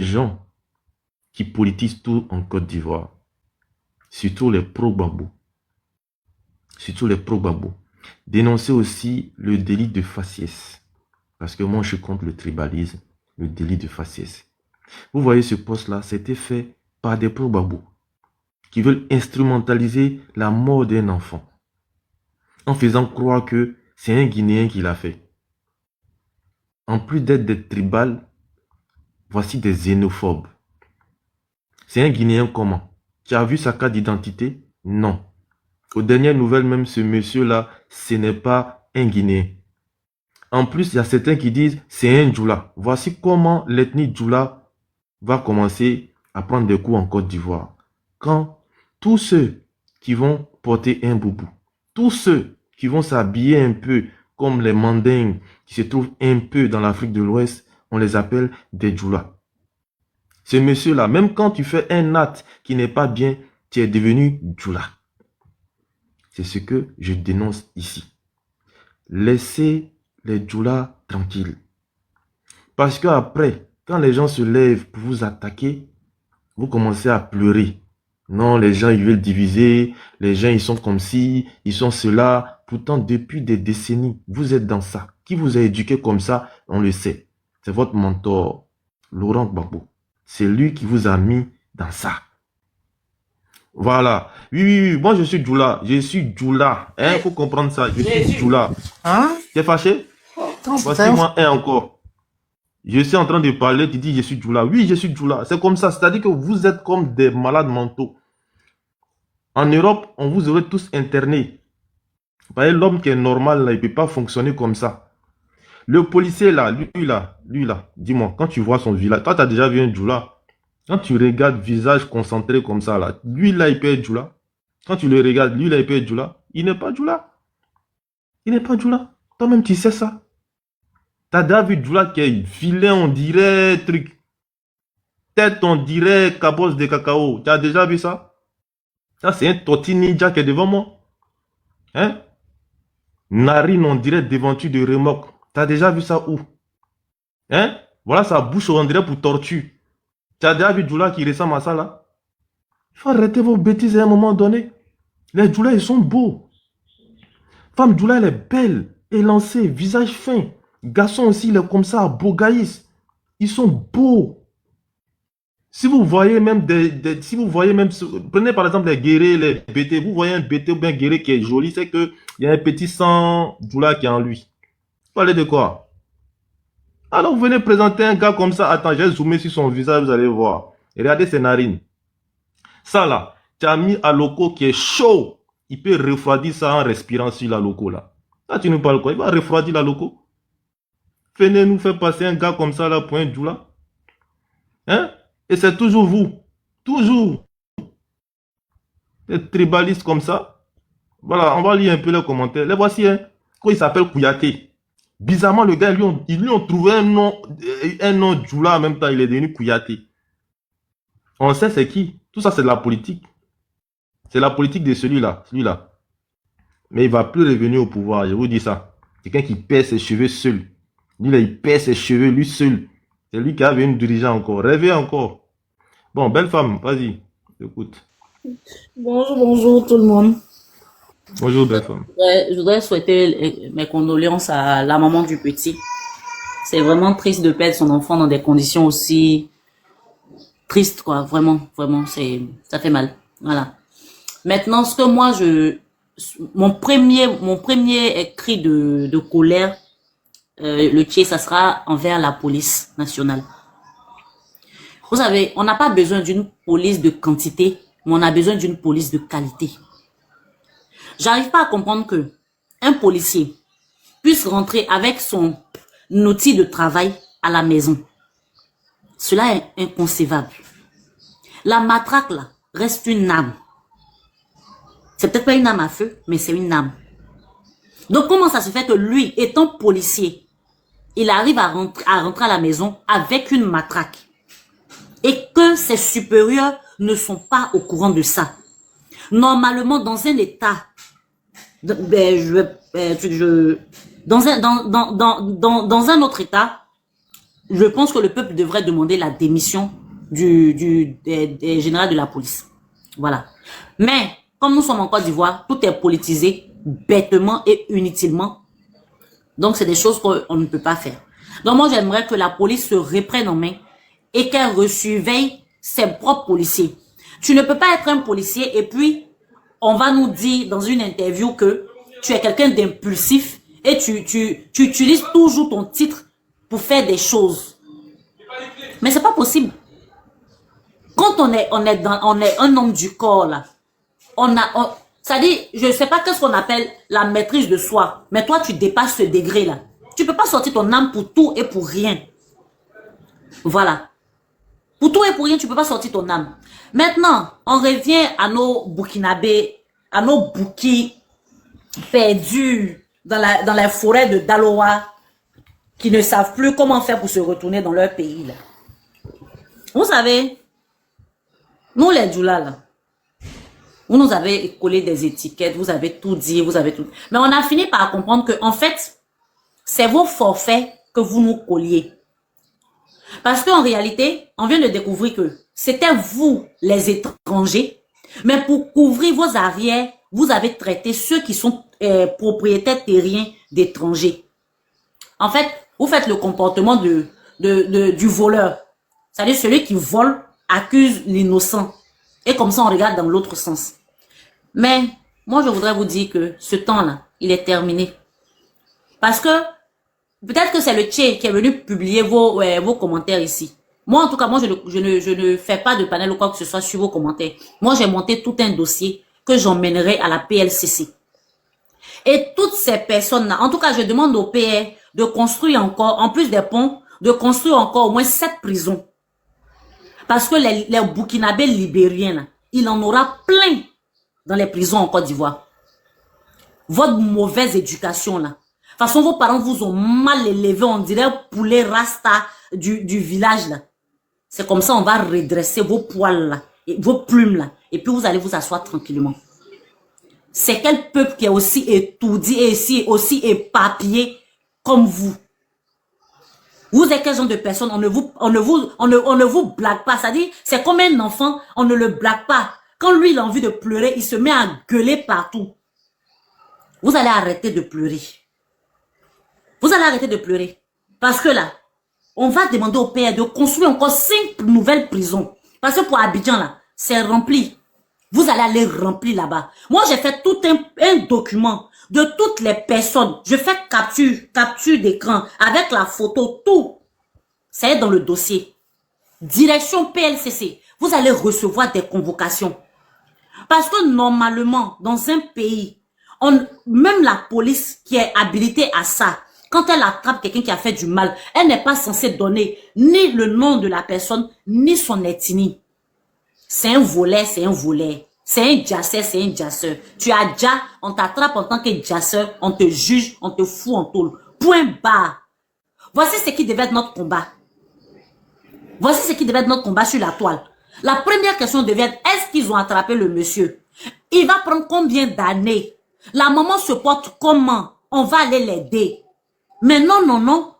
gens qui politisent tout en Côte d'Ivoire, surtout les pro-Gbagbo, dénoncez aussi le délit de faciès. Parce que moi, je suis contre le tribalisme, le délit de faciès. Vous voyez ce poste-là, c'était fait par des pro-Gbagbo qui veulent instrumentaliser la mort d'un enfant en faisant croire que c'est un Guinéen qui l'a fait. En plus d'être des tribales, voici des xénophobes. C'est un Guinéen comment? Tu as vu sa carte d'identité? Non. Aux dernières nouvelles, même ce monsieur-là, ce n'est pas un Guinéen. En plus, il y a certains qui disent c'est un Djoula. Voici comment l'ethnie Djoula va commencer à prendre des coups en Côte d'Ivoire. Quand tous ceux qui vont porter un boubou, tous ceux qui vont s'habiller un peu comme les mandingues qui se trouvent un peu dans l'Afrique de l'Ouest, on les appelle des Djoula. Ce monsieur-là, même quand tu fais un acte qui n'est pas bien, tu es devenu Djoula. C'est ce que je dénonce ici. Laissez les Djoula tranquilles. Parce qu'après, quand les gens se lèvent pour vous attaquer, vous commencez à pleurer. Non, les gens, ils veulent diviser. Les gens, ils sont comme ci, ils sont cela. Pourtant, depuis des décennies, vous êtes dans ça. Qui vous a éduqué comme ça, on le sait. C'est votre mentor, Laurent Gbagbo. C'est lui qui vous a mis dans ça. Voilà. Oui, moi je suis Djoula. Je suis Djoula. Il faut comprendre ça. Je suis Djoula. Hein? T'es fâché? Voici moi un encore. Je suis en train de parler, tu dis je suis Djoula. Oui, je suis Djoula. C'est comme ça. C'est-à-dire que vous êtes comme des malades mentaux. En Europe, on vous aurait tous internés. Vous voyez, l'homme qui est normal, là, il ne peut pas fonctionner comme ça. Le policier là, lui là, dis-moi, quand tu vois son visage, toi tu as déjà vu un Djoula. Quand tu regardes visage concentré comme ça là, lui là il peut être Djoula. Quand tu le regardes, lui là il peut être Djoula. Il n'est pas Djoula. Il n'est pas Djoula. Toi-même tu sais ça. Tu as déjà vu Djoula qui est vilain, on dirait truc. Tête on dirait cabosse de cacao. Tu as déjà vu ça? Ça c'est un Toti Ninja qui est devant moi. Hein? Narine on dirait devanture de remorque. Tu as déjà vu ça où? Hein? Voilà sa bouche on dirait pour tortue. Tu as déjà vu Djoula qui ressemble à ça là? Il faut arrêter vos bêtises à un moment donné. Les Djoula ils sont beaux. Femme Djoula elle est belle, élancée, visage fin. Garçon aussi il est comme ça, beau gaïs. Ils sont beaux. Si vous voyez même prenez par exemple les guérés, les BT, vous voyez un BT ou bien guéré qui est joli, c'est que il y a un petit sang Djoula qui est en lui. Vous parlez de quoi? Alors vous venez présenter un gars comme ça. Attends, j'ai zoomé sur son visage, vous allez voir. Et regardez ses narines. Ça là, tu as mis à loco qui est chaud. Il peut refroidir ça en respirant sur la loco là. Là tu nous parles quoi? Il va refroidir la loco. Venez nous faire passer un gars comme ça là pour un Djoula. Hein? Et c'est toujours vous. Toujours. Des tribalistes comme ça. Voilà, on va lire un peu les commentaires. Les voici, hein. Quoi, il s'appelle Kouyaté. Bizarrement, le gars, ils lui ont trouvé un nom Djoula en même temps, il est devenu Kouyaté. On sait c'est qui. Tout ça, c'est de la politique. C'est la politique de celui-là. Mais il ne va plus revenir au pouvoir, je vous dis ça. Quelqu'un qui perd ses cheveux seul. Lui, là, il perd ses cheveux, lui seul. C'est lui qui avait une dirigeante encore. Rêvez encore. Bon, belle femme, vas-y. Écoute. Bonjour tout le monde. Bonjour, belle femme. Je voudrais souhaiter mes condoléances à la maman du petit. C'est vraiment triste de perdre son enfant dans des conditions aussi tristes, quoi. Vraiment, ça fait mal. Voilà. Maintenant, ce que moi, mon premier cri de colère, le tien, ça sera envers la police nationale. Vous savez, on n'a pas besoin d'une police de quantité, mais on a besoin d'une police de qualité. J'arrive pas à comprendre que un policier puisse rentrer avec son outil de travail à la maison. Cela est inconcevable. La matraque, là, reste une arme. C'est peut-être pas une arme à feu, mais c'est une arme. Donc, comment ça se fait que lui, étant policier, il arrive à rentrer à la maison avec une matraque et que ses supérieurs ne sont pas au courant de ça? Normalement, dans un état, dans un autre état, je pense que le peuple devrait demander la démission des généraux de la police. Voilà. Mais, comme nous sommes en Côte d'Ivoire, tout est politisé bêtement et inutilement. Donc, c'est des choses qu'on ne peut pas faire. Donc, moi, j'aimerais que la police se reprenne en main et qu'elle resurveille ses propres policiers. Tu ne peux pas être un policier et puis, on va nous dire dans une interview que tu es quelqu'un d'impulsif et tu utilises toujours ton titre pour faire des choses. Mais c'est pas possible. Quand on est un homme du corps, là, ça dit, je sais pas qu'est-ce qu'on appelle la maîtrise de soi, mais toi, tu dépasses ce degré-là. Tu peux pas sortir ton âme pour tout et pour rien. Voilà. Pour tout et pour rien, tu peux pas sortir ton âme. Maintenant, on revient à nos Burkinabés, à nos Boukis perdus dans la forêt de Daloa, qui ne savent plus comment faire pour se retourner dans leur pays, là. Vous savez, nous les Djoula, là, vous nous avez collé des étiquettes, vous avez tout dit, vous avez tout. Mais on a fini par comprendre que, en fait, c'est vos forfaits que vous nous colliez. Parce qu'en réalité, on vient de découvrir que c'était vous, les étrangers, mais pour couvrir vos arrières, vous avez traité ceux qui sont propriétaires terriens d'étrangers. En fait, vous faites le comportement du voleur. C'est-à-dire celui qui vole accuse l'innocent. Et comme ça, on regarde dans l'autre sens. Mais moi, je voudrais vous dire que ce temps-là, il est terminé. Parce que peut-être que c'est le Tché qui est venu publier vos commentaires ici. Moi, en tout cas, moi, je ne fais pas de panel ou quoi que ce soit sur vos commentaires. Moi, j'ai monté tout un dossier que j'emmènerai à la PLCC. Et toutes ces personnes-là, en tout cas, je demande au PR de construire encore, en plus des ponts, de construire encore au moins 7 prisons. Parce que les Burkinabés libériens, là, il en aura plein dans les prisons en Côte d'Ivoire. Votre mauvaise éducation, là. De toute façon, vos parents vous ont mal élevé, on dirait poulet rasta du village, là. C'est comme ça, on va redresser vos poils, là, et vos plumes, là. Et puis, vous allez vous asseoir tranquillement. C'est quel peuple qui est aussi étourdi et aussi éparpillé comme vous. Vous êtes quel genre de personne, on ne vous blague pas. C'est-à-dire, c'est comme un enfant, on ne le blague pas. Quand lui, il a envie de pleurer, il se met à gueuler partout. Vous allez arrêter de pleurer. Vous allez arrêter de pleurer. Parce que là, on va demander au père de construire encore 5 nouvelles prisons. Parce que pour Abidjan, là, c'est rempli. Vous allez aller remplir là-bas. Moi, j'ai fait tout un document de toutes les personnes. Je fais capture d'écran avec la photo, tout. Ça est dans le dossier. Direction PLCC. Vous allez recevoir des convocations. Parce que normalement, dans un pays, même la police qui est habilitée à ça, quand elle attrape quelqu'un qui a fait du mal, elle n'est pas censée donner ni le nom de la personne, ni son ethnie. C'est un volet, c'est un volet. C'est un djasseur, c'est un djasseur. Tu as déjà, on t'attrape en tant que djasseur, on te juge, on te fout en tôle. Point barre. Voici ce qui devait être notre combat. Voici ce qui devait être notre combat sur la toile. La première question devait être, est-ce qu'ils ont attrapé le monsieur? Il va prendre combien d'années? La maman se porte comment? On va aller l'aider. Mais non, non, non.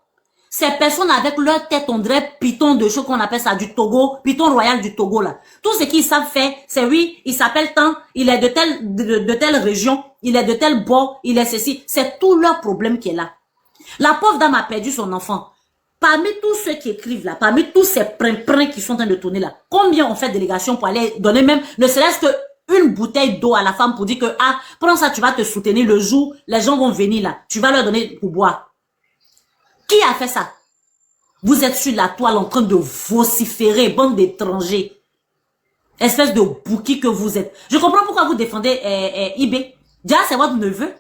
Ces personnes avec leur tête, on dirait python de chaud qu'on appelle ça du Togo, python royal du Togo là. Tout ce qu'ils savent faire, c'est oui, il s'appelle tant, il est de telle région, il est de tel bord, il est ceci. C'est tout leur problème qui est là. La pauvre dame a perdu son enfant. Parmi tous ceux qui écrivent là, parmi tous ces prins qui sont en train de tourner là, combien on fait délégation pour aller donner même, ne serait-ce que une bouteille d'eau à la femme pour dire que, ah, prends ça, tu vas te soutenir le jour, les gens vont venir là, tu vas leur donner pour boire. Qui a fait ça? Vous êtes sur la toile en train de vociférer, bande d'étrangers. Espèce de bouki que vous êtes. Je comprends pourquoi vous défendez Ibé. Déjà, c'est votre neveu.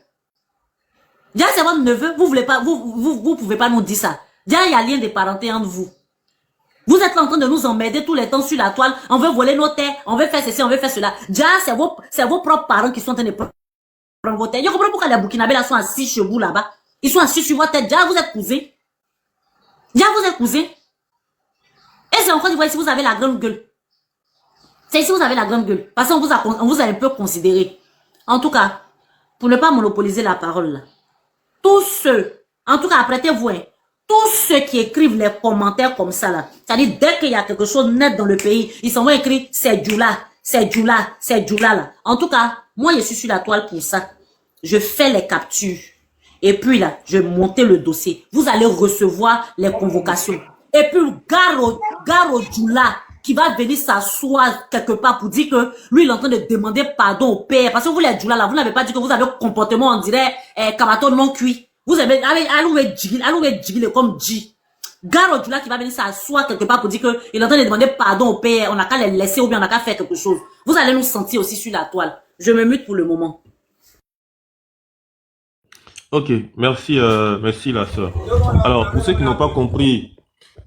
Déjà, c'est votre neveu. Vous voulez pas, vous pouvez pas nous dire ça. Déjà, il y a lien de parenté entre vous. Vous êtes là en train de nous emmerder tous les temps sur la toile. On veut voler nos terres. On veut faire ceci, on veut faire cela. Déjà, c'est vos propres parents qui sont en train de prendre vos terres. Je comprends pourquoi les Burkinabés là sont assis chez vous là-bas. Ils sont assis sur votre tête. Déjà, vous êtes cousins. Déjà, vous êtes cousins. Et c'est encore, ici, vous avez la grande gueule. C'est ici, vous avez la grande gueule. Parce qu'on vous a un peu considéré. En tout cas, pour ne pas monopoliser la parole, là, tous ceux, en tout cas, apprêtez-vous, hein, tous ceux qui écrivent les commentaires comme ça, là, c'est-à-dire dès qu'il y a quelque chose de net dans le pays, ils s'en vont écrire c'est Djoula, c'est Djoula, c'est Djoula, là. En tout cas, moi, je suis sur la toile pour ça. Je fais les captures. Et puis là, je vais monter le dossier. Vous allez recevoir les convocations. Et puis, gare au Djoula qui va venir s'asseoir quelque part pour dire que lui, il est en train de demander pardon au père. Parce que vous, les Djoula, là, vous n'avez pas dit que vous avez un comportement, on dirait, Kamato non cuit. Vous avez, allez djigile comme Dji. Gare au Djoula qui va venir s'asseoir quelque part pour dire que il est en train de demander pardon au père. On n'a qu'à les laisser ou bien on n'a qu'à faire quelque chose. Vous allez nous sentir aussi sur la toile. Je me mute pour le moment. Ok, merci, merci la sœur. Alors, pour ceux qui n'ont pas compris,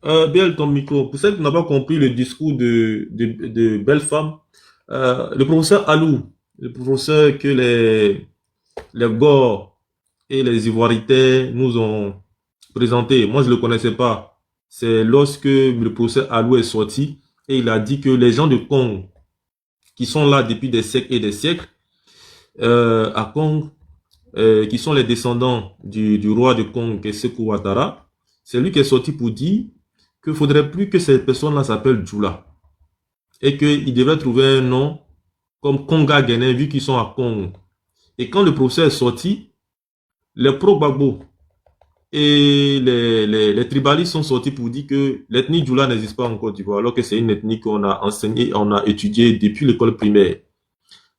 Biel, ton micro, pour ceux qui n'ont pas compris le discours de belle femme, le professeur Alou, le professeur que les Gors et les Ivoiritais nous ont présenté, moi je ne le connaissais pas. C'est lorsque le professeur Alou est sorti et il a dit que les gens de Congo, qui sont là depuis des siècles et des siècles, à Congo, qui sont les descendants du roi de Congo, Sékou Ouattara, c'est lui qui est sorti pour dire qu'il ne faudrait plus que ces personnes-là s'appellent Djoula. Et qu'il devrait trouver un nom comme Konga Guénin, vu qu'ils sont à Congo. Et quand le professeur est sorti, les pro-Gbagbo et les tribalistes sont sortis pour dire que l'ethnie Djoula n'existe pas en Côte d'Ivoire, alors que c'est une ethnie qu'on a enseignée, on a étudiée depuis l'école primaire.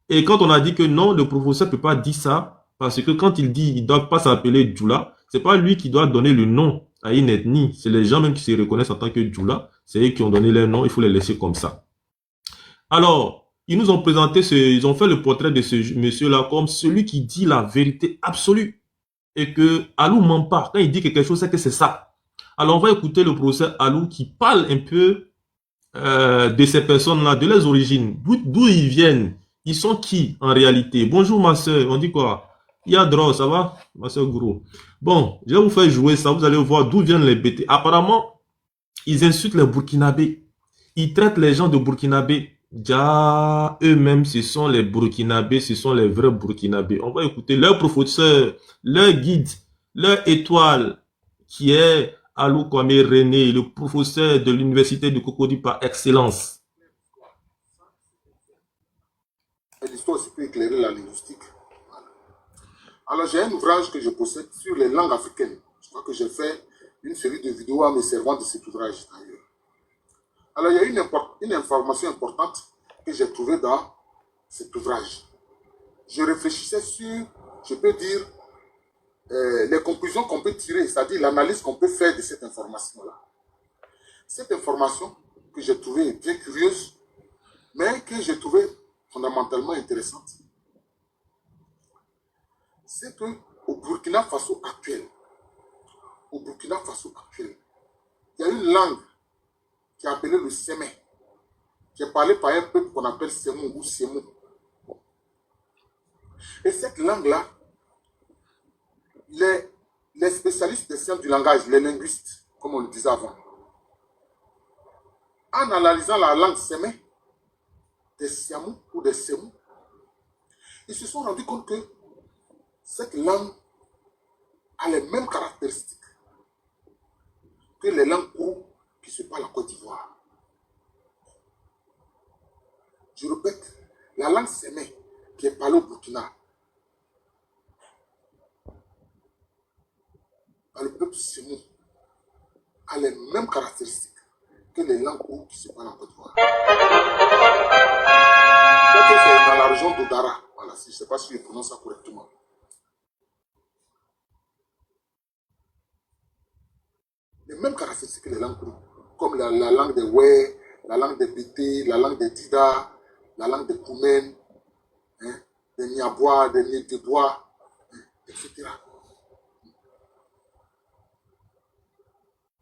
Et quand on a dit que non, le professeur ne peut pas dire ça, parce que quand il dit qu'il ne doit pas s'appeler Djoula, c'est pas lui qui doit donner le nom à une ethnie. C'est les gens même qui se reconnaissent en tant que Djoula. C'est eux qui ont donné leur nom, il faut les laisser comme ça. Alors, ils nous ont présenté, ils ont fait le portrait de ce monsieur-là comme celui qui dit la vérité absolue. Et que Alou ment pas. Quand il dit quelque chose, c'est que c'est ça. Alors, on va écouter le professeur Alou qui parle un peu de ces personnes-là, de leurs origines, d'où ils viennent. Ils sont qui en réalité? Bonjour ma soeur, on dit quoi? Yadro, ça va? Ma soeur Gourou. Bon, je vais vous faire jouer ça, vous allez voir d'où viennent les BT. Apparemment, ils insultent les Burkinabés. Ils traitent les gens de Burkinabés. Ja, eux-mêmes, ce sont les Burkinabés, ce sont les vrais Burkinabés. On va écouter leur professeur, leur guide, leur étoile, qui est Alou Kwame René, le professeur de l'université de Cocody par excellence. L'histoire aussi peut éclairer la linguistique. Voilà. Alors j'ai un ouvrage que je possède sur les langues africaines. Je crois que j'ai fait une série de vidéos en me servant de cet ouvrage d'ailleurs. Alors il y a une information importante que j'ai trouvée dans cet ouvrage. Je réfléchissais sur, je peux dire, les conclusions qu'on peut tirer, c'est-à-dire l'analyse qu'on peut faire de cette information-là. Cette information que j'ai trouvée bien curieuse, mais que j'ai trouvée fondamentalement intéressante, c'est qu'au Burkina Faso actuel, il y a une langue qui est appelée le Sémé, qui est parlée par un peuple qu'on appelle Sémou ou Sémou. Et cette langue-là, les spécialistes des sciences du langage, les linguistes, comme on le disait avant, en analysant la langue Sémé, des Siamou ou des Sémou, ils se sont rendus compte que cette langue a les mêmes caractéristiques que les langues Kourou qui se parlent en Côte d'Ivoire. Je répète, la langue Sémé qui est parlée au Burkina par le peuple Sémou a les mêmes caractéristiques que les langues Kourou qui se parlent en Côte d'Ivoire. C'est dans la région d'Odara. Voilà, je ne sais pas si je prononce ça correctement. Les mêmes caractéristiques que les langues Kourou, comme la langue des Wé, la langue des Bété, la langue des Dida, la langue des Koumen, hein, des Niabois, des Niétébois, etc.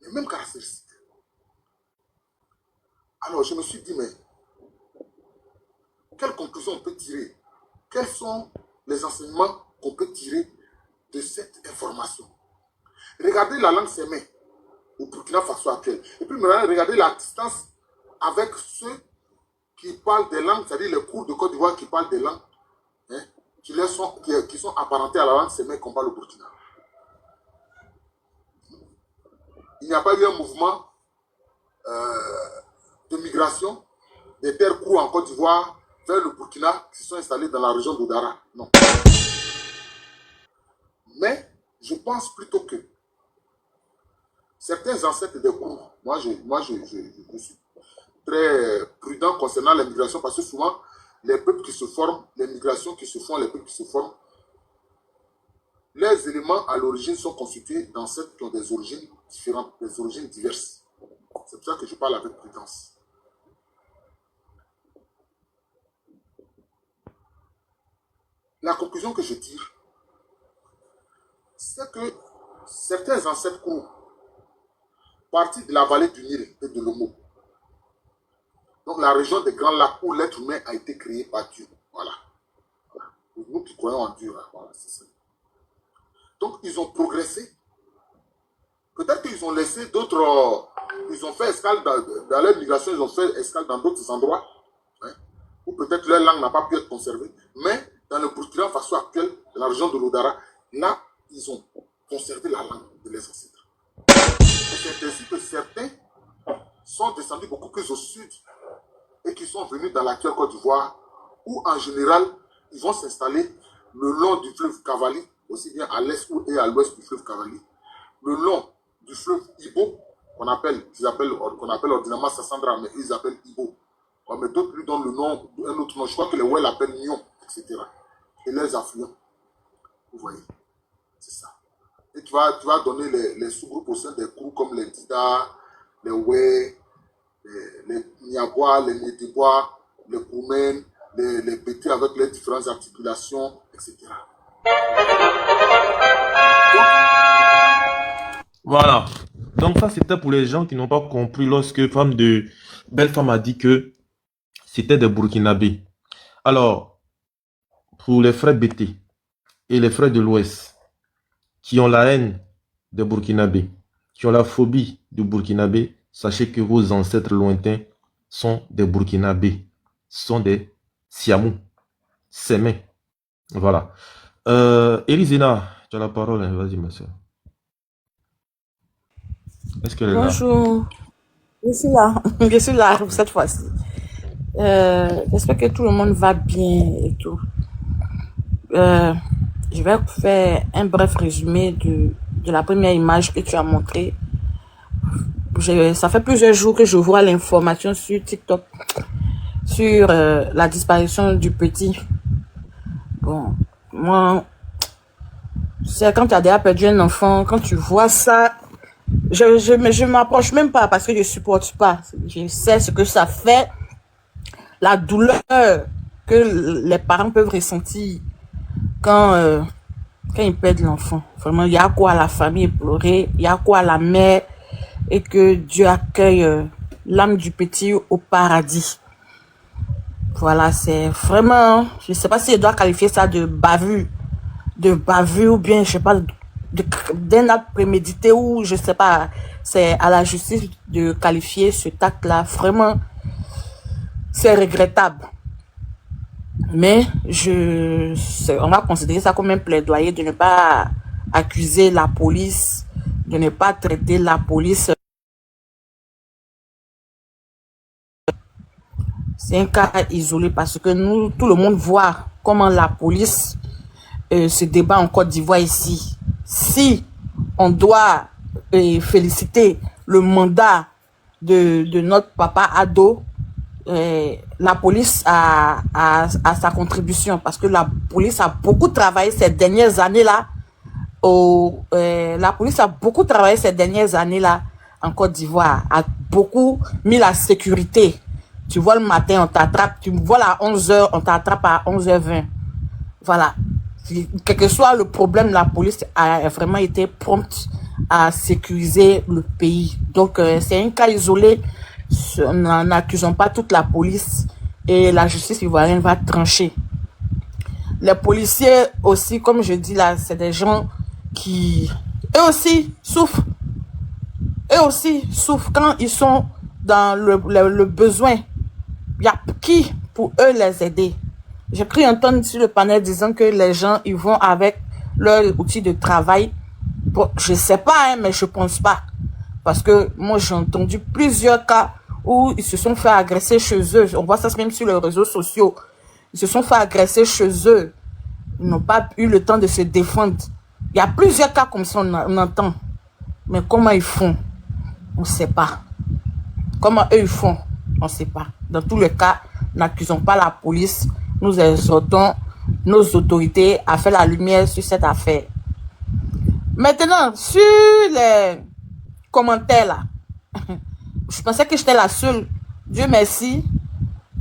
Les mêmes caractéristiques. Alors je me suis dit, mais quelles conclusions on peut tirer? Quels sont les enseignements qu'on peut tirer de cette information? Regardez la langue Sémé au Burkina Faso actuel. Et puis maintenant, regardez la distance avec ceux qui parlent des langues, c'est-à-dire les cours de Côte d'Ivoire qui parlent des langues, hein, qui sont apparentés à la langue Sémé qu'on parle au Burkina. il n'y a pas eu un mouvement de migration des terres Krou en Côte d'Ivoire vers le Burkina qui sont installés dans la région d'Odara. Non. Mais je pense plutôt que certains ancêtres des Krou, moi je suis très prudent concernant l'immigration parce que souvent les peuples qui se forment, les migrations qui se font, les peuples qui se forment, les éléments à l'origine sont constitués d'ancêtres qui ont des origines différentes, des origines diverses. C'est pour ça que je parle avec prudence. La conclusion que je tire, c'est que certains ancêtres Krou, partis de la vallée du Nil et de l'Omo, donc la région des Grands Lacs où l'être humain a été créé par Dieu. Voilà. Nous qui croyons en Dieu, voilà, c'est ça. Donc ils ont progressé. Peut-être qu'ils ont laissé d'autres, ils ont fait escale dans leur migration, ils ont fait escale dans d'autres endroits, hein, où peut-être leur langue n'a pas pu être conservée. Mais dans le Burkina Faso actuel, dans la région de l'Odara, là, ils ont conservé la langue de leurs ancêtres. C'est ainsi que certains sont descendus beaucoup plus au sud et qui sont venus dans l'actuelle Côte d'Ivoire, où en général, ils vont s'installer le long du fleuve Cavali, aussi bien à l'est et à l'ouest du fleuve Cavali, le long du fleuve Ibo, qu'on appelle ordinairement Sassandra, mais ils appellent Ibo. Mais d'autres lui donnent le nom, un autre nom, je crois que les Ouel l'appellent Nyon, etc. Et les affluents. Vous voyez, c'est ça. Et tu vas donner les sous-groupes au sein des Krou comme les Dida, les Oué, les Niabois, les Nétibois, les Koumen, les Pétés avec les différentes articulations, etc. Voilà. Donc ça, c'était pour les gens qui n'ont pas compris lorsque Belle Femme a dit que c'était des Burkinabés. Alors, pour les frères Bété et les frères de l'Ouest qui ont la haine des Burkinabés, qui ont la phobie du Burkinabé, sachez que vos ancêtres lointains sont des Burkinabés, sont des Siamous, Sémé. Voilà. Elisina, tu as la parole, hein. Vas-y ma soeur. Est-ce qu'elle est là? Bonjour, je suis là, je suis là cette fois-ci. J'espère que tout le monde va bien et tout. Je vais faire un bref résumé de la première image que tu as montrée. Ça fait plusieurs jours que je vois l'information sur TikTok sur la disparition du petit. Bon, moi, c'est quand tu as déjà perdu un enfant, quand tu vois ça, je m'approche même pas parce que je supporte pas. Je sais ce que ça fait, la douleur que les parents peuvent ressentir quand ils perdent l'enfant. Vraiment, il y a quoi à la famille pleurer, il y a quoi à la mère et que Dieu accueille l'âme du petit au paradis. Voilà, c'est vraiment, je sais pas si je dois qualifier ça de bavure ou bien, je sais pas, d'un acte prémédité ou je sais pas, c'est à la justice de qualifier cet acte-là. Vraiment, c'est regrettable. Mais on va considérer ça comme un plaidoyer de ne pas accuser la police, de ne pas traiter la police. C'est un cas isolé parce que tout le monde voit comment la police se débat en Côte d'Ivoire ici. Si on doit féliciter le mandat de notre papa Ado, la police a sa contribution parce que la police a beaucoup travaillé ces dernières années-là. La police a beaucoup travaillé ces dernières années-là en Côte d'Ivoire, a beaucoup mis la sécurité. Tu vois, le matin, on t'attrape. Tu vois, à 11h, on t'attrape à 11h20. Voilà. Quel que soit le problème, la police a vraiment été prompte à sécuriser le pays. Donc, c'est un cas isolé. N'accusons pas toute la police et la justice ivoirienne va trancher. Les policiers aussi, comme je dis là, c'est des gens qui, eux aussi, souffrent. Eux aussi souffrent quand ils sont dans le besoin. Il y a qui pour eux les aider? J'ai cru entendre sur le panel disant que les gens, ils vont avec leur outil de travail. Bon, je sais pas, hein, mais je pense pas. Parce que moi, j'ai entendu plusieurs cas où ils se sont fait agresser chez eux. On voit ça même sur les réseaux sociaux. Ils se sont fait agresser chez eux. Ils n'ont pas eu le temps de se défendre. Il y a plusieurs cas comme ça, on entend. Mais comment ils font? On ne sait pas. Comment eux ils font? On ne sait pas. Dans tous les cas, n'accusons pas la police. Nous exhortons nos autorités à faire la lumière sur cette affaire. Maintenant, sur les commentaires là, je pensais que j'étais la seule. Dieu merci.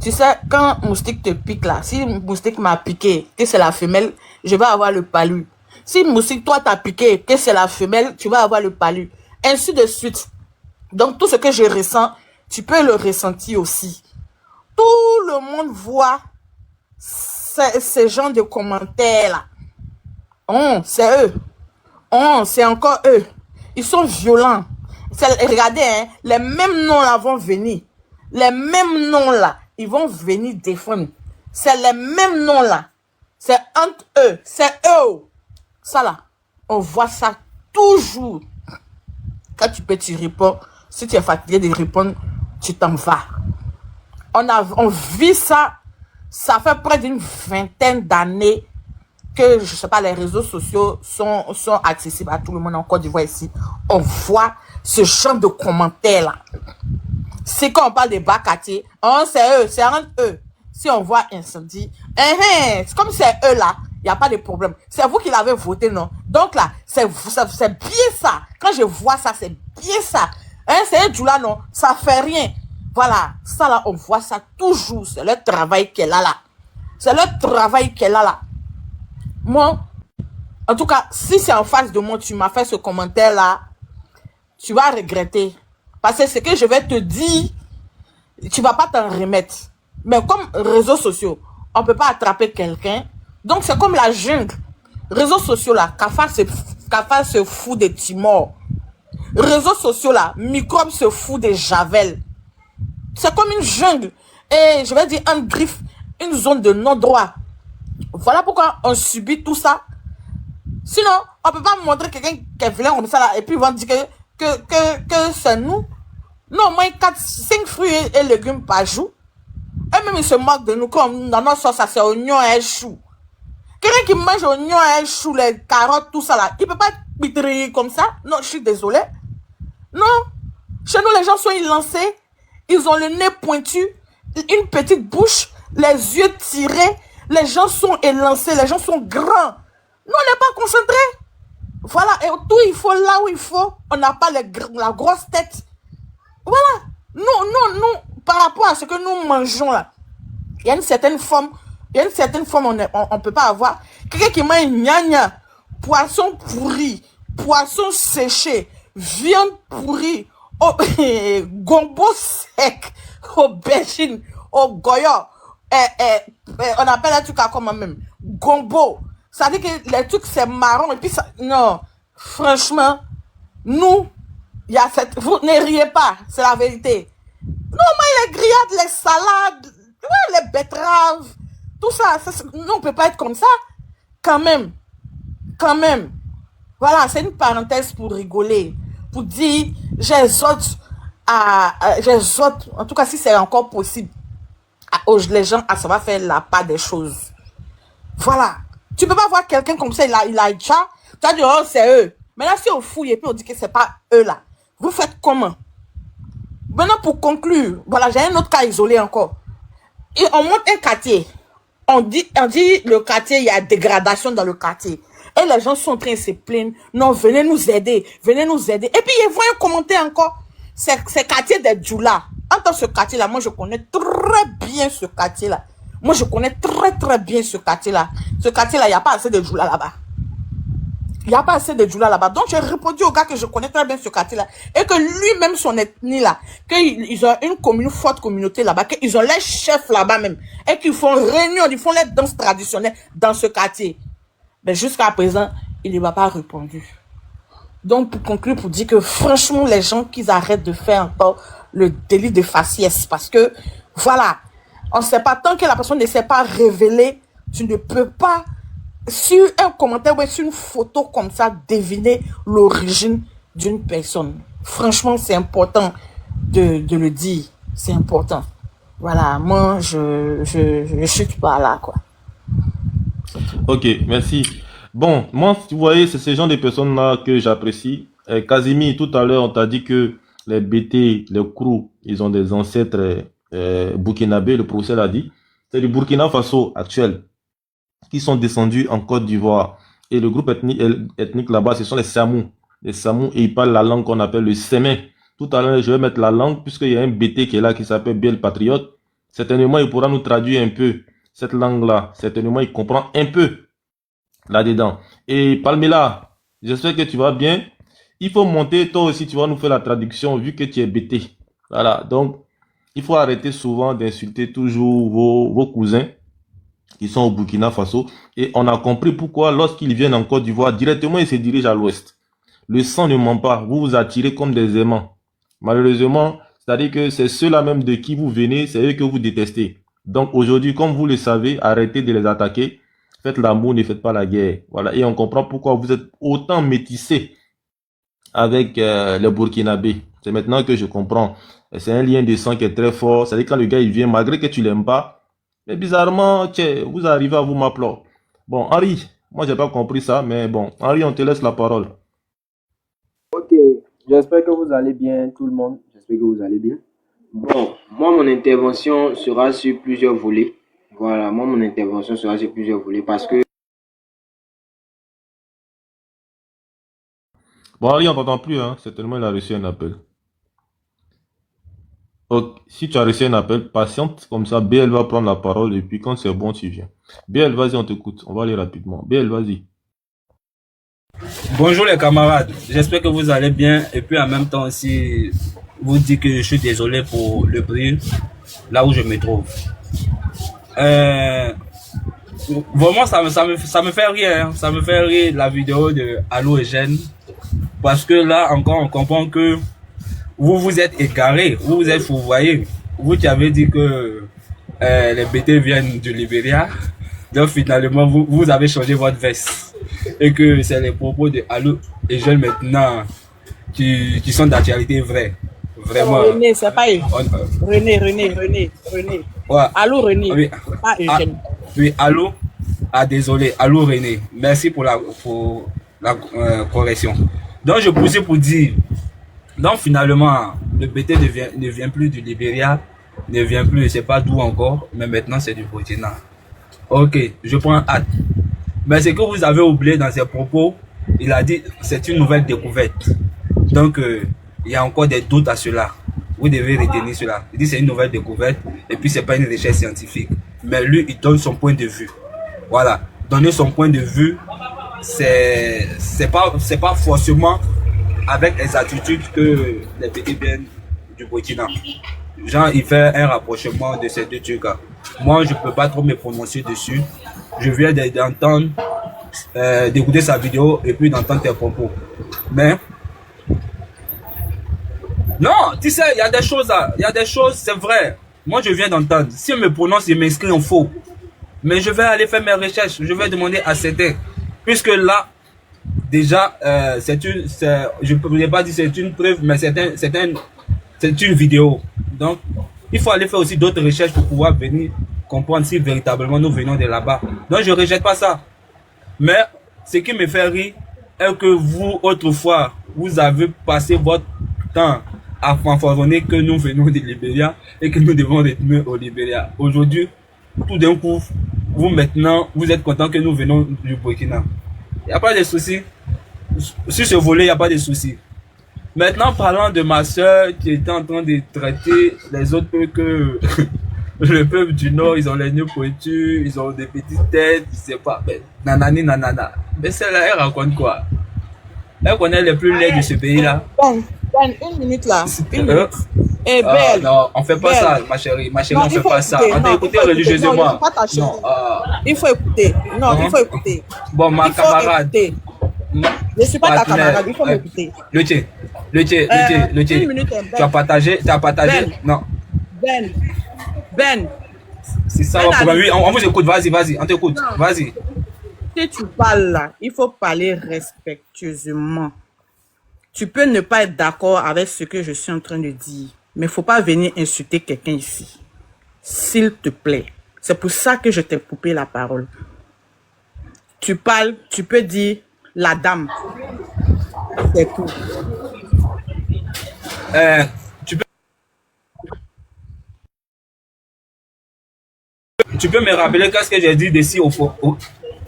Tu sais, quand moustique te pique là, si moustique m'a piqué, que c'est la femelle, je vais avoir le palu. Si moustique, toi, t'as piqué, que c'est la femelle, tu vas avoir le palu. Ainsi de suite. Donc, tout ce que je ressens, tu peux le ressentir aussi. Tout le monde voit ces genres de commentaires là. Oh, c'est eux. Oh, c'est encore eux. Ils sont violents. Regardez, hein, les mêmes noms là vont venir. Les mêmes noms là, ils vont venir défendre. C'est les mêmes noms là. C'est entre eux. C'est eux. Ça là, on voit ça toujours. Quand tu peux, tu réponds. Si tu es fatigué de répondre, tu t'en vas. On vit ça. Ça fait près d'une vingtaine d'années que, je sais pas, les réseaux sociaux sont accessibles à tout le monde en Côte d'Ivoire ici. On voit ce genre de commentaires là. C'est quand on parle des bas quartiers. Oh, c'est eux, c'est entre eux. Si on voit incendie, c'est comme c'est eux là, il n'y a pas de problème. C'est vous qui l'avez voté, non? Donc là, c'est bien ça. Quand je vois ça, c'est bien ça. C'est eux là, non? Ça fait rien. Voilà, ça là, on voit ça toujours. C'est le travail qu'elle a là. C'est le travail qu'elle a là. Moi, en tout cas, si c'est en face de moi, tu m'as fait ce commentaire là, tu vas regretter. Parce que ce que je vais te dire, tu vas pas t'en remettre. Mais comme réseaux sociaux, on peut pas attraper quelqu'un. Donc c'est comme la jungle. Réseaux sociaux là, Kafa se fout des timors. Réseaux sociaux là, microbe se fout des javel. C'est comme une jungle. Et je vais dire un griffe, une zone de non-droit. Voilà pourquoi on subit tout ça. Sinon, on peut pas montrer quelqu'un qui est vilain comme ça là, et puis ils vont dire que c'est nous. Non, moins 5 fruits et légumes par jour. Et même ils se moquent de nous comme dans notre sauce, ça c'est oignon et chou. Quelqu'un qui mange oignon et chou, les carottes, tout ça là, il peut pas être pitri comme ça. Non, je suis désolé. Non. Chez nous, les gens sont élancés. Ils ont le nez pointu, une petite bouche, les yeux tirés. Les gens sont élancés, les gens sont grands. Nous, on n'est pas concentrés. Voilà, et tout, il faut là où il faut. On n'a pas la grosse tête. Voilà. Nous, par rapport à ce que nous mangeons là, il y a une certaine forme, on ne peut pas avoir. Quelqu'un qui mange gnagna, poisson pourri, poisson séché, viande pourrie, gombo sec, aubergine, goya, on appelle les trucs à comment même, gombo. Ça veut dire que les trucs c'est marron et puis ça, non, franchement, nous, il y a vous ne riez pas, c'est la vérité. Non, mais les grillades, les salades, les betteraves, tout ça, nous, on peut pas être comme ça. Quand même. Voilà, c'est une parenthèse pour rigoler. Pour dire, j'exhorte, en tout cas, si c'est encore possible, les gens à savoir faire la part des choses. Voilà. Tu peux pas voir quelqu'un comme ça, il a déjà, tu as dit, oh, c'est eux. Mais là, si on fouille et puis on dit que c'est pas eux là, vous faites comment? Maintenant, pour conclure, voilà, j'ai un autre cas isolé encore. Et on monte un quartier. On dit le quartier, il y a dégradation dans le quartier. Et les gens sont en train de se plaindre. Non, venez nous aider. Et puis, ils voient un commentaire encore. C'est quartier des Djoula. Dans ce quartier-là, moi, je connais très bien ce quartier-là. Moi, je connais très bien ce quartier-là. Ce quartier-là, il n'y a pas assez de Djoula là-bas. Il n'y a pas assez de Djoula là-bas. Donc, j'ai répondu au gars que je connais très bien ce quartier-là. Et que lui-même, son ethnie là, qu'ils ont une forte communauté là-bas, qu'ils ont les chefs là-bas même. Et qu'ils font réunion, ils font les danses traditionnelles dans ce quartier. Mais jusqu'à présent, il ne m'a pas répondu. Donc, pour conclure, pour dire que franchement, les gens, qu'ils arrêtent de faire encore le délit de faciès. Parce que, voilà, on ne sait pas, tant que la personne ne s'est pas révélée, tu ne peux pas, sur un commentaire ou sur une photo comme ça, deviner l'origine d'une personne. Franchement, c'est important de le dire. C'est important. Voilà, moi, je chute pas là, quoi. Ok, merci. Bon, moi, vous voyez, c'est ce genre de personnes-là que j'apprécie. Casimir, tout à l'heure, on t'a dit que les BT, les Krou, ils ont des ancêtres burkinabés, le professeur l'a dit. C'est du Burkina Faso actuel qui sont descendus en Côte d'Ivoire. Et le groupe ethnique là-bas, ce sont les Samous. Les Samous, et ils parlent la langue qu'on appelle le Sémé. Tout à l'heure, je vais mettre la langue, puisqu'il y a un BT qui est là, qui s'appelle Biel Patriote. Certainement, il pourra nous traduire un peu cette langue-là. Certainement, il comprend un peu là-dedans. Et Palmela, j'espère que tu vas bien. Il faut monter, toi aussi, tu vas nous faire la traduction, vu que tu es BT. Voilà, donc, il faut arrêter souvent d'insulter toujours vos cousins qui sont au Burkina Faso. Et on a compris pourquoi, lorsqu'ils viennent en Côte d'Ivoire, directement, ils se dirigent à l'ouest. Le sang ne ment pas. Vous vous attirez comme des aimants. Malheureusement, c'est-à-dire que c'est ceux-là même de qui vous venez, c'est eux que vous détestez. Donc aujourd'hui, comme vous le savez, arrêtez de les attaquer. Faites l'amour, ne faites pas la guerre. Voilà. Et on comprend pourquoi vous êtes autant métissés avec les Burkinabés. C'est maintenant que je comprends. C'est un lien de sang qui est très fort. C'est-à-dire quand le gars il vient, malgré que tu l'aimes pas, mais bizarrement, vous arrivez à vous m'appeler. Bon, Henri, moi j'ai pas compris ça, mais bon, Henri, on te laisse la parole. Ok, j'espère que vous allez bien, tout le monde. J'espère que vous allez bien. Bon, moi, mon intervention sera sur plusieurs volets. Voilà, moi, mon intervention sera sur plusieurs volets parce que... Bon, Henri, on t'entend plus, hein. Certainement, il a reçu un appel. Ok, si tu as reçu un appel, patiente, comme ça, BL va prendre la parole et puis quand c'est bon, tu viens. BL, vas-y, on t'écoute. On va aller rapidement. BL, vas-y. Bonjour les camarades, j'espère que vous allez bien et puis en même temps aussi vous dire que je suis désolé pour le bruit là où je me trouve. Vraiment ça me fait rire, hein. Ça me fait rire la vidéo de Allo Eugène parce que là encore on comprend que vous vous êtes égaré, vous vous êtes fourvoyé. Vous qui avez dit que les BT viennent du Libéria, donc finalement vous avez changé votre veste. Et que c'est les propos de Allo et Jeune maintenant qui sont d'actualité vraie. Vraiment. René, c'est pas René. Ouais. Allô René, Oui. pas Eugène. Oui, Allo. Ah, désolé. Allo René. Merci pour la correction. Donc, je poussais pour dire. Donc, finalement, le BT ne vient plus du Libéria, ne vient plus, je sais pas d'où encore, mais maintenant c'est du Burkina. Ok, je prends acte. Mais ce que vous avez oublié dans ses propos, il a dit c'est une nouvelle découverte. Donc, il y a encore des doutes à cela. Vous devez retenir cela. Il dit c'est une nouvelle découverte et puis c'est pas une recherche scientifique. Mais lui, il donne son point de vue. Voilà. Donner son point de vue, c'est pas forcément avec les attitudes que les petits viennent du Burkina. Genre, il fait un rapprochement de ces deux trucs-là. Moi, je peux pas trop me prononcer dessus. Je viens d'entendre, d'écouter sa vidéo et puis d'entendre tes propos. Mais, non, tu sais, il y a des choses, c'est vrai. Moi, je viens d'entendre. Si je me prononce, je m'inscris en faux. Mais je vais aller faire mes recherches. Je vais demander à certains. Puisque là, déjà, je ne peux pas dire c'est une preuve, mais c'est une vidéo. Donc, il faut aller faire aussi d'autres recherches pour pouvoir venir comprendre si véritablement nous venons de là-bas. Donc, je ne rejette pas ça. Mais, ce qui me fait rire est que vous, autrefois, vous avez passé votre temps à fanfaronner que nous venons du Libéria et que nous devons retourner au Libéria. Aujourd'hui, tout d'un coup, vous êtes content que nous venons du Burkina. Il n'y a pas de souci. Sur ce volet, il n'y a pas de souci. Maintenant, parlant de ma soeur qui était en train de traiter les autres peuples que le peuple du Nord, ils ont les nœuds pointus, ils ont des petites têtes, je sais pas. Mais, nanani, nanana. Mais celle-là, elle raconte quoi? Elle connaît les plus laids de ce pays-là. Ben, une minute là. Une minute. Eh, Belle. Non, on fait pas Belle. ça, ma chérie. Ma chérie, Non, on fait pas ça. écouter. On Non, a écouté il faut religieusement. écouter. Non, pas ta chérie. Non, Il faut écouter. Non, Non. il faut écouter. bon, ma Il faut camarade. écouter. Je suis pas ta Partenaire, camarade, il faut m'écouter. Le tien. Une minute, Ben. Tu as partagé. Ben. Non. Ben, C'est ça, Ben le problème. a dit- Oui, on vous écoute. Vas-y, on t'écoute. Non. Vas-y. si tu parles là, il faut parler respectueusement. Tu peux ne pas être d'accord avec ce que je suis en train de dire, mais il ne faut pas venir insulter quelqu'un ici. S'il te plaît. C'est pour ça que je t'ai coupé la parole. Tu parles, tu peux dire la dame. C'est tout. Tu peux me rappeler qu'est-ce que j'ai dit d'ici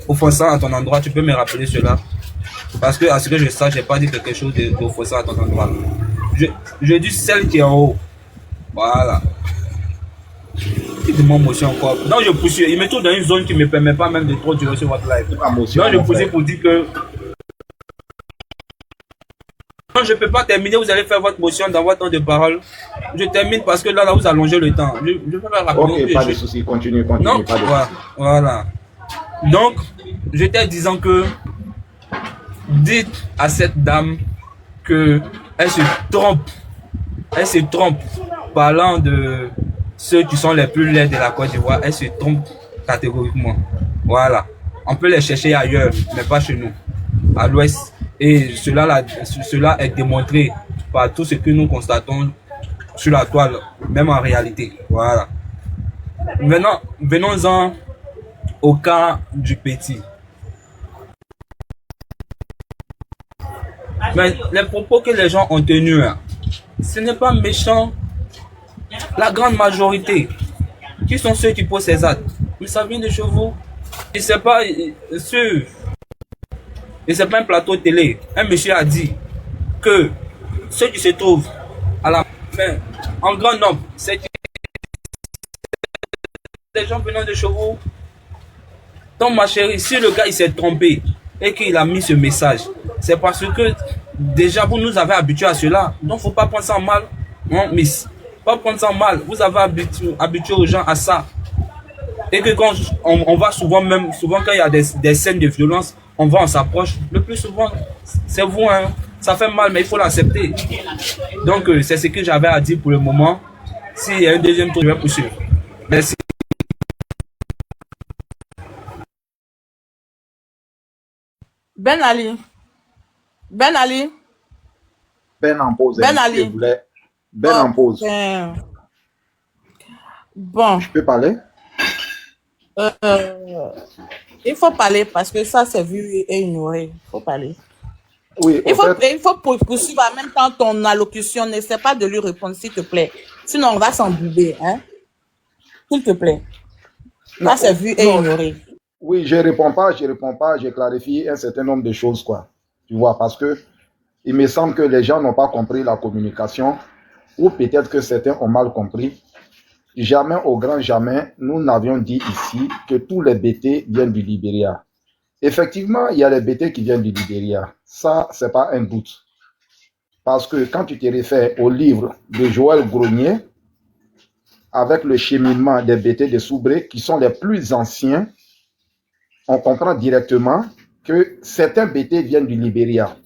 offensant à ton endroit? Tu peux me rappeler cela? Parce que à ce que je sache, j'ai pas dit quelque chose d'offensant à ton endroit. Je dis celle qui est en haut. Voilà. Il demande motion encore. Donc je poursuis. Il me trouve dans une zone qui ne me permet pas même de trop durer sur votre live. Donc je poursuis pour dire que non, je ne peux pas terminer. Vous allez faire votre motion dans votre temps de parole. Je termine parce que là vous allongez le temps. Je peux faire rapidement. Ok, pas de souci. Continue. Non, pas de souci. voilà. Donc, j'étais disant que dites à cette dame que elle se trompe. Elle se trompe. Parlant de ceux qui sont les plus laids de la Côte d'Ivoire, elle se trompe catégoriquement. Voilà. On peut les chercher ailleurs, mais pas chez nous, à l'ouest. Et cela est démontré par tout ce que nous constatons sur la toile, même en réalité. Voilà. Maintenant, venons-en au cas du petit. Mais les propos que les gens ont tenus, ce n'est pas méchant. La grande majorité, qui sont ceux qui posent ces actes, mais ça vient de chez vous. Et c'est pas sûr. Et c'est pas un plateau télé. Un monsieur a dit que ceux qui se trouvent à la fin, en grand nombre, c'est des gens venant de chez vous. Donc ma chérie, si le gars il s'est trompé et qu'il a mis ce message, c'est parce que déjà vous nous avez habitués à cela. Donc faut pas prendre ça en mal. Non, miss. Pas prendre ça en mal. Vous avez habitué aux gens à ça. Et que quand on va souvent quand il y a des scènes de violence, on s'approche. Le plus souvent, c'est vous, hein. Ça fait mal, mais il faut l'accepter. Donc c'est ce que j'avais à dire pour le moment. S'il y a un deuxième tour, je vais poursuivre. Merci. Ben Ali. Ben Ali. Ben en pause. Ben Ali. Ben en pause. Bon. Je peux parler? Il faut parler parce que ça, c'est vu et ignoré. Il faut parler. Oui, Il faut poursuivre en même temps ton allocution. N'essaie pas de lui répondre, s'il te plaît. Sinon, on va s'embourber. Hein? S'il te plaît. Ça, c'est vu et ignoré. Oui, je réponds pas, je clarifie un certain nombre de choses, quoi. Tu vois, parce que il me semble que les gens n'ont pas compris la communication, ou peut-être que certains ont mal compris. Jamais, au grand jamais, nous n'avions dit ici que tous les BT viennent du Libéria. Effectivement, il y a les BT qui viennent du Libéria. Ça, c'est pas un doute. Parce que quand tu te réfères au livre de Joël Grenier, avec le cheminement des BT de Soubré, qui sont les plus anciens, on comprend directement que certains BT viennent du Libéria.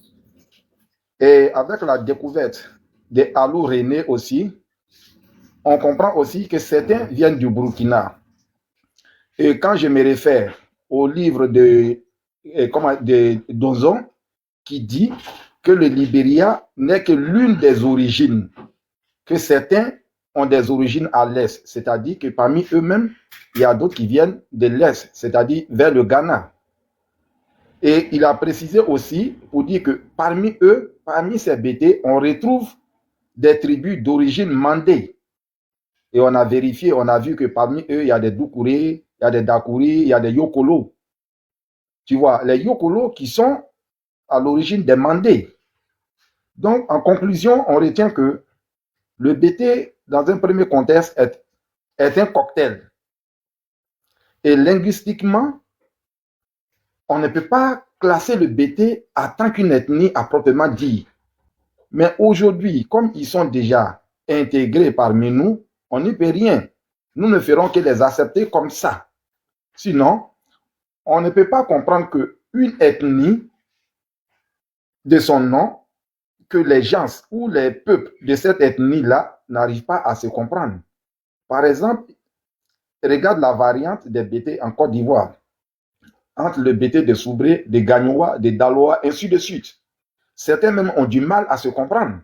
Et avec la découverte des Alou René aussi, on comprend aussi que certains viennent du Burkina. Et quand je me réfère au livre de Donzon, qui dit que le Libéria n'est que l'une des origines, que certains ont des origines à l'est, c'est-à-dire que parmi eux-mêmes, il y a d'autres qui viennent de l'est, c'est-à-dire vers le Ghana. Et il a précisé aussi pour dire que parmi eux, parmi ces BT, on retrouve des tribus d'origine mandé. Et on a vérifié, on a vu que parmi eux, il y a des Doukouré, il y a des Dakouri, il y a des Yokolo. Tu vois, les Yokolo qui sont à l'origine des Mandés. Donc, en conclusion, on retient que le BT, dans un premier contexte, est un cocktail. Et linguistiquement, on ne peut pas classer le BT en tant qu'une ethnie à proprement dit. Mais aujourd'hui, comme ils sont déjà intégrés parmi nous, on n'y peut rien. Nous ne ferons que les accepter comme ça. Sinon, on ne peut pas comprendre qu'une ethnie de son nom, que les gens ou les peuples de cette ethnie-là n'arrivent pas à se comprendre. Par exemple, regarde la variante des BT en Côte d'Ivoire, entre le BT de Soubré, de Gagnoua, de Daloa, ainsi de suite. certains même ont du mal à se comprendre.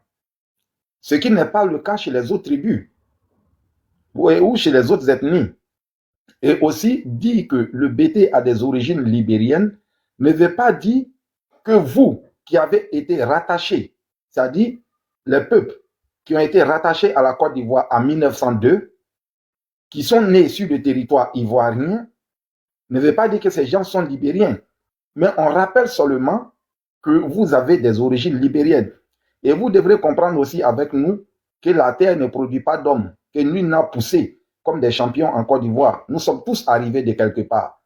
Ce qui n'est pas le cas chez les autres tribus ou chez les autres ethnies. Et aussi, dire que le BT a des origines libériennes ne veut pas dire que vous, qui avez été rattachés, c'est-à-dire les peuples qui ont été rattachés à la Côte d'Ivoire en 1902, qui sont nés sur le territoire ivoirien, ne veut pas dire que ces gens sont libériens. Mais on rappelle seulement que vous avez des origines libériennes. Et vous devrez comprendre aussi avec nous que la terre ne produit pas d'hommes, que nul n'a poussé comme des champions en Côte d'Ivoire. Nous sommes tous arrivés de quelque part.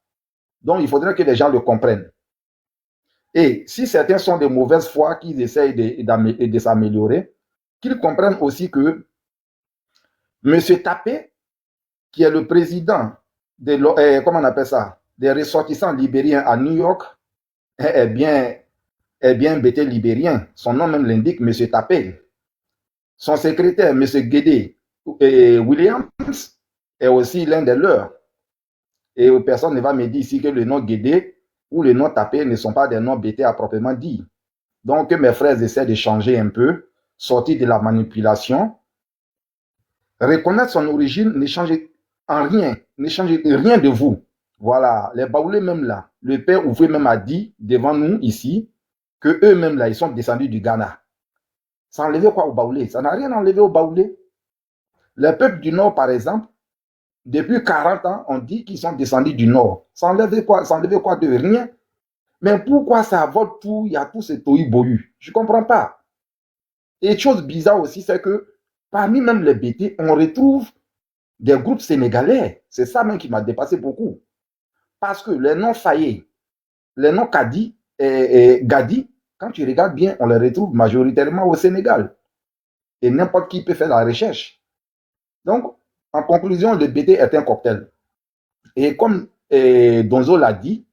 Donc, il faudrait que les gens le comprennent. Et si certains sont de mauvaise foi, qu'ils essayent de s'améliorer, qu'ils comprennent aussi que M. Tapé, qui est le président comment on appelle ça, des ressortissants libériens à New York, est bien BT libérien. Son nom même l'indique, M. Tapé. Son secrétaire, M. Guédé Williams, est aussi l'un des leurs. Et personne ne va me dire ici que le nom Guédé ou le nom Tapé ne sont pas des noms BT à proprement dit. Donc, mes frères essaient de changer un peu, sortir de la manipulation. Reconnaître son origine ne change en rien, ne change rien de vous. Voilà, les Baoulés même là, le père Ouvrier même a dit devant nous ici que eux-mêmes là, ils sont descendus du Ghana. Ça enlevait quoi aux Baoulés? Ça n'a rien enlevé aux Baoulés. Les peuples du Nord, par exemple, depuis 40 ans, on dit qu'ils sont descendus du Nord. Ça enlevait quoi de rien? Mais pourquoi ça vote tout? Il y a tout ce tohu-bohu. Je ne comprends pas. Et chose bizarre aussi, c'est que parmi même les BT, on retrouve des groupes sénégalais. C'est ça même qui m'a dépassé beaucoup. Parce que les noms Faye, les noms Kadi et Gadi, quand tu regardes bien, on les retrouve majoritairement au Sénégal. Et n'importe qui peut faire la recherche. Donc, en conclusion, le BT est un cocktail. Et comme Donzo l'a dit,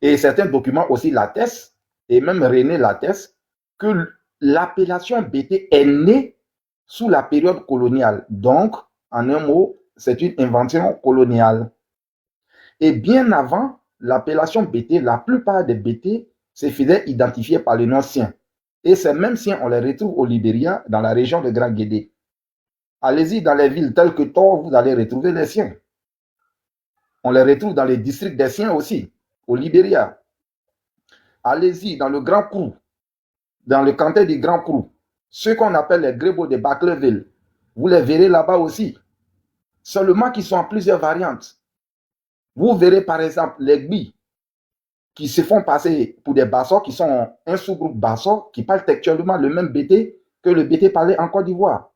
et certains documents aussi l'attestent, et même René l'atteste, que l'appellation BT est née sous la période coloniale. Donc, en un mot, c'est une invention coloniale. Et bien avant l'appellation BT, la plupart des BT se faisaient identifier par les noms siens. Et ces mêmes siens, on les retrouve au Libéria, dans la région de Grand Guédé. Allez-y dans les villes telles que Tor, vous allez retrouver les siens. On les retrouve dans les districts des siens aussi, au Libéria. Allez-y dans le Grand Crou, dans le canton du Grand Crou. Ceux qu'on appelle les Grébaux de Bacleville, vous les verrez là-bas aussi. Seulement qu'ils sont en plusieurs variantes. Vous verrez par exemple les Gbi qui se font passer pour des Bassors, qui sont un sous-groupe Bassor, qui parlent textuellement le même BT que le BT parlait en Côte d'Ivoire.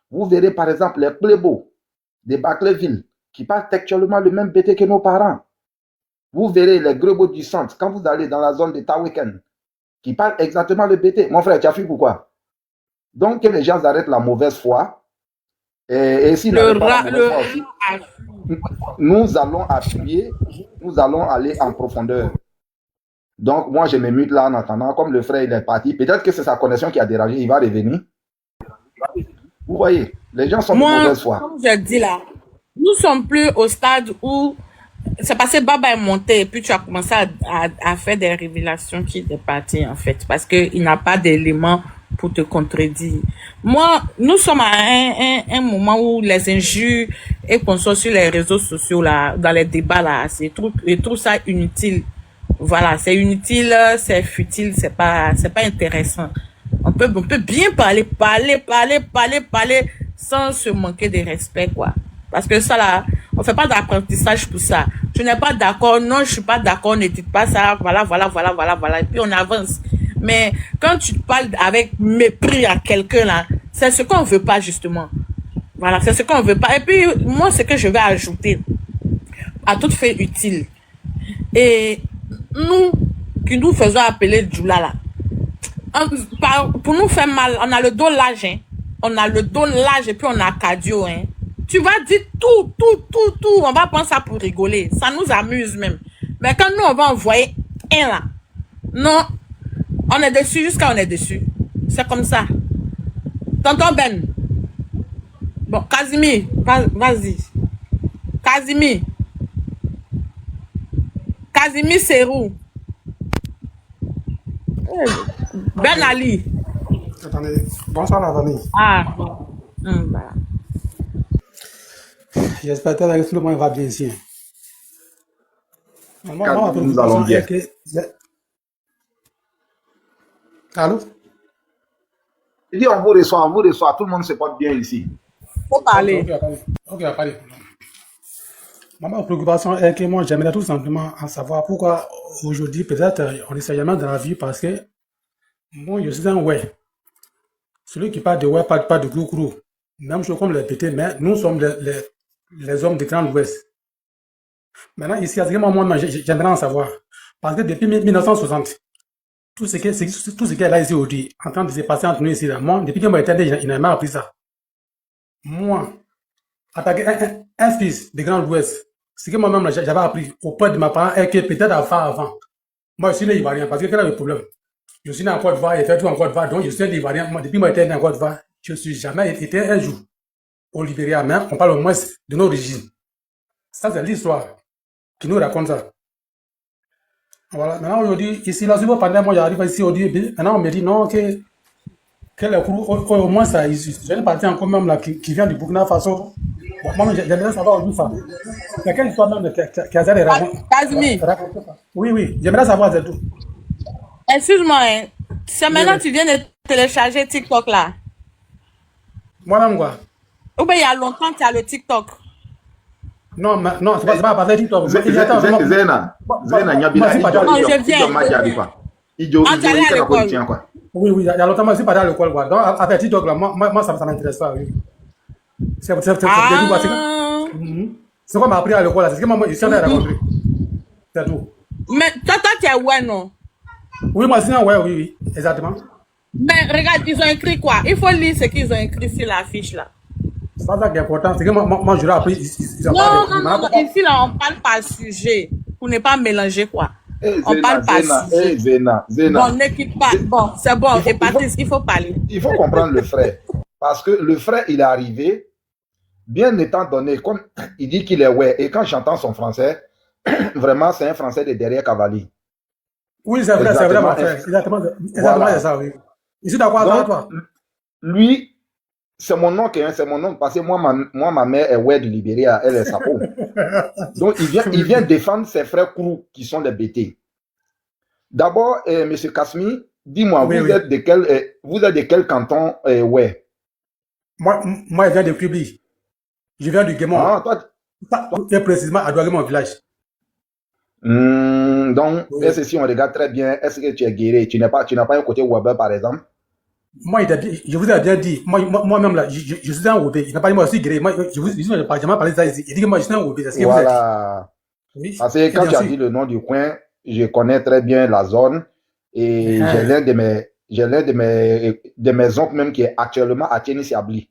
Vous verrez par exemple les Plébeaux de Bacleville qui parlent textuellement le même BT que nos parents. Vous verrez les Grébaux du centre quand vous allez dans la zone de Taweken qui parlent exactement le BT. Mon frère, tu as fait pourquoi? Donc que les gens arrêtent la mauvaise foi. Et si nous allons appuyer, nous allons aller en profondeur. Donc moi je me mute là en attendant, comme le frère il est parti, peut-être que c'est sa connexion qui a dérangé, il va revenir. Vous voyez, les gens sont de mauvaise foi. Comme je dis là, nous sommes plus au stade où c'est passé, Baba est monté et puis tu as commencé à faire des révélations qui étaient parties en fait, parce qu'il n'a pas d'éléments pour te contredire. Moi, nous sommes à un moment où les injures et qu'on soit sur les réseaux sociaux là, dans les débats là, je trouve ça inutile. Voilà, c'est inutile, c'est futile, c'est pas intéressant. On peut bien parler sans se manquer de respect, quoi. Parce que ça là, on fait pas d'apprentissage pour ça. Tu n'es pas d'accord, non, je suis pas d'accord, ne dites pas ça, voilà, et puis on avance. Mais quand tu parles avec mépris à quelqu'un là, c'est ce qu'on veut pas justement. Voilà, c'est ce qu'on veut pas. Et puis moi, ce que je vais ajouter à toute fait utile. Et nous, qui nous faisons appeler Djoula là, pour nous faire mal, on a le dos large, hein. On a le dos large et puis on a cardio, hein. Tu vas dire tout. On va prendre ça pour rigoler. Ça nous amuse même. Mais quand nous, on va envoyer un là, non, on est dessus jusqu'à on est dessus. C'est comme ça. Tonton Ben. Bon, Casimir, vas-y. Casimir Serrou. Ben Ali. Attendez. Bonsoir la famille. Ah, bon. Voilà. J'espère que tout le monde va bien ici. Moi, ma Nous allons préoccupation bien. est que... Allô? Il dit on vous reçoit, tout le monde se porte bien ici. Faut parler. Ok, parlez. Ma préoccupation est que moi, j'aimerais tout simplement en savoir pourquoi aujourd'hui, peut-être, on essaie jamais dans la vie parce que moi, je suis un ouais. Celui qui parle de ouais, parle pas de grou. Même chose comme les pétés, mais nous sommes les hommes du Grand Ouest. Maintenant, ici, à ce moment, j'aimerais en savoir. Parce que depuis 1960, tout ce qui est là ici aujourd'hui, en train de se passer entre nous ici, là, moi, depuis que moi j'étais né, il n'a pas appris ça. Moi, attaquer un fils de Grand Ouest, ce que moi-même j'avais appris auprès de ma parent est que peut-être avant, moi je suis né Ivoirien, parce que quel est le problème? Je suis né en Côte d'Ivoire, j'ai fait tout en Côte d'Ivoire, donc je suis né Ivoirien. Moi, depuis que moi j'étais né en Côte d'Ivoire, je ne suis jamais été un jour au Libéria, mais on parle au moins de nos origines. Ça, c'est l'histoire qui nous raconte ça. Voilà, maintenant aujourd'hui, ici, là, si vous parlez, moi j'arrive ici aujourd'hui, maintenant on me dit non, que le crew, au moins ça, j'ai une partie encore même là qui vient du Burkina Faso. Bon, moi, j'aimerais savoir aujourd'hui ça. Il y a quelle histoire même qui a des Kazmi, Oui, j'aimerais savoir c'est tout. excuse-moi, hein. C'est maintenant que tu viens de télécharger TikTok là. Moi-même quoi? Ou bien il y a longtemps que tu as le TikTok. Non, c'est pas à partir de TikTok. Zena, Nyabila, Non, je viens. il à l'école. quoi. Oui, il y a longtemps, moi, je suis pas à l'école quoi. Donc, avec TikTok là, moi ça m'intéresse pas, oui. C'est tout quoi. C'est quoi m'a appris à l'école là? C'est ce que moi, je suis allé raconter. C'est tout. Mais toi, tu es ouais, non? Oui, moi, c'est ouais, oui, exactement. Mais regarde, ils ont écrit quoi? Il faut lire ce qu'ils ont écrit sur la fiche là. C'est pas ça qui est important. C'est que moi je l'ai appris. Non. Ici là, on parle par sujet. Pour ne pas mélanger quoi. On parle par sujet. Zena. Bon, n'écoute pas. Bon, c'est bon. Et Patrice, il faut parler. Il faut comprendre le frère. Parce que le frère, il est arrivé, bien étant donné, comme il dit qu'il est ouais, et quand j'entends son français, vraiment, c'est un français de derrière cavalier. Oui, c'est vrai, mon frère. Exactement, c'est ça, oui. Je suis d'accord avec toi. Lui, c'est mon oncle, parce que moi, ma mère est ouais du Libéria, elle est Sapo. Donc, il vient défendre ses frères Kourou, qui sont les BT. D'abord, M. Kasmi, dis-moi, vous êtes de quel canton, ouais? Moi, je viens de Kubli. Je viens du Guémon. Ah, toi, et précisément à Douagué, mon village. Donc, est-ce que si on regarde très bien, est-ce que tu es guéri? Tu n'as pas un côté Weber, par exemple? Moi, je vous ai bien dit, moi-même là, je suis un Wobé. Il n'a pas dit moi aussi guéri. Moi, je n'ai pas jamais parlé de ça ici. Il dit que moi, je suis un Wobé. Voilà. Oui. Parce que quand tu as dit le nom du coin, je connais très bien la zone. Et j'ai l'un de mes oncles même qui est actuellement à Tchénis-Abli.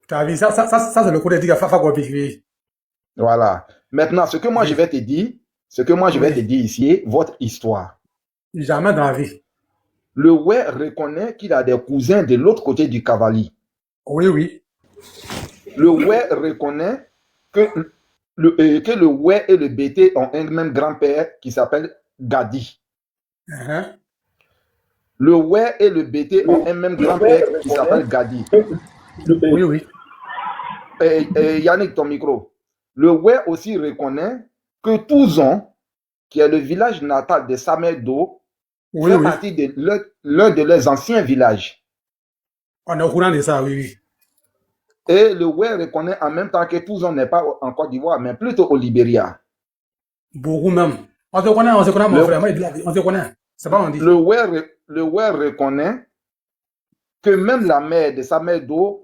Tu as vu, ça c'est le côté de Fafa Gobi. Voilà. Maintenant, ce que moi je vais te dire, ici, votre histoire. Jamais dans la vie. Le ouais reconnaît qu'il a des cousins de l'autre côté du cavalier. Oui. Le ouais reconnaît que le ouais et le BT ont un même grand-père qui s'appelle Gadi. Le ouais et le BT ont un même grand-père qui s'appelle Gadi. Oui. Yannick, ton micro. Le ouais aussi reconnaît que Touzon, qui est le village natal de Samedo, fait partie de l'un de leurs anciens villages. On est au courant de ça, oui. Et le ouais reconnaît en même temps que Touzon n'est pas en Côte d'Ivoire, mais plutôt au Libéria. Beaucoup même. On se connaît, mon frère. On se connaît. C'est pas on dit. Le ouais reconnaît que même la mère de Samedo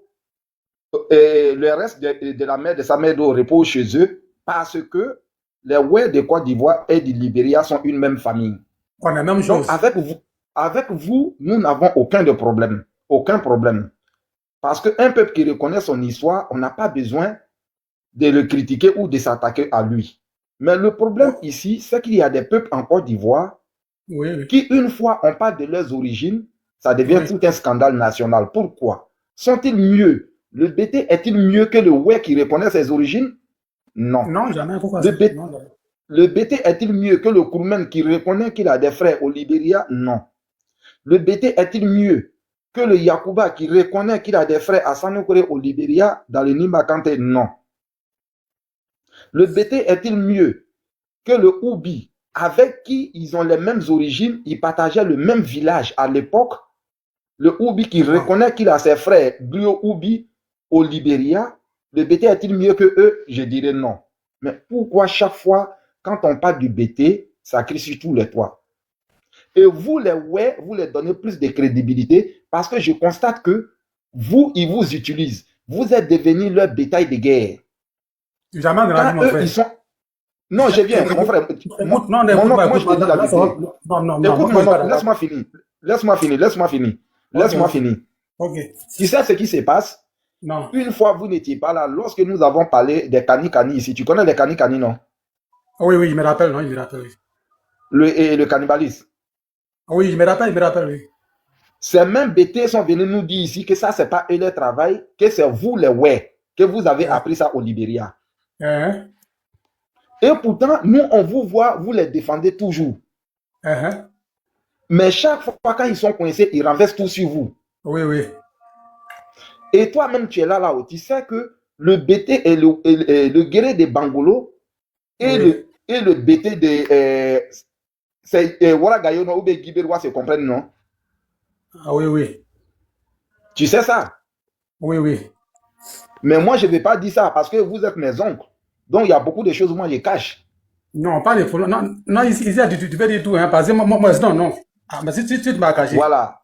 et le reste de la mer de Samedo repose chez eux parce que les ouais de Côte d'Ivoire et du Libéria sont une même famille. On a la même chose. Donc, avec vous, nous n'avons aucun problème. Aucun problème. Parce qu'un peuple qui reconnaît son histoire, on n'a pas besoin de le critiquer ou de s'attaquer à lui. Mais le problème ici, c'est qu'il y a des peuples en Côte d'Ivoire qui, une fois on parle de leurs origines, ça devient tout un scandale national. Pourquoi? Sont-ils mieux? Le BT est-il mieux que le ouais qui reconnaît ses origines? Non. Non, jamais. Pourquoi le BT est-il mieux que le Kourmen qui reconnaît qu'il a des frères au Libéria? Non. Le BT est-il mieux que le Yakuba qui reconnaît qu'il a des frères à Sanokore au Libéria, dans le Nimba Kanté? Non. Le BT est-il mieux que le Oubi, avec qui ils ont les mêmes origines, ils partageaient le même village à l'époque? Le Oubi qui reconnaît qu'il a ses frères, Glio Oubi, au Libéria, le BT est-il mieux que eux? Je dirais non. Mais pourquoi chaque fois, quand on parle du BT, ça crie sur tous les toits? Et vous, les ouais, vous les donnez plus de crédibilité parce que je constate que vous, ils vous utilisent. Vous êtes devenus leur bétail de guerre. Jamais de la vie, mon Quand eux, frère. ils sont... Non, je viens, mon frère. Écoute, non, Mon n'écoute oncle, pas, moi, écoute je te dis la pas. vérité. Non, Écoute, moi, mon je oncle, parle. laisse-moi finir. Laisse-moi finir. Laisse-moi finir. Laisse-moi Ok, finir. ok. Tu sais ce qui se passe? Non. Une fois, vous n'étiez pas là, lorsque nous avons parlé des Kani ici. Tu connais les Kani, non? Oui, oui, il me rappelle, non, il me rappelle, oui. Et le cannibalisme. Oui, il me rappelle, oui. Ces mêmes BT sont venus nous dire ici que ça, c'est pas eux leur travail, que c'est vous les ouais, que vous avez appris ça au Libéria. Hein? Et pourtant, nous, on vous voit, vous les défendez toujours. Hein? Mais chaque fois, quand ils sont coincés, ils renversent tout sur vous. Oui, oui. Et toi-même, tu es là, tu sais que le BT et le guerrier de Bangolo et, Oui. le BT de c'est Waragayono ou Giberwa se comprennent, non? Ah oui, oui. Tu sais ça? Oui, oui. Mais moi, je ne vais pas dire ça parce que vous êtes mes oncles. Donc, il y a beaucoup de choses, moi, je cache. Non, pas les problèmes. Non, non, ici, tu peux dire tout, hein, parce que moi, non. Ah, mais si tu m'as caché. Voilà.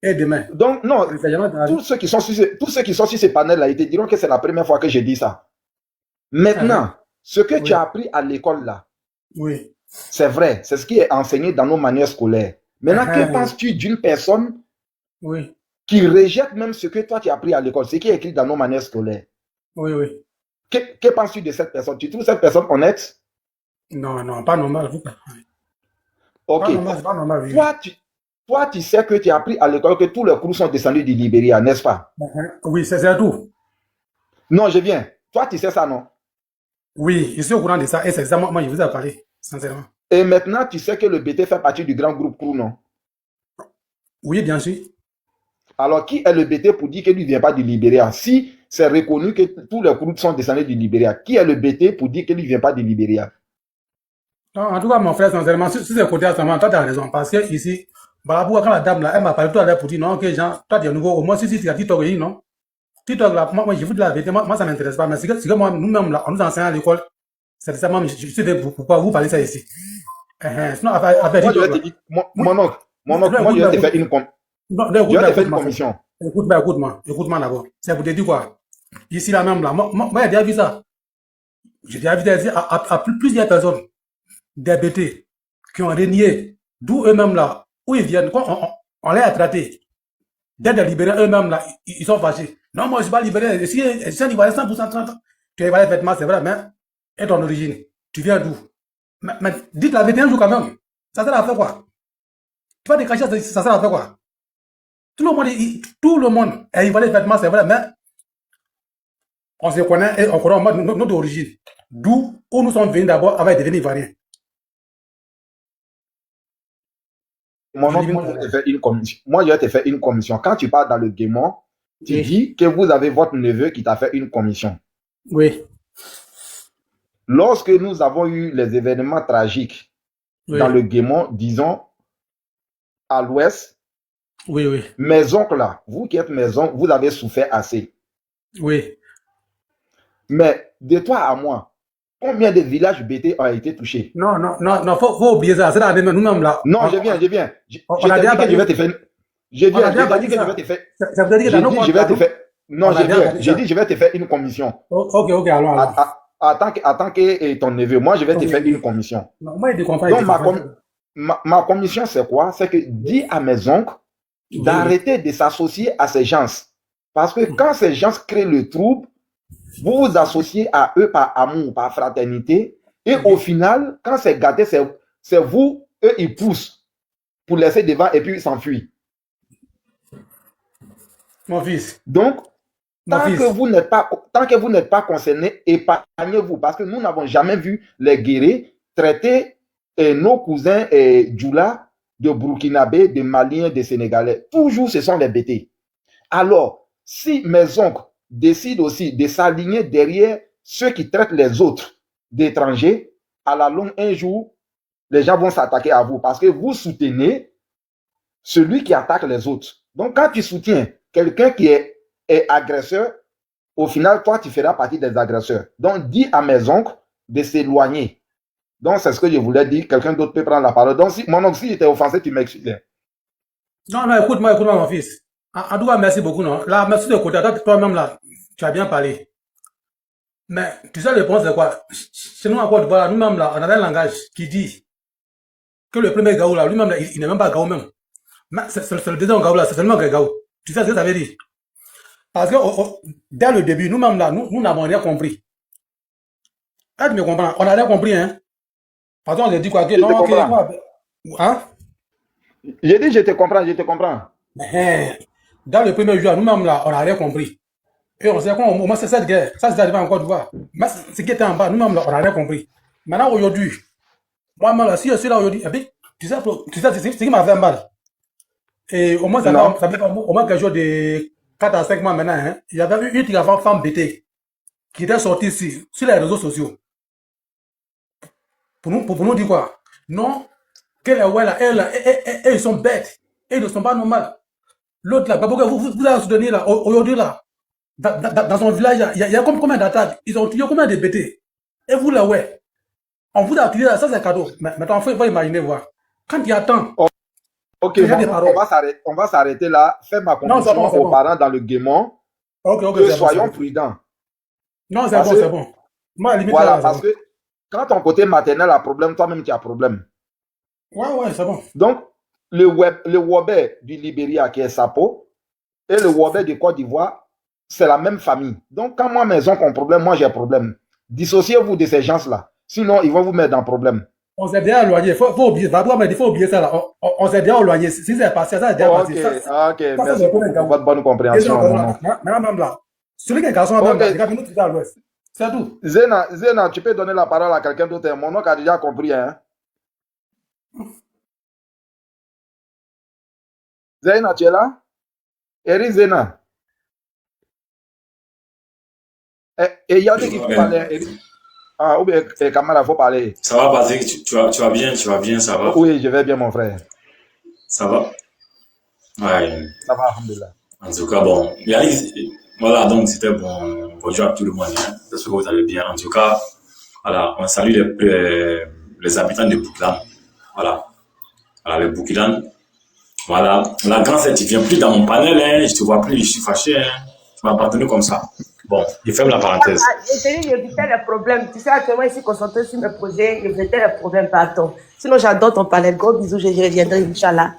Et demain. Donc, non, C'est jamais dans la vie. tous ceux qui sont sur ces panels-là, ils te diront que c'est la première fois que je dis ça. Maintenant, ce que tu Oui. as appris à l'école, là, Oui. c'est vrai, c'est ce qui est enseigné dans nos manuels scolaires. Maintenant, que Ah. penses-tu d'une personne Oui. qui rejette même ce que toi tu as appris à l'école, ce qui est écrit dans nos manuels scolaires? Oui, oui. Que penses-tu de cette personne? Tu trouves cette personne honnête? Non, non, pas normal. Ok. Pas normal, c'est pas normal. Oui. Toi, tu sais que tu as appris à l'école que tous les cours sont descendus du Libéria, n'est-ce pas? Oui, c'est tout. Non, je viens. Toi, tu sais ça, non? Oui, je suis au courant de ça. Et c'est exactement, moi, je vous ai parlé, sincèrement. Et maintenant, tu sais que le BT fait partie du grand groupe Crew, non? Oui, bien sûr. Alors, qui est le BT pour dire qu'il ne vient pas du Libéria? Si c'est reconnu que tous les groupes sont descendus du Libéria, qui est le BT pour dire qu'il ne vient pas du Libéria? Non, en tout cas, mon frère, sincèrement, si c'est côté à toi, tu as raison. Parce que ici, bah, quand la dame, là, elle m'a parlé tout à l'heure pour dire, non, ok, Jean, toi, tu es nouveau. Au moins, si tu as TikTok, non? TikTok, là, moi, je vous dis la vérité, moi, ça ne m'intéresse pas. Mais c'est que moi, nous-mêmes, là, on nous enseigne à l'école. C'est ça, moi, je sais pourquoi vous parlez ça ici. Sinon, avec Moi, je vais TikTok, te dire, mon oncle, moi, je vais te faire une commission. Écoute-moi d'abord. C'est pour te dire quoi? Ici, là même, là, moi, j'ai déjà vu ça. J'ai déjà vu à plusieurs personnes, des BT, qui ont régné, d'où eux-mêmes, là, où ils viennent, quand on les a traités, d'être libérés eux-mêmes, là, ils sont fâchés. Non, moi, je ne suis pas libéré. Si un Ivoirien 100%, 30, tu es Ivoirien, effectivement, c'est vrai, mais, et ton origine, tu viens d'où? Mais dites la vérité un jour quand même. Ça sert à faire quoi? Tu vas te cacher, ça sert à faire quoi? Tout le monde est ivoirien, effectivement, c'est vrai, mais on se connaît et on connaît notre origine. D'où où nous sommes venus d'abord avant de devenir ivoiriens. Mon oncle, moi, je vais te faire une commission. Moi, je vais te faire une commission. Quand tu pars dans le Guémon, tu dis que vous avez votre neveu qui t'a fait une commission. Oui. Lorsque nous avons eu les événements tragiques dans le Guémon, disons, à l'ouest, oui. Mes oncles là, vous qui êtes mes oncles, vous avez souffert assez. Oui. Mais de toi à moi, combien de villages BT ont été touchés? Non, faut oublier ça. C'est là, nous-mêmes là. Non, je viens. Je t'ai dit que je vais te faire. Je vais te faire une commission. Ok, allons. Attends que ton neveu, moi je vais te faire une commission. Non, moi, il comprend. Donc ma commission c'est quoi? C'est que dis à mes oncles d'arrêter de s'associer à ces gens. Parce que quand ces gens créent le trouble, vous vous associez à eux par amour, par fraternité. Et au final, quand c'est gâté, c'est vous, eux, ils poussent pour laisser devant et puis ils s'enfuient. Mon fils. Donc, tant que vous n'êtes pas concerné, épargnez-vous. Parce que nous n'avons jamais vu les guerriers traiter nos cousins Djoula de Burkinabés, de Maliens, de Sénégalais. Toujours, ce sont les BT. Alors, si mes oncles décident aussi de s'aligner derrière ceux qui traitent les autres d'étrangers, à la longue, un jour, les gens vont s'attaquer à vous parce que vous soutenez celui qui attaque les autres. Donc, quand tu soutiens quelqu'un qui est agresseur, au final, toi, tu feras partie des agresseurs. Donc, dis à mes oncles de s'éloigner. Donc, c'est ce que je voulais dire. Quelqu'un d'autre peut prendre la parole. Donc, si, mon oncle, si j'étais offensé, tu m'excuses. Non, non, écoute-moi, mon fils. En tout cas, merci beaucoup, non. Là, merci de côté. Toi-même, là, tu as bien parlé. Mais, tu sais, le point, c'est quoi? Chez nous, en Côte d'Ivoire, nous-mêmes, là, on a un langage qui dit que le premier Gaou, là, lui-même, là, il n'est même pas Gaou même. Mais c'est le deuxième Gaou, là, c'est seulement Gaou. Tu sais ce que ça veut dire? Parce que, dès le début, nous-mêmes, là, nous n'avons rien compris. Ah, tu me comprends? On n'a rien compris, hein? Parce qu'on a dit quoi? Je te comprends. Hein? J'ai dit, je te comprends, je te comprends. Dans le premier jour, nous-mêmes, là, on n'a rien compris. Et on sait qu'au moins, c'est cette guerre. Ça, c'est arrivé en Côte d'Ivoire. Mais ce qui était en bas, nous-mêmes, là, on n'a rien compris. Maintenant, aujourd'hui, moi-même, là, si je suis là aujourd'hui, tu sais, c'est ce qui m'a fait mal. Et au moins, ça fait au moins quelque chose de 4 à 5 mois maintenant, hein. Il y avait une femme BT qui était sortie ici, sur les réseaux sociaux. Pour nous dire quoi? Non, qu'elle est ouais là, ils sont bêtes. Et ils ne sont pas normaux. L'autre là, pourquoi vous avez soutenu là, aujourd'hui là, dans son village, il y a combien d'attaques? Ils ont tué combien de BT? Et vous là, ouais. On vous a tué là, ça c'est cadeau. Mais maintenant, il faut imaginer voir. Quand il y a temps. Ok, on va s'arrêter là. Fais ma conclusion aux parents dans le Guémon. Ok, soyons prudents. Non, c'est bon. Moi, limite, voilà, parce que quand ton côté maternel a problème, toi-même tu as problème. Ouais, c'est bon. Donc, le Wobé du Libéria qui est Sapo et le Wobé de Côte d'Ivoire, c'est la même famille. Donc, quand moi, mes oncles ont problème, moi j'ai problème. Dissociez-vous de ces gens-là. Sinon, ils vont vous mettre dans problème. On s'est bien éloigné. Il faut oublier. Il faut oublier ça là. On s'est bien éloigné. Si c'est passé, ça c'est déjà passé. Ok, merci pour votre bonne compréhension. Même là. Celui qui est garçon, il a venu tout à l'ouest. C'est tout. Zena, tu peux donner la parole à quelqu'un d'autre. Mon oncle a déjà compris. Hein? Zena, tu es là? Eri Zena. Et il y a des qui parlaient. Ah, ou bien, Kamara, il faut parler. Ça va, Patrick, tu vas bien, ça va? Oui, je vais bien, mon frère. Ça va? Ouais. Ça va, alhamdulillah. En tout cas, bon, voilà, donc c'était bonjour à tout le monde, hein. J'espère que vous allez bien. En tout cas, voilà, on salue les habitants de Bouklan. Voilà, le Bouklan. Voilà, la grande sœur, tu viens plus dans mon panel, hein. Je te vois plus, je suis fâché, hein. Tu m'as pas tenu comme ça. Bon, je ferme la parenthèse. J'évitais les problèmes. Tu sais, actuellement, ici, concentré sur mes projets, j'évitais les problèmes, pardon. Sinon, j'adore ton panel. Gros bisous, je reviendrai, Inch'Allah.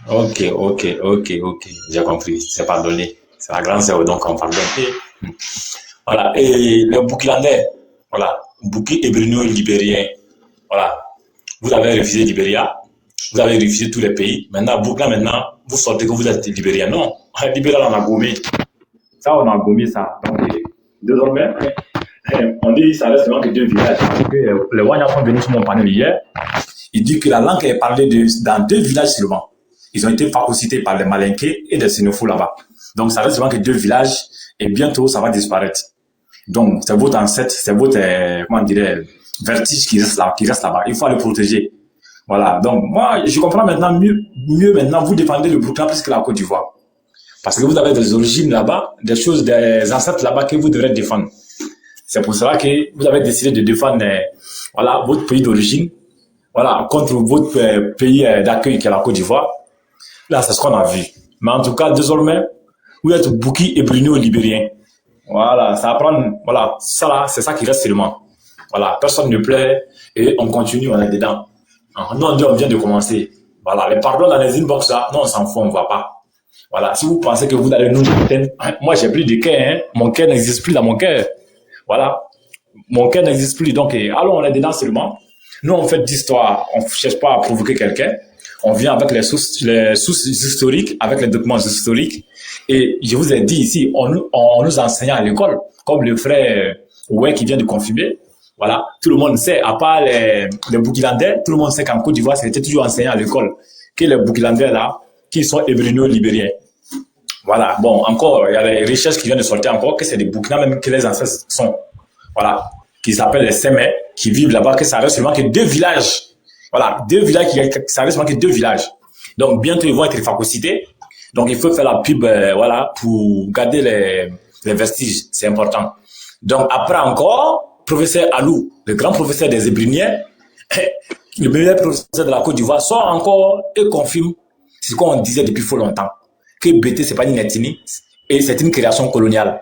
Ok. J'ai compris. C'est pardonné. C'est la grande sœur, donc on pardonne. Voilà. Et le Bouklandais, voilà. Bouki et Bruno Libérien. Voilà. Vous avez refusé Libéria. Vous avez refusé tous les pays. Maintenant, Boukland, vous sortez que vous êtes Libérien. Non. Libéria, on a gommé. Ça, on a gommé ça. Donc, désormais, on dit que ça reste seulement que 2 villages. Parce que les Wanyas sont venus sur mon panel hier. Ils disent que la langue est parlée dans 2 villages seulement. Ils ont été phagocytés par les Malinqués et des Sénéfous là-bas. Donc, ça reste seulement que 2 villages et bientôt, ça va disparaître. Donc, c'est votre ancêtre, c'est votre, comment dirais, vertige qui reste là-bas. Il faut le protéger. Voilà. Donc, moi, je comprends maintenant mieux maintenant, vous défendez le Burkina plus que la Côte d'Ivoire. Parce que vous avez des origines là-bas, des ancêtres là-bas que vous devrez défendre. C'est pour cela que vous avez décidé de défendre, voilà, votre pays d'origine, voilà, contre votre pays d'accueil qui est la Côte d'Ivoire. Là, c'est ce qu'on a vu. Mais en tout cas, désormais, vous êtes Bouki et Bruno Libérien. Voilà, ça va prendre, voilà, ça là, c'est ça qui reste seulement. Voilà, personne ne plaît et on continue, on est dedans. Nous, on vient de commencer. Voilà, les pardons dans les inbox là, non, on s'en fout, on ne voit pas. Voilà, si vous pensez que vous allez nous atteindre, moi j'ai plus de cœur, hein. Mon cœur n'existe plus dans mon cœur. Voilà, mon cœur n'existe plus. Donc, alors on est dedans seulement. Nous, on fait d'histoire, on ne cherche pas à provoquer quelqu'un. On vient avec les sources historiques, avec les documents historiques. Et je vous ai dit ici, on nous enseigne à l'école, comme le frère Oué qui vient de confirmer. Voilà, tout le monde sait, à part les Burkinabés, tout le monde sait qu'en Côte d'Ivoire, c'était toujours enseigné à l'école que les Burkinabés là, qui sont hébrino-libériens. Voilà, bon, encore, il y a les recherches qui viennent de sortir encore, que c'est des Burkina même que les ancêtres sont. Voilà, qui s'appellent les Sémè, qui vivent là-bas, que ça reste seulement que 2 villages. Voilà, 2 villages, ça reste seulement que 2 villages. Donc, bientôt, ils vont être phagocytés. Donc, il faut faire la pub, voilà, pour garder les vestiges. C'est important. Donc, après encore, professeur Alou, le grand professeur des Hébriniens, le meilleur professeur de la Côte d'Ivoire, sort encore et confirme ce qu'on disait depuis fort longtemps, que BT, c'est pas une ethnie et c'est une création coloniale.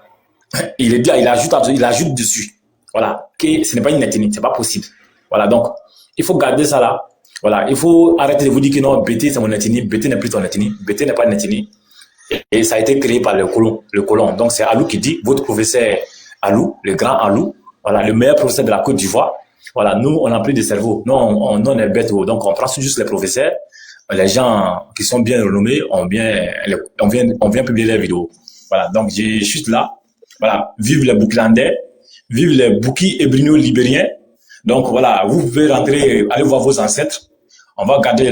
Il dit, il ajoute dessus. Voilà, que ce n'est pas une ethnie, c'est pas possible. Voilà, donc, il faut garder ça là. Voilà, il faut arrêter de vous dire que non, BT c'est mon ethnie, BT n'est plus ton ethnie, BT n'est pas une ethnie. Et ça a été créé par le colon. Donc, c'est Alou qui dit, votre professeur Alou, le grand Alou, voilà, le meilleur professeur de la Côte d'Ivoire. Voilà, nous, on n'a plus de cerveau. Nous, on est bêtes. Donc, on prend juste les professeurs. Les gens qui sont bien renommés, on vient publier leurs vidéos. Voilà, donc, je suis là. Voilà, vive les Burkinabés, vive les Bouki hébrino-libériens. Donc, voilà, vous pouvez rentrer, aller voir vos ancêtres. On va garder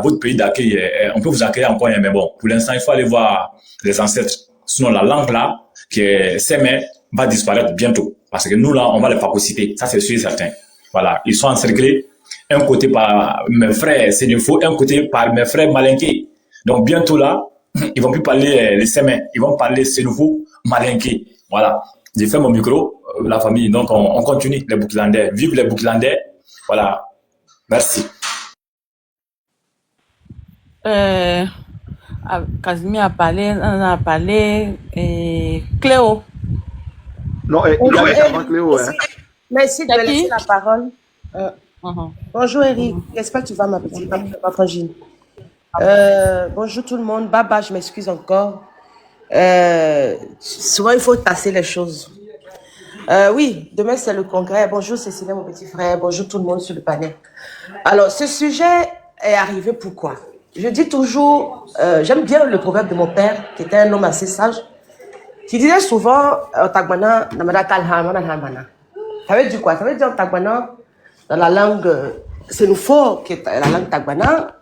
votre pays d'accueil. On peut vous accueillir encore, mais bon, pour l'instant, il faut aller voir les ancêtres. Sinon, la langue là, qui est Sémè, va disparaître bientôt. Parce que nous, là, on va les phagocyter. Ça, c'est sûr et certain. Voilà. Ils sont encerclés. Un côté par mes frères Sénéfaux, un côté par mes frères Malinké. Donc, bientôt là, ils vont plus parler les Sémè. Ils vont parler Sénéfaux, Malinké. Voilà. J'ai fait mon micro, la famille. Donc, on continue, les Burkinabés. Vive les Burkinabés. Voilà. Merci. Casimir a parlé, Nana a parlé, et Cléo. Non, il y Bonjour a Eric, récemment Cléo, hein. merci de T'as me laisser qui? la parole. Bonjour Eric, j'espère que tu vas ma petite, ma frangine. Bonjour tout le monde, Baba, je m'excuse encore. Souvent il faut tasser les choses. Oui, demain c'est le congrès. Bonjour Cécilia, mon petit frère. Bonjour tout le monde sur le panel. Alors, ce sujet est arrivé pourquoi? Je dis toujours, j'aime bien le proverbe de mon père, qui était un homme assez sage, qui disait souvent, Tagbana, Namada Kalhamana Hamana. Ça veut dire quoi? Ça veut dire en Tagbana, dans la langue sénoufo, qui est la langue Tagbana,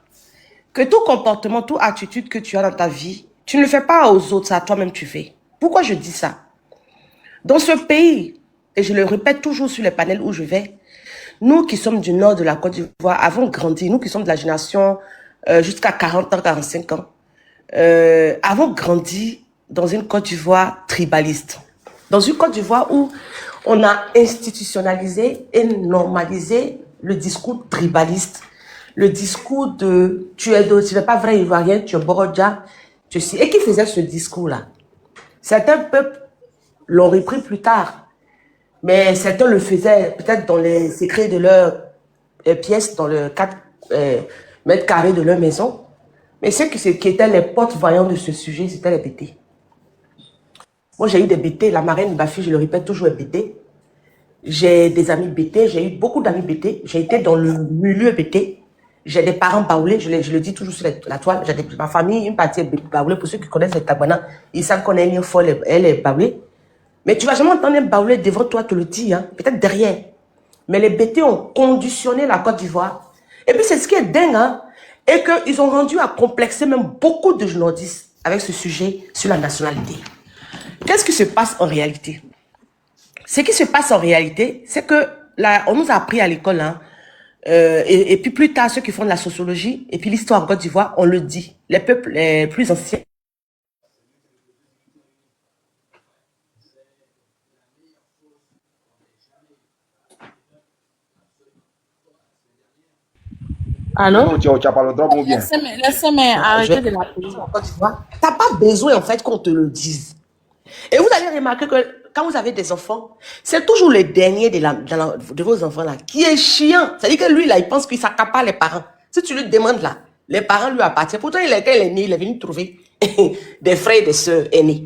que tout comportement, toute attitude que tu as dans ta vie, tu ne le fais pas aux autres, c'est à toi-même tu fais. Pourquoi je dis ça? Dans ce pays, et je le répète toujours sur les panels où je vais, nous qui sommes du nord de la Côte d'Ivoire avons grandi, nous qui sommes de la génération jusqu'à 40 ans, 45 ans, avons grandi dans une Côte d'Ivoire tribaliste. Dans une Côte d'Ivoire où on a institutionnalisé et normalisé le discours tribaliste, le discours de tu n'es pas vrai Ivoirien, tu es Borodja, et qui faisait ce discours-là? Certains peuples l'ont repris plus tard, mais certains le faisaient peut-être dans les secrets de leur pièce, dans le 4 mètres carrés de leur maison. Mais ceux qui étaient les porte-voyants de ce sujet, c'était les BT. Moi, j'ai eu des BT, la marraine Bafi, je le répète toujours, est BT. J'ai des amis BT, j'ai eu beaucoup d'amis BT, j'ai été dans le milieu BT. J'ai des parents baoulés, je le dis toujours sur la toile, j'ai ma famille, une partie est baoulée, pour ceux qui connaissent les Tagbana, ils savent qu'on est une folle, elle est baoulée. Mais tu vas jamais entendre un baoulé devant toi te le dire, hein, peut-être derrière. Mais les BT ont conditionné la Côte d'Ivoire. Et puis c'est ce qui est dingue, hein, et qu'ils ont rendu à complexer même beaucoup de journalistes avec ce sujet sur la nationalité. Qu'est-ce qui se passe en réalité? Ce qui se passe en réalité, c'est que là, on nous a appris à l'école, hein, et puis plus tard, ceux qui font de la sociologie, et puis l'histoire en Côte d'Ivoire, on le dit, les peuples les plus anciens. Allô? Tu as parlé trop ou bien? Laissez-moi arrêter de la police. En Côte d'Ivoire, t'as pas besoin en fait qu'on te le dise. Et vous allez remarquer que quand vous avez des enfants, c'est toujours le dernier de vos enfants là qui est chiant. C'est-à-dire que lui là, il pense qu'il s'accapare les parents. Si tu lui demandes là, les parents lui appartiennent. Pourtant, quand il est né, il est venu trouver des frères et des sœurs aînés.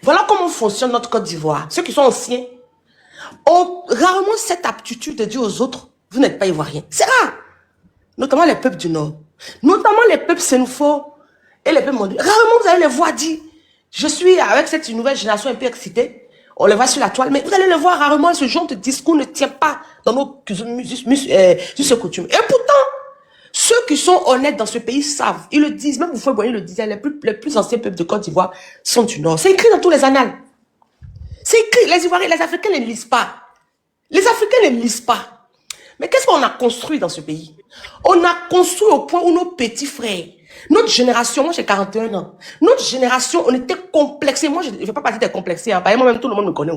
Voilà comment fonctionne notre Côte d'Ivoire. Ceux qui sont anciens ont rarement cette aptitude de dire aux autres, vous n'êtes pas ivoirien. C'est rare. Notamment les peuples du Nord. Notamment les peuples sénoufos et les peuples mondiaux. Rarement vous allez les voir dire, je suis avec cette nouvelle génération un peu excitée. on le voit sur la toile, mais vous allez le voir rarement, ce genre de discours ne tient pas dans nos coutumes. Et pourtant, ceux qui sont honnêtes dans ce pays savent, ils le disent, même Houphouët-Boigny le disait, les plus anciens peuples de Côte d'Ivoire sont du Nord. C'est écrit dans tous les annales. C'est écrit, les Ivoiriens, les Africains ne lisent pas. Les Africains ne lisent pas. Mais qu'est-ce qu'on a construit dans ce pays? On a construit au point où nos petits frères, notre génération, moi j'ai 41 ans, notre génération, on était complexés. Moi, je ne fais pas partie des complexés. Hein. Moi-même, tout le monde me connaît.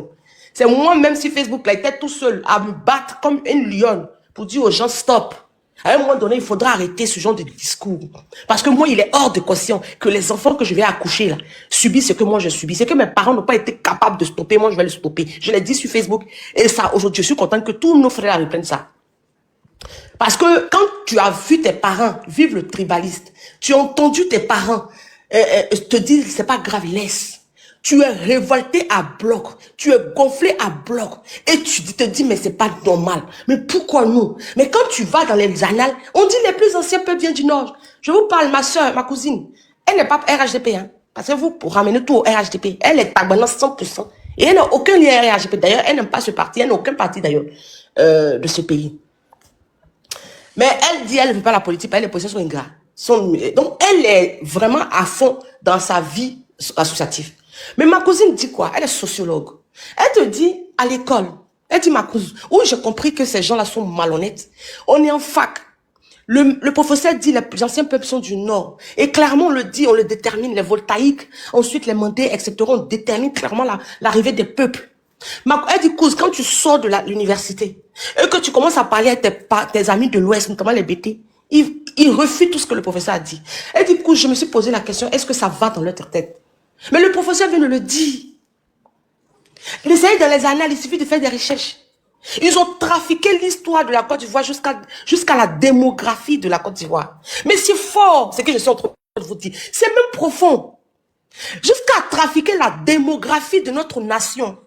C'est moi-même si Facebook là, était tout seul à me battre comme une lionne pour dire aux gens stop. À un moment donné, il faudra arrêter ce genre de discours. Parce que moi, il est hors de question que les enfants que je vais accoucher là subissent ce que moi je subis. C'est que mes parents n'ont pas été capables de stopper. Moi, je vais le stopper. Je l'ai dit sur Facebook. Et ça, aujourd'hui, je suis contente que tous nos frères reprennent ça. Parce que quand tu as vu tes parents vivre le tribaliste, tu as entendu tes parents te dire c'est pas grave, laisse. Tu es révolté à bloc, tu es gonflé à bloc et tu te dis mais c'est pas normal. Mais pourquoi nous? Mais quand tu vas dans les annales, on dit les plus anciens peuples viennent du Nord. Je vous parle, ma soeur, ma cousine, elle n'est pas RHDP, hein, parce que vous pour ramener tout au RHDP, elle est Tagbanan 100%. Et elle n'a aucun lien RHDP. D'ailleurs, elle n'aime pas ce parti, elle n'a aucun parti d'ailleurs de ce pays. Mais elle dit elle ne veut pas la politique, elle, les positions sont ingrats. Donc elle est vraiment à fond dans sa vie associative. Mais ma cousine dit quoi? Elle est sociologue. Elle te dit à l'école, elle dit ma cousine, où j'ai compris que ces gens-là sont malhonnêtes. On est en fac. Le professeur dit les anciens peuples sont du Nord. Et clairement on le dit, on le détermine, les voltaïques, ensuite les mandés, etc. On détermine clairement l'arrivée des peuples. Elle dit, cousin, quand tu sors de l'université et que tu commences à parler à tes amis de l'Ouest, notamment les BT, ils refutent tout ce que le professeur a dit. Elle dit, cousin, je me suis posé la question, est-ce que ça va dans leur tête? Mais le professeur vient de le dire. L'essayer dans les annales, il suffit de faire des recherches. Ils ont trafiqué l'histoire de la Côte d'Ivoire jusqu'à la démographie de la Côte d'Ivoire. Mais c'est fort, ce que je suis en train de vous dire. C'est même profond. Jusqu'à trafiquer la démographie de notre nation.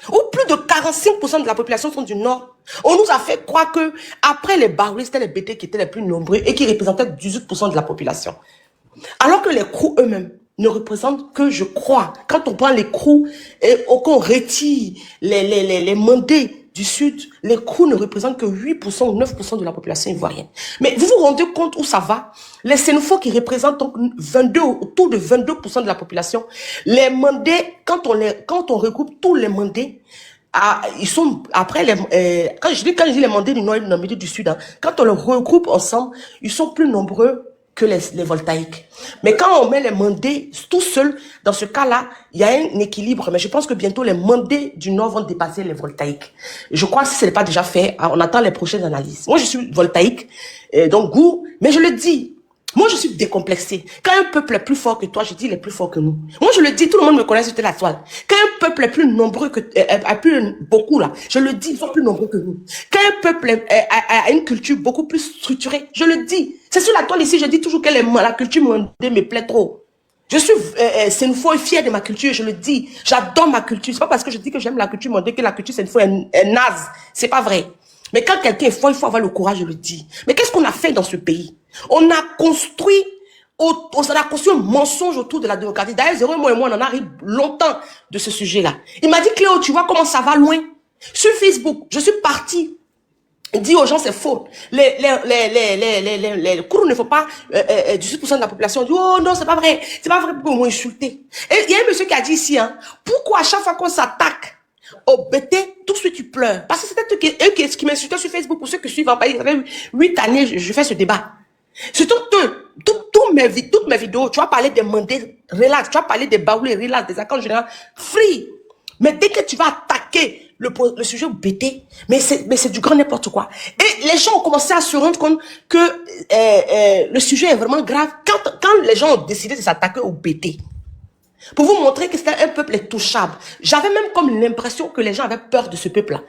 Où plus de 45% de la population sont du Nord. On nous a fait croire que après les Baoulés, c'était les BT qui étaient les plus nombreux et qui représentaient 18% de la population. Alors que les Krous eux-mêmes ne représentent que, je crois, quand on prend les Krous et qu'on retire les mandés du Sud, les Krous ne représentent que 8% ou 9% de la population ivoirienne. Mais vous vous rendez compte où ça va? Les Sénoufos qui représentent donc autour de 22% de la population, les mandés, quand on regroupe tous les mandés, ils sont après quand je dis les mandés du Nord et du Sud, hein, quand on les regroupe ensemble, ils sont plus nombreux que les voltaïques. Mais quand on met les mandés tout seuls, dans ce cas-là, il y a un équilibre. Mais je pense que bientôt, les mandés du Nord vont dépasser les voltaïques. Je crois que si ce n'est pas déjà fait, on attend les prochaines analyses. Moi, je suis voltaïque, donc goût, mais je le dis. Moi, je suis décomplexé. Quand un peuple est plus fort que toi, je dis il est plus fort que nous. Moi, je le dis, tout le monde me connaît sur la toile. Quand un peuple est plus nombreux que, beaucoup là, je le dis, ils sont plus nombreux que nous. Quand un peuple a une culture beaucoup plus structurée, je le dis. C'est sur la toile ici, je dis toujours que la culture mandée me plaît trop. Je suis Sénoufo et fier de ma culture, je le dis. J'adore ma culture. C'est pas parce que je dis que j'aime la culture mandée que la culture Sénoufo est naze. C'est pas vrai. Mais quand quelqu'un est fort, il faut avoir le courage de le dire. Mais qu'est-ce qu'on a fait dans ce pays? On a construit un mensonge autour de la démocratie. D'ailleurs, Zéro et moi, on en arrive longtemps de ce sujet-là. Il m'a dit, Cléo, tu vois comment ça va loin? Sur Facebook, je suis partie. Dit aux gens, c'est faux. Les Krous ne font pas 18% de la population. On dit, oh non, c'est pas vrai. C'est pas vrai, pour m'insulter. Et il y a un monsieur qui a dit ici, hein, pourquoi à chaque fois qu'on s'attaque au BT, tout de suite tu pleures? Parce que c'était eux qui m'insultaient sur Facebook. Pour ceux qui suivent en pays, ça fait 8 années, je fais ce débat. Surtout toutes mes vidéos, tu vas parler des mandés, relax, tu vas parler des baoulés, relax, des accords généraux, free. Mais dès que tu vas attaquer le sujet BT, mais c'est du grand n'importe quoi. Et les gens ont commencé à se rendre compte que le sujet est vraiment grave quand les gens ont décidé de s'attaquer au BT. Pour vous montrer que c'était un peuple intouchable. J'avais même comme l'impression que les gens avaient peur de ce peuple-là.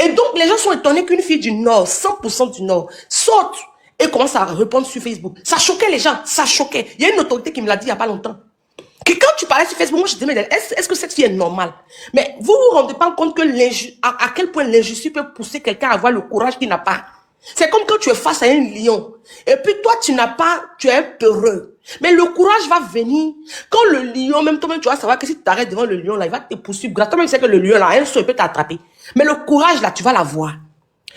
Et donc les gens sont étonnés qu'une fille du Nord, 100% du Nord, saute et commence à répondre sur Facebook. Ça choquait les gens, ça choquait. Il y a une autorité qui me l'a dit il n'y a pas longtemps. Que quand tu parlais sur Facebook, moi je disais, mais est-ce que cette fille est normale? Mais vous vous rendez pas compte que à quel point l'injustice peut pousser quelqu'un à avoir le courage qu'il n'a pas. C'est comme quand tu es face à un lion. Et puis toi, tu es un peureux. Mais le courage va venir. Quand le lion, même toi-même, tu vas savoir que si tu t'arrêtes devant le lion, là, il va te poursuivre. Toi-même, tu sais que le lion, là, un seul peut t'attraper. Mais le courage, là, tu vas l'avoir.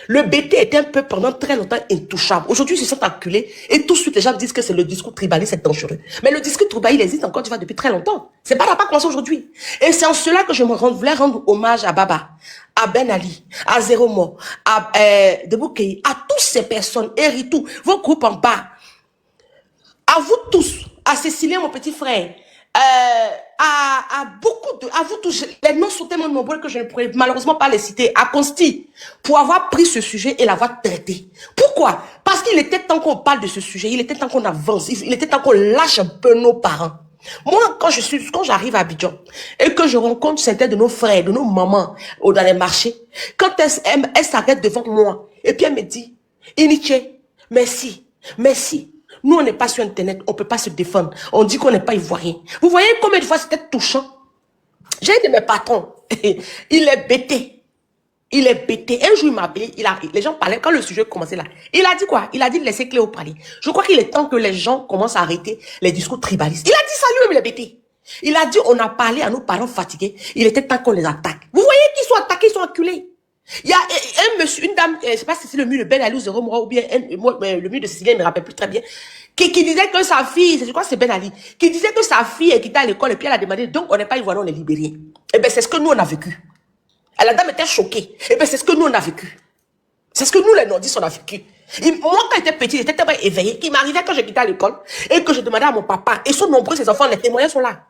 Le BT était un peu pendant très longtemps intouchable. Aujourd'hui, ils se sont acculés et tout de suite, les gens disent que c'est le discours tribaliste, c'est dangereux. Mais le discours tribaliste, il existe encore, tu vois, depuis très longtemps. C'est pas, pas commencé aujourd'hui. Et c'est en cela que je voulais rendre hommage à Baba, à Ben Ali, à Zéro Mort, à Deboukei, à toutes ces personnes, Eritou, vos groupes en bas, à vous tous, à Cécilien, mon petit frère, à vous tous, les noms sont tellement nombreux que je ne pourrais malheureusement pas les citer, à Consti, pour avoir pris ce sujet et l'avoir traité. Pourquoi? Parce qu'il était temps qu'on parle de ce sujet, il était temps qu'on avance, il était temps qu'on lâche un peu nos parents. Moi, quand j'arrive à Abidjan et que je rencontre certains de nos frères, de nos mamans dans les marchés, quand elle s'arrête devant moi et puis elle me dit, Iniche, merci, merci. Nous, on n'est pas sur Internet, on ne peut pas se défendre. On dit qu'on n'est pas ivoirien. Vous voyez combien de fois c'était touchant? J'ai un de mes patrons, il est bêté. Il est bêté. Un jour, il m'a appelé, les gens parlaient, quand le sujet commençait là, il a dit quoi? Il a dit de laisser Cléo parler. Je crois qu'il est temps que les gens commencent à arrêter les discours tribalistes. Il a dit ça lui-même, il est bêté. Il a dit, on a parlé à nos parents fatigués, il était temps qu'on les attaque. Vous voyez qu'ils sont attaqués, ils sont acculés. Il y a un monsieur, une dame, je ne sais pas si c'est le mur de Ben Ali ou Zéro Mora ou bien le mur de Cécilien, je ne me rappelle plus très bien, qui disait que sa fille, je crois que c'est Ben Ali, qui disait que sa fille est quittée à l'école et puis elle a demandé, donc on n'est pas ivoirien, on est libérien. Eh bien, c'est ce que nous on a vécu. Et la dame était choquée. Eh bien, c'est ce que nous on a vécu. C'est ce que nous les nordistes on a vécu. Moi, quand j'étais petit, j'étais tellement éveillé qu'il m'arrivait quand je quittais à l'école et que je demandais à mon papa, et ils sont nombreux ces enfants, les témoignages sont là.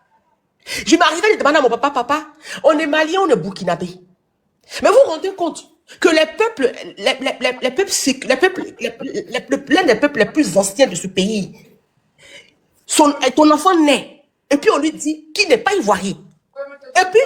Je m'arrivais de demander à mon papa, papa, on est malien, on est burkinabé. Mais vous vous rendez compte que les peuples, l'un des peuples les plus anciens de ce pays, ton enfant naît, et puis on lui dit qu'il n'est pas ivoirien. Et puis,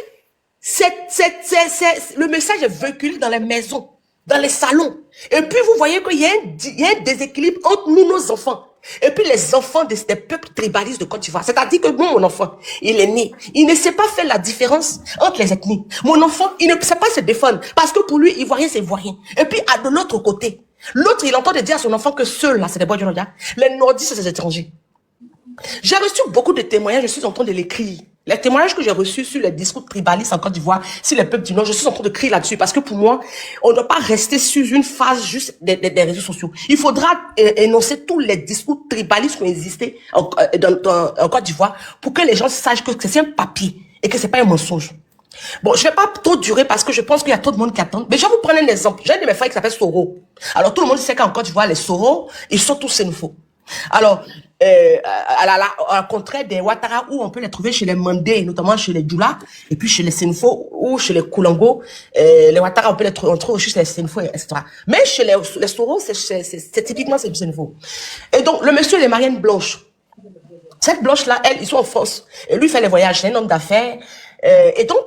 le message est véhiculé dans les maisons, dans les salons. Et puis vous voyez qu'il y a un déséquilibre entre nous, nos enfants. Et puis les enfants des peuples tribalistes de Côte d'Ivoire. C'est-à-dire que mon enfant, il est né. Il ne sait pas faire la différence entre les ethnies. Mon enfant, il ne sait pas se défendre. Parce que pour lui, ivoirien, c'est ivoirien. Et puis, de l'autre côté, l'autre, il entend dire à son enfant que ceux-là, c'est des bois du Nord. Les nordistes, c'est des étrangers. J'ai reçu beaucoup de témoignages, je suis en train de l'écrire. Les témoignages que j'ai reçus sur les discours tribalistes en Côte d'Ivoire, sur les peuples du Nord, je suis en train de crier là-dessus. Parce que pour moi, on ne doit pas rester sur une phase juste des réseaux sociaux. Il faudra énoncer tous les discours tribalistes qui ont existé en Côte d'Ivoire pour que les gens sachent que c'est un papier et que c'est pas un mensonge. Bon, je vais pas trop durer parce que je pense qu'il y a trop de monde qui attend. Mais je vais vous prendre un exemple. J'ai un de mes frères qui s'appelle Soro. Alors tout le monde sait qu'en Côte d'Ivoire, les Soro, ils sont tous xénophobes. Alors, à contraire des Ouattara où on peut les trouver chez les Mandés, notamment chez les Djoula, et puis chez les Sénfo ou chez les Koulango, les Ouattara on peut les trouver aussi chez les Sénfo, etc. Mais chez les Soro, c'est typiquement ces Sénfo. Et donc, le monsieur, les Marianne Blanche. Cette Blanche-là, elle, ils sont en France. Et lui, il fait les voyages, c'est un homme d'affaires. Et donc,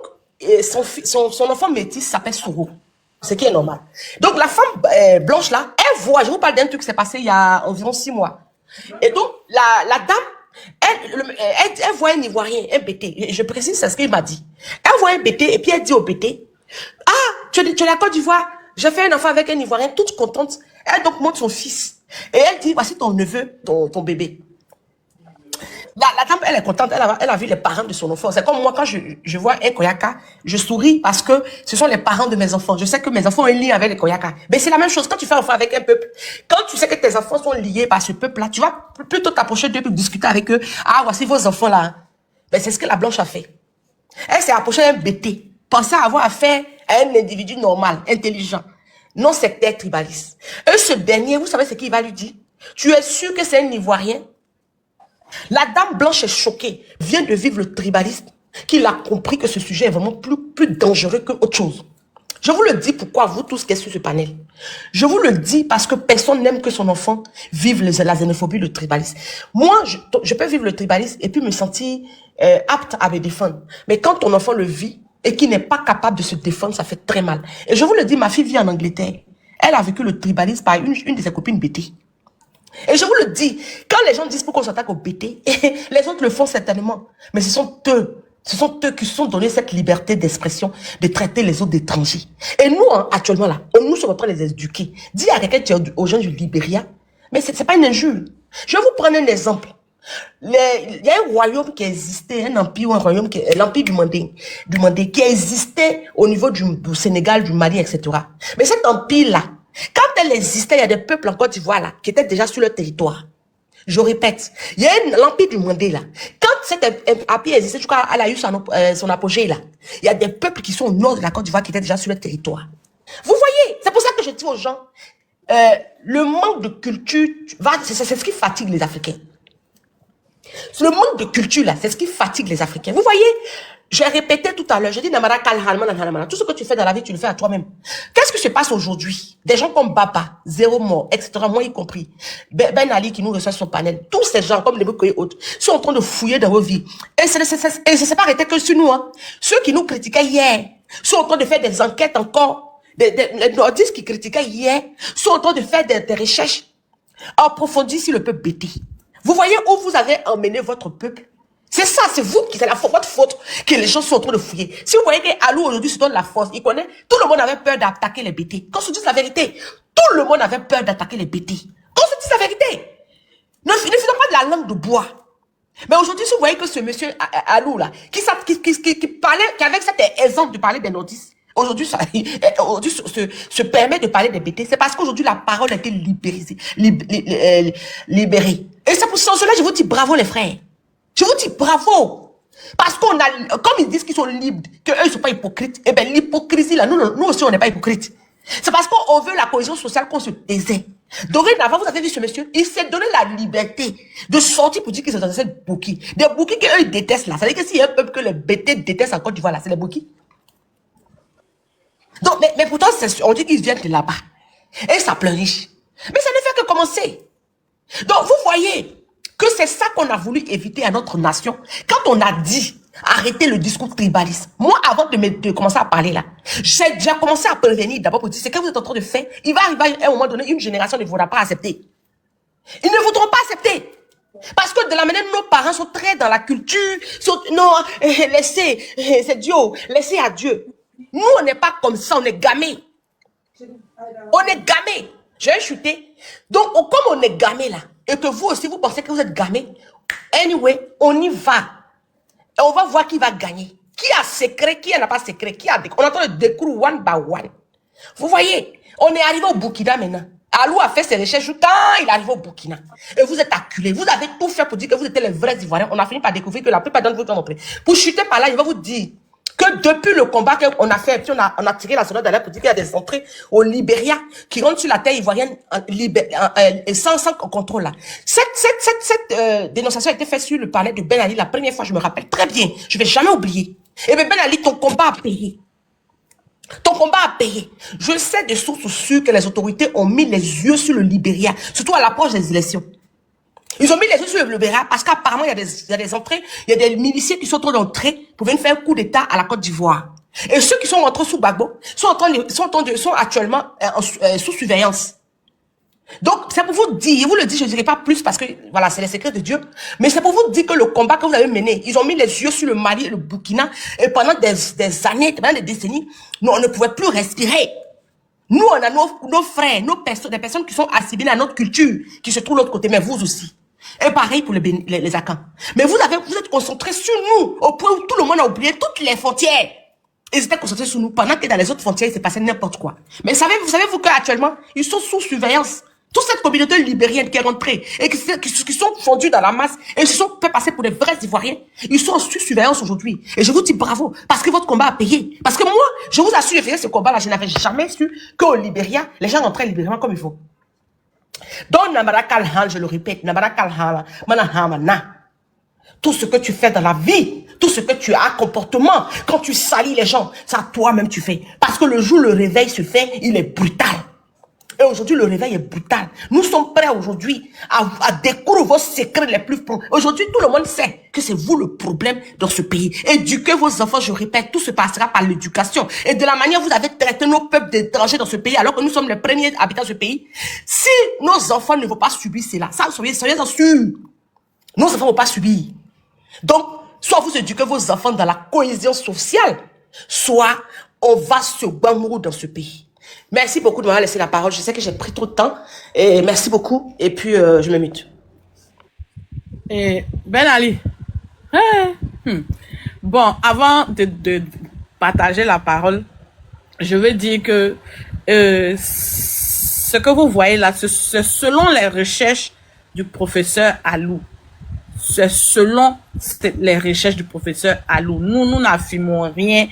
son enfant métis s'appelle Soro. Ce qui est normal. Donc, la femme blanche là, elle voit, je vous parle d'un truc qui s'est passé il y a environ 6 mois. Et donc, la dame, elle voit un Ivoirien, un BT. Je précise, c'est ce qu'il m'a dit. Elle voit un BT et puis elle dit au BT, ah, tu es la Côte d'Ivoire, j'ai fait un enfant avec un Ivoirien, toute contente. Elle donc montre son fils. Et elle dit, voici ton neveu, ton bébé. La dame, elle est contente, elle a vu les parents de son enfant. C'est comme moi, quand je vois un Koyaka, je souris parce que ce sont les parents de mes enfants. Je sais que mes enfants ont un lien avec les Koyaka. Mais c'est la même chose quand tu fais un enfant avec un peuple. Quand tu sais que tes enfants sont liés par ce peuple-là, tu vas plutôt t'approcher d'eux pour discuter avec eux. Ah, voici vos enfants-là. Mais c'est ce que la blanche a fait. Elle s'est approchée d'un BT, pensait avoir affaire à un individu normal, intelligent, non sectaire, tribaliste. Et ce dernier, vous savez ce qu'il va lui dire? Tu es sûr que c'est un Ivoirien? La dame blanche est choquée, vient de vivre le tribalisme, qu'il a compris que ce sujet est vraiment plus dangereux qu'autre chose. Je vous le dis pourquoi, vous tous qui êtes sur ce panel. Je vous le dis parce que personne n'aime que son enfant vive la xénophobie, le tribalisme. Moi, je peux vivre le tribalisme et puis me sentir apte à me défendre. Mais quand ton enfant le vit et qu'il n'est pas capable de se défendre, ça fait très mal. Et je vous le dis, ma fille vit en Angleterre. Elle a vécu le tribalisme par une de ses copines BT. Et je vous le dis, quand les gens disent pourquoi on s'attaque au BT, les autres le font certainement. Mais ce sont eux Ce sont eux qui se sont donné cette liberté d'expression, de traiter les autres d'étrangers. Et nous, hein, actuellement, là, nous sommes en train de les éduquer. Dis à quelqu'un, aux gens du Libéria, mais c'est pas une injure. Je vais vous prendre un exemple. Il y a un royaume qui existait, un empire ou un royaume, l'empire du Mandé, qui existait au niveau du Sénégal, du Mali, etc. Mais cet empire-là, quand elle existait, il y a des peuples en Côte d'Ivoire là, qui étaient déjà sur leur territoire. Je répète, il y a l'empire du Mandé là. Quand cet empire existait, je crois qu'elle a eu son apogée là. Il y a des peuples qui sont au nord de la Côte d'Ivoire qui étaient déjà sur leur territoire. Vous voyez, c'est pour ça que je dis aux gens, le manque de culture, c'est ce qui fatigue les Africains. Le manque de culture là, c'est ce qui fatigue les Africains. Vous voyez, j'ai répété tout à l'heure, j'ai dit Namara Kalhalman, tout ce que tu fais dans la vie, tu le fais à toi-même. Qu'est-ce qui se passe aujourd'hui? Des gens comme Baba, Zéro Mort, etc., moi y compris, Ben Ali qui nous reçoit sur son panel, tous ces gens comme les Boko et autres, sont en train de fouiller dans vos vies. Et ça ne s'est pas arrêté que sur nous. Hein. Ceux qui nous critiquaient hier sont en train de faire des enquêtes encore. Les nordistes qui critiquaient hier sont en train de faire des recherches approfondies sur le peuple bêté. Vous voyez où vous avez emmené votre peuple? C'est ça, c'est vous qui, c'est votre faute que les gens sont en train de fouiller. Si vous voyez qu'Alou aujourd'hui se donne la force, il connaît, tout le monde avait peur d'attaquer les BT. Qu'on se dise la vérité, tout le monde avait peur d'attaquer les BT. Qu'on se dise la vérité. Ne faisons pas de la langue de bois. Mais aujourd'hui, si vous voyez que ce monsieur Alou là, qui parlait, qui avait cet exemple de parler des nordistes, aujourd'hui, se permet de parler des BT, c'est parce qu'aujourd'hui, la parole a été libérée. Et c'est pour cela que je vous dis bravo les frères. Je vous dis bravo. Parce qu'on a, comme ils disent qu'ils sont libres, qu'eux ils sont pas hypocrites, eh bien l'hypocrisie là, nous aussi on n'est pas hypocrites. C'est parce qu'on veut la cohésion sociale qu'on se taisait. Dorénavant, vous avez vu ce monsieur, il s'est donné la liberté de sortir pour dire qu'ils sont dans cette bouquille. Des bouquilles qu'eux ils détestent là. Ça veut dire que s'il y a un peuple que les BT détestent en Côte d'Ivoire là, c'est les bouquilles. Donc, mais pourtant, on dit qu'ils viennent de là-bas. Et ça pleurniche. Mais ça ne fait que commencer. Donc, vous voyez que c'est ça qu'on a voulu éviter à notre nation. Quand on a dit arrêter le discours tribaliste. Moi, avant de commencer à parler là, j'ai commencé à prévenir d'abord pour dire, c'est que vous êtes en train de faire, il va arriver à un moment donné, une génération ne voudra pas accepter. Ils ne voudront pas accepter. Parce que de la manière nos parents sont très dans la culture, non, laissez, c'est Dieu, laissez à Dieu. Nous, on n'est pas comme ça, on est gamés. On est gamés. Je vais chuter. Donc, comme on est gamés là, et que vous aussi, vous pensez que vous êtes gamés, anyway, on y va. Et on va voir qui va gagner. Qui a secret, qui n'a pas secret, qui a... On est en train de découvrir one by one. Vous voyez, on est arrivé au Burkina maintenant. Alou a fait ses recherches quand il est arrivé au Burkina. Et vous êtes acculés. Vous avez tout fait pour dire que vous étiez les vrais Ivoiriens. On a fini par découvrir que la plupart d'entre vous ont montré. Pour chuter par là, il va vous dire que depuis le combat qu'on a fait, puis on a tiré la sonnette d'alerte pour dire qu'il y a des entrées au Libéria qui rentrent sur la terre ivoirienne sans contrôle là. Cette dénonciation a été faite sur le palais de Ben Ali la première fois, je me rappelle très bien. Je ne vais jamais oublier. Et bien Ben Ali, ton combat a payé. Ton combat a payé. Je sais de sources sûres que les autorités ont mis les yeux sur le Libéria, surtout à l'approche des élections. Ils ont mis les yeux sur le Libéria parce qu'apparemment, il y a des entrées, il y a des miliciens qui sont en train d'entrer pour venir faire un coup d'État à la Côte d'Ivoire. Et ceux qui sont rentrés sous Gbagbo sont actuellement sous surveillance. Donc, c'est pour vous dire, vous le dites, je ne dirai pas plus parce que, voilà, c'est les secrets de Dieu. Mais c'est pour vous dire que le combat que vous avez mené, ils ont mis les yeux sur le Mali et le Burkina. Et pendant des années, pendant des décennies, nous, on ne pouvait plus respirer. Nous, on a nos frères, des personnes qui sont assimilées à notre culture, qui se trouvent de l'autre côté, mais vous aussi. Et pareil pour les Akans. Mais vous êtes concentrés sur nous, au point où tout le monde a oublié toutes les frontières. Ils étaient concentrés sur nous, pendant que dans les autres frontières, il s'est passé n'importe quoi. Mais savez-vous qu'actuellement, ils sont sous surveillance. Toute cette communauté libérienne qui est rentrée et qui sont fondus dans la masse et se sont fait passer pour des vrais Ivoiriens, ils sont sous surveillance aujourd'hui. Et je vous dis bravo, parce que votre combat a payé. Parce que moi, je vous assure, je faisais ce combat-là, je n'avais jamais su qu'au Libéria, les gens rentraient libéralement comme il faut. Donc, Namara Kalhan, je le répète, Namara Kalhan, Manahamana. Tout ce que tu fais dans la vie, tout ce que tu as comportement, quand tu salis les gens, ça toi-même tu fais. Parce que le jour où le réveil se fait, il est brutal. Et aujourd'hui, le réveil est brutal. Nous sommes prêts aujourd'hui à découvrir vos secrets les plus profonds. Aujourd'hui, tout le monde sait que c'est vous le problème dans ce pays. Éduquez vos enfants, je répète, tout se passera par l'éducation. Et de la manière vous avez traité nos peuples d'étrangers dans ce pays, alors que nous sommes les premiers habitants de ce pays, si nos enfants ne vont pas subir cela, ça, soyez-en sûrs. Nos enfants ne vont pas subir. Donc, Soit vous éduquez vos enfants dans la cohésion sociale, soit on va se bambourou dans ce pays. Merci beaucoup de m'avoir laissé la parole. Je sais que j'ai pris trop de temps. Et merci beaucoup. Et puis, je me mute. Et Ben Ali. Bon, avant de partager la parole, je veux dire que ce que vous voyez là, c'est selon les recherches du professeur Alou. C'est selon les recherches du professeur Alou. Nous n'affirmons rien.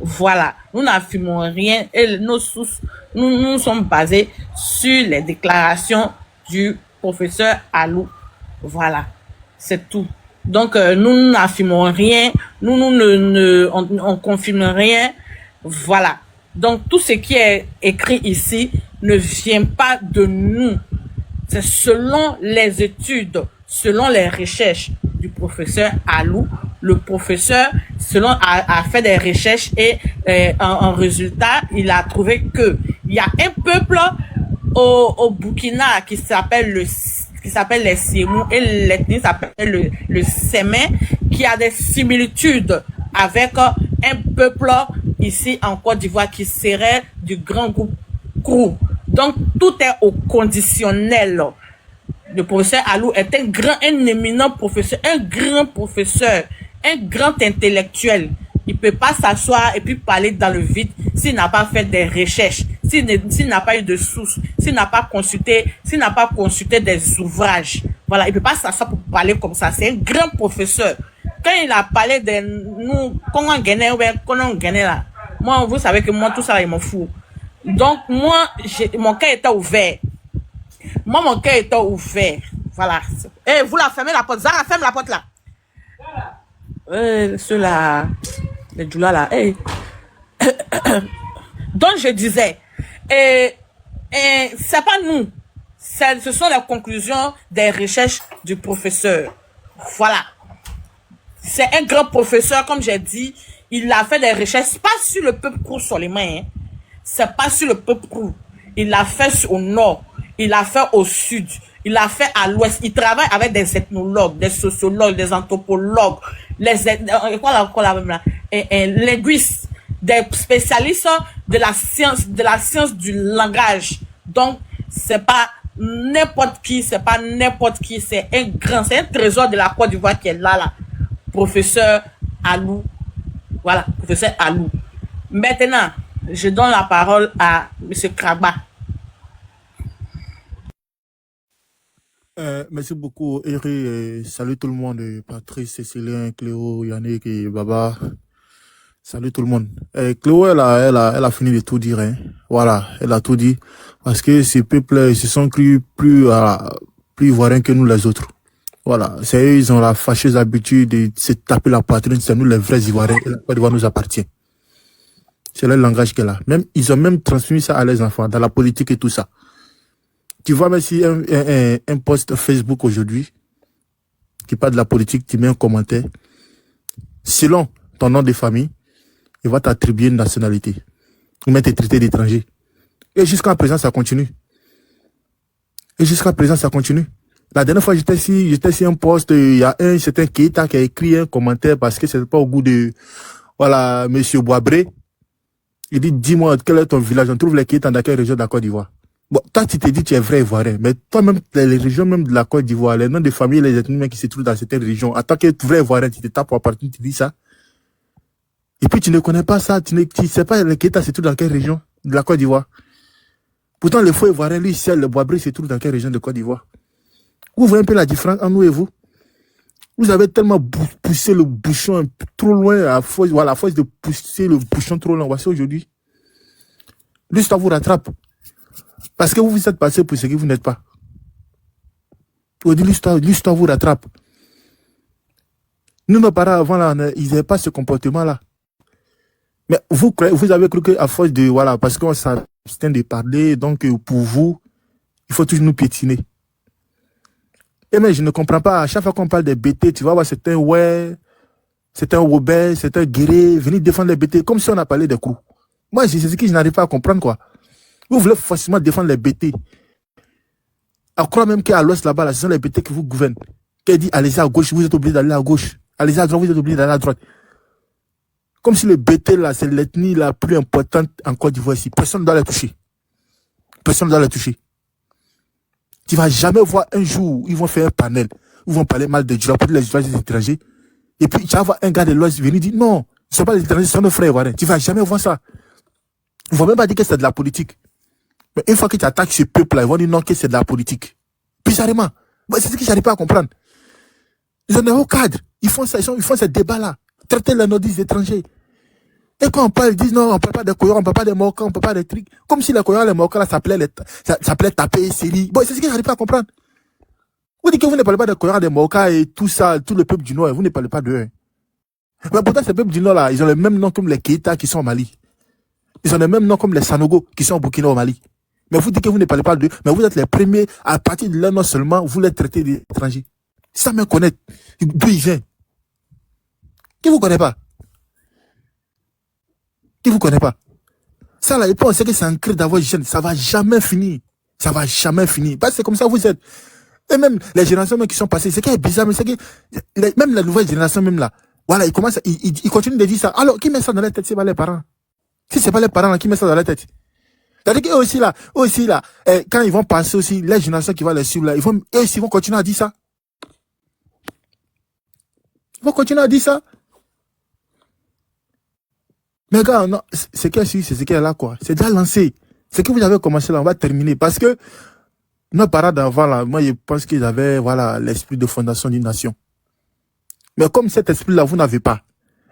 Voilà. Nous n'affirmons rien. Et nos sources, nous sommes basés sur les déclarations du professeur Alou. Voilà. C'est tout. Donc, nous n'affirmons rien. On confirme rien. Voilà. Donc, tout ce qui est écrit ici ne vient pas de nous. C'est selon les études, selon les recherches du professeur Alou. Le professeur, a fait des recherches et en résultat, il a trouvé que il y a un peuple au Burkina qui s'appelle les Sémou et l'ethnie s'appelle le Sémé, qui a des similitudes avec un peuple ici en Côte d'Ivoire qui serait du grand groupe Krou. Donc, tout est au conditionnel. Le professeur Alou est un éminent professeur, un grand professeur, un grand intellectuel. Il peut pas s'asseoir et puis parler dans le vide s'il n'a pas fait des recherches, s'il n'a pas eu de sources, s'il n'a pas consulté des ouvrages. Voilà, il peut pas s'asseoir pour parler comme ça. C'est un grand professeur. Quand il a parlé de nous, comment on gagnait là. Moi, vous savez que moi, tout ça, il m'en fout. Donc, moi, mon cœur était ouvert. Mon cœur était ouvert. Voilà. Et vous la fermez la porte. Zara, ferme la porte là. Ceux-là, les djoula là. Hey. Donc, je disais, c'est pas nous. Ce sont les conclusions des recherches du professeur. Voilà. C'est un grand professeur, comme j'ai dit. Il a fait des recherches, pas sur le peuple Krou seulement, hein. C'est pas sur le peuple Krou. Il l'a fait au nord. Il l'a fait au sud. Il l'a fait à l'ouest. Il travaille avec des ethnologues, des sociologues, des anthropologues, linguistes, des spécialistes de la science du langage. Donc, c'est pas n'importe qui, c'est un trésor de la Côte d'Ivoire qui est là. Professeur Alou. Voilà, professeur Alou. Maintenant, je donne la parole à M. Kraba. Merci beaucoup, Eri. Salut tout le monde. Patrice, Cécilien, Cléo, Yannick et Baba. Salut tout le monde. Cléo, elle a fini de tout dire. Hein. Voilà, elle a tout dit. Parce que ces peuples, ils se sont crus plus ivoiriens que nous les autres. Voilà, c'est eux, ils ont la fâcheuse habitude de se taper la poitrine. C'est nous les vrais Ivoiriens. Et la Côte d'Ivoire nous appartient. C'est le langage qu'elle a. Ils ont même transmis ça à leurs enfants, dans la politique et tout ça. Tu vois, même si un post Facebook aujourd'hui, qui parle de la politique, tu mets un commentaire, selon ton nom de famille, il va t'attribuer une nationalité. Ou même te traiter d'étranger. Et jusqu'à présent, ça continue. La dernière fois, j'étais sur un post, il y a c'était Keita qui a écrit un commentaire parce que c'était pas au goût de, voilà, monsieur Boisbré. Il dit, dis-moi, quel est ton village? On trouve les Keita dans quelle région de la Côte d'Ivoire? Bon, toi, tu te dis, tu es vrai Ivoirien. Mais toi-même, les régions même de la Côte d'Ivoire, les noms de famille, les ethnies qui se trouvent dans certaines régions, en tant que vrai Ivoirien, tu te tapes à partir, tu dis ça. Et puis, tu ne connais pas ça, tu sais pas les Keita se trouvent dans quelle région de la Côte d'Ivoire. Pourtant, le faux Ivoirien, lui, seul, le Boisbré se trouve dans quelle région de Côte d'Ivoire. Vous voyez un peu la différence entre nous et vous? Vous avez tellement poussé le bouchon trop loin, à force de pousser le bouchon trop loin. Voici aujourd'hui. L'histoire vous rattrape. Parce que vous vous êtes passé pour ce que vous n'êtes pas. L'histoire vous rattrape. Nous, nos parents avant, là, ils n'avaient pas ce comportement-là. Mais vous avez cru qu'à force de, voilà, parce qu'on s'abstient de parler, donc pour vous, il faut toujours nous piétiner. Et mais je ne comprends pas, à chaque fois qu'on parle des BT, tu vas voir, c'est un Robert, c'est un Guéré, venir défendre les BT, comme si on a parlé des Krou. Moi, c'est ce que je n'arrive pas à comprendre, quoi. Vous voulez forcément défendre les BT. À croire même qu'à l'ouest, là-bas, ce sont les BT qui vous gouvernent. Qui dit, allez-y à gauche, vous êtes obligé d'aller à gauche. Allez à droite, vous êtes obligé d'aller à droite. Comme si le BT, là, c'est l'ethnie la plus importante en Côte d'Ivoire ici. Personne ne doit la toucher. Personne ne doit la toucher. Tu vas jamais voir un jour où ils vont faire un panel, où ils vont parler mal de Djoula pour les étrangers. Et puis, tu vas voir un gars de l'Ouest venir dire non, ce ne sont pas les étrangers, ce sont nos frères ivoiriens. Tu vas jamais voir ça. Ils ne vont même pas dire que c'est de la politique. Mais une fois que tu attaques ce peuple-là, ils vont dire non, que c'est de la politique. Bizarrement. C'est ce que je n'arrive pas à comprendre. Ils ont un haut cadre. Ils font ça, ils font ce débat-là. Traiter les nordistes étrangers. Et quand on parle, ils disent non, on ne parle pas des Koyors, on ne parle pas des Maokas, on ne parle pas des trucs. Comme si les Koyors, les Maokas, là, ça s'appelait taper, série. Bon, c'est ce que je n'arrive pas à comprendre. Vous dites que vous ne parlez pas des Koyors, des Maokas et tout ça, tout le peuple du Nord, et vous ne parlez pas d'eux. Mais pourtant, ces peuples du Nord, là, ils ont le même nom comme les Keita qui sont au Mali. Ils ont le même nom comme les Sanogo qui sont au Burkina au Mali. Mais vous dites que vous ne parlez pas d'eux, mais vous êtes les premiers, à partir de là, non seulement, vous les traitez d'étrangers. Sans me connaître. D'où il vient. Qui vous connaît pas? Qui vous connaît pas? Ça là, et puis on sait que c'est ancré dans votre gène. Ça va jamais finir. Ça va jamais finir. Parce que c'est comme ça que vous êtes. Et même les générations même qui sont passées, c'est qui est bizarre, mais c'est que même la nouvelle génération même là, voilà, ils commencent, ils continuent de dire ça. Alors, qui met ça dans la tête? C'est pas les parents. Si c'est pas les parents là, qui met ça dans la tête? C'est-à-dire qu'eux aussi là, quand ils vont passer aussi, les générations qui vont les suivre là, eux aussi vont continuer à dire ça. Ils vont continuer à dire ça. Mais gars, non, c'est qu'elle est là, quoi. C'est déjà lancé. C'est que vous avez commencé là, on va terminer. Parce que nos parents d'avant, là, moi, je pense qu'ils avaient, voilà, l'esprit de fondation d'une nation. Mais comme cet esprit-là, vous n'avez pas,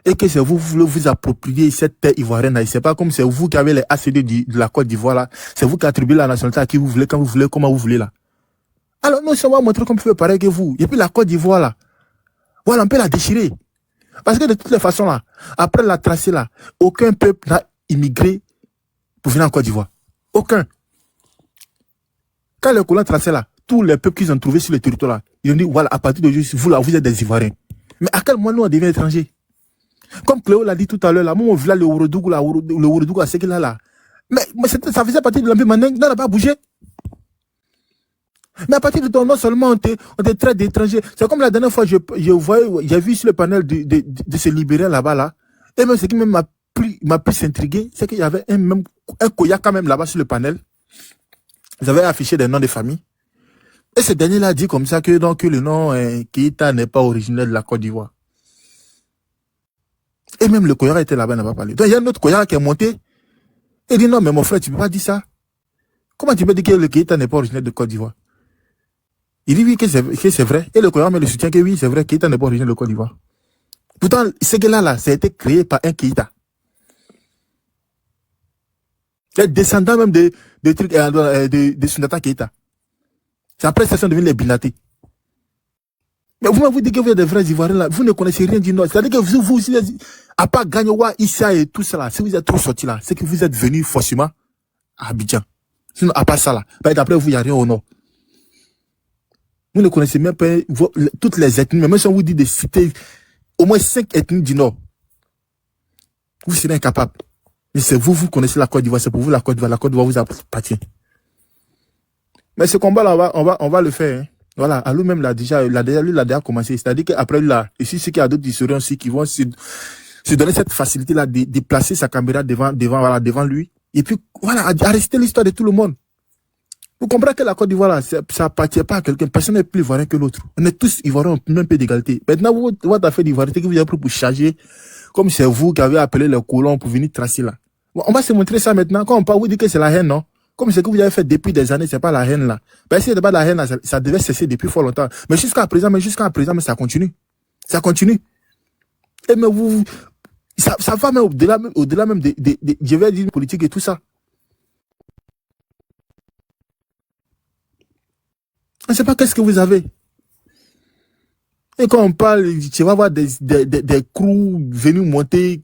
et que c'est vous voulez vous approprier cette terre ivoirienne, là, c'est pas comme c'est vous qui avez les ACD de la Côte d'Ivoire, là, c'est vous qui attribuez la nationalité à qui vous voulez, quand vous voulez, comment vous voulez, là. Alors, nous, on va montrer qu'on peut faire pareil que vous. Et puis la Côte d'Ivoire, là, voilà, on peut la déchirer. Parce que de toutes les façons, là, après la tracée, là, aucun peuple n'a immigré pour venir en Côte d'Ivoire. Aucun. Quand les colons traçaient là, tous les peuples qu'ils ont trouvés sur le territoire là, ils ont dit, voilà, à partir d'aujourd'hui, vous là, vous êtes des Ivoiriens. Mais à quel moment nous on devient étrangers? Comme Cléo l'a dit tout à l'heure, là, moi, on vit là, le Ourodougou, à ce qu'il a là. Mais ça faisait partie de l'Empire Mandingue, ça n'a pas bougé. Mais à partir de ton nom seulement, on te traite d'étrangers. C'est comme la dernière fois, j'ai vu sur le panel de se libérer là-bas, là. Et même ce qui m'a plus intrigué, c'est qu'il y avait un Koya quand même là-bas sur le panel. Ils avaient affiché des noms de famille. Et ce dernier-là dit comme ça que, donc, le nom Keita n'est pas originaire de la Côte d'Ivoire. Et même le Koya était là-bas, n'a pas parlé. Donc il y a un autre Koya qui est monté. Et dit non, mais mon frère, tu ne peux pas dire ça. Comment tu peux dire que le Keita n'est pas originaire de Côte d'Ivoire? Il dit oui que c'est vrai. Et le Koya me le soutient que oui, c'est vrai, Keita n'est pas originaire de Côte d'Ivoire. Pourtant, ce gars-là, ça a été créé par un Keita. Les descendants même de Sunata Keita. C'est après ça qu'ils sont devenus les Binaté. Mais vous dites que vous êtes des vrais Ivoiriens là, vous ne connaissez rien du Nord. C'est-à-dire que vous aussi, à part Gagnoua, Issa et tout ça là, si vous êtes trop sortis là, c'est que vous êtes venus forcément à Abidjan. Sinon, à part ça là, d'après vous, il n'y a rien au Nord. Vous ne connaissez même pas toutes les ethnies, mais même si on vous dit de citer au moins 5 ethnies du Nord, vous serez incapable. Mais c'est vous connaissez la Côte d'Ivoire, c'est pour vous la Côte d'Ivoire vous appartient. Mais ce combat-là, on va le faire. Hein. Voilà, Alou même l'a déjà commencé. C'est-à-dire qu'après là, ici, c'est qu'il y a d'autres historiens aussi qui vont se donner cette facilité-là de placer sa caméra devant lui. Et puis, voilà, à réciter l'histoire de tout le monde. Vous comprenez que la Côte d'Ivoire, là, ça appartient pas à quelqu'un. Personne n'est plus ivoirien que l'autre. On est tous ivoiriens, même peu d'égalité. Maintenant, votre affaire d'ivoirien, c'est que vous avez pris pour charger, comme c'est vous qui avez appelé les colons pour venir tracer là. Bon, on va se montrer ça maintenant. Quand on parle, vous dites que c'est la haine, non? Comme ce que vous avez fait depuis des années, c'est pas la haine là. Ben, si c'est pas la haine là, ça devait cesser depuis fort longtemps. Mais jusqu'à présent, ça continue. Ça continue. Et mais ça va même au-delà même je vais dire politique et tout ça. On ne sait pas qu'est-ce que vous avez. Et quand on parle, tu vas voir des crews venus monter.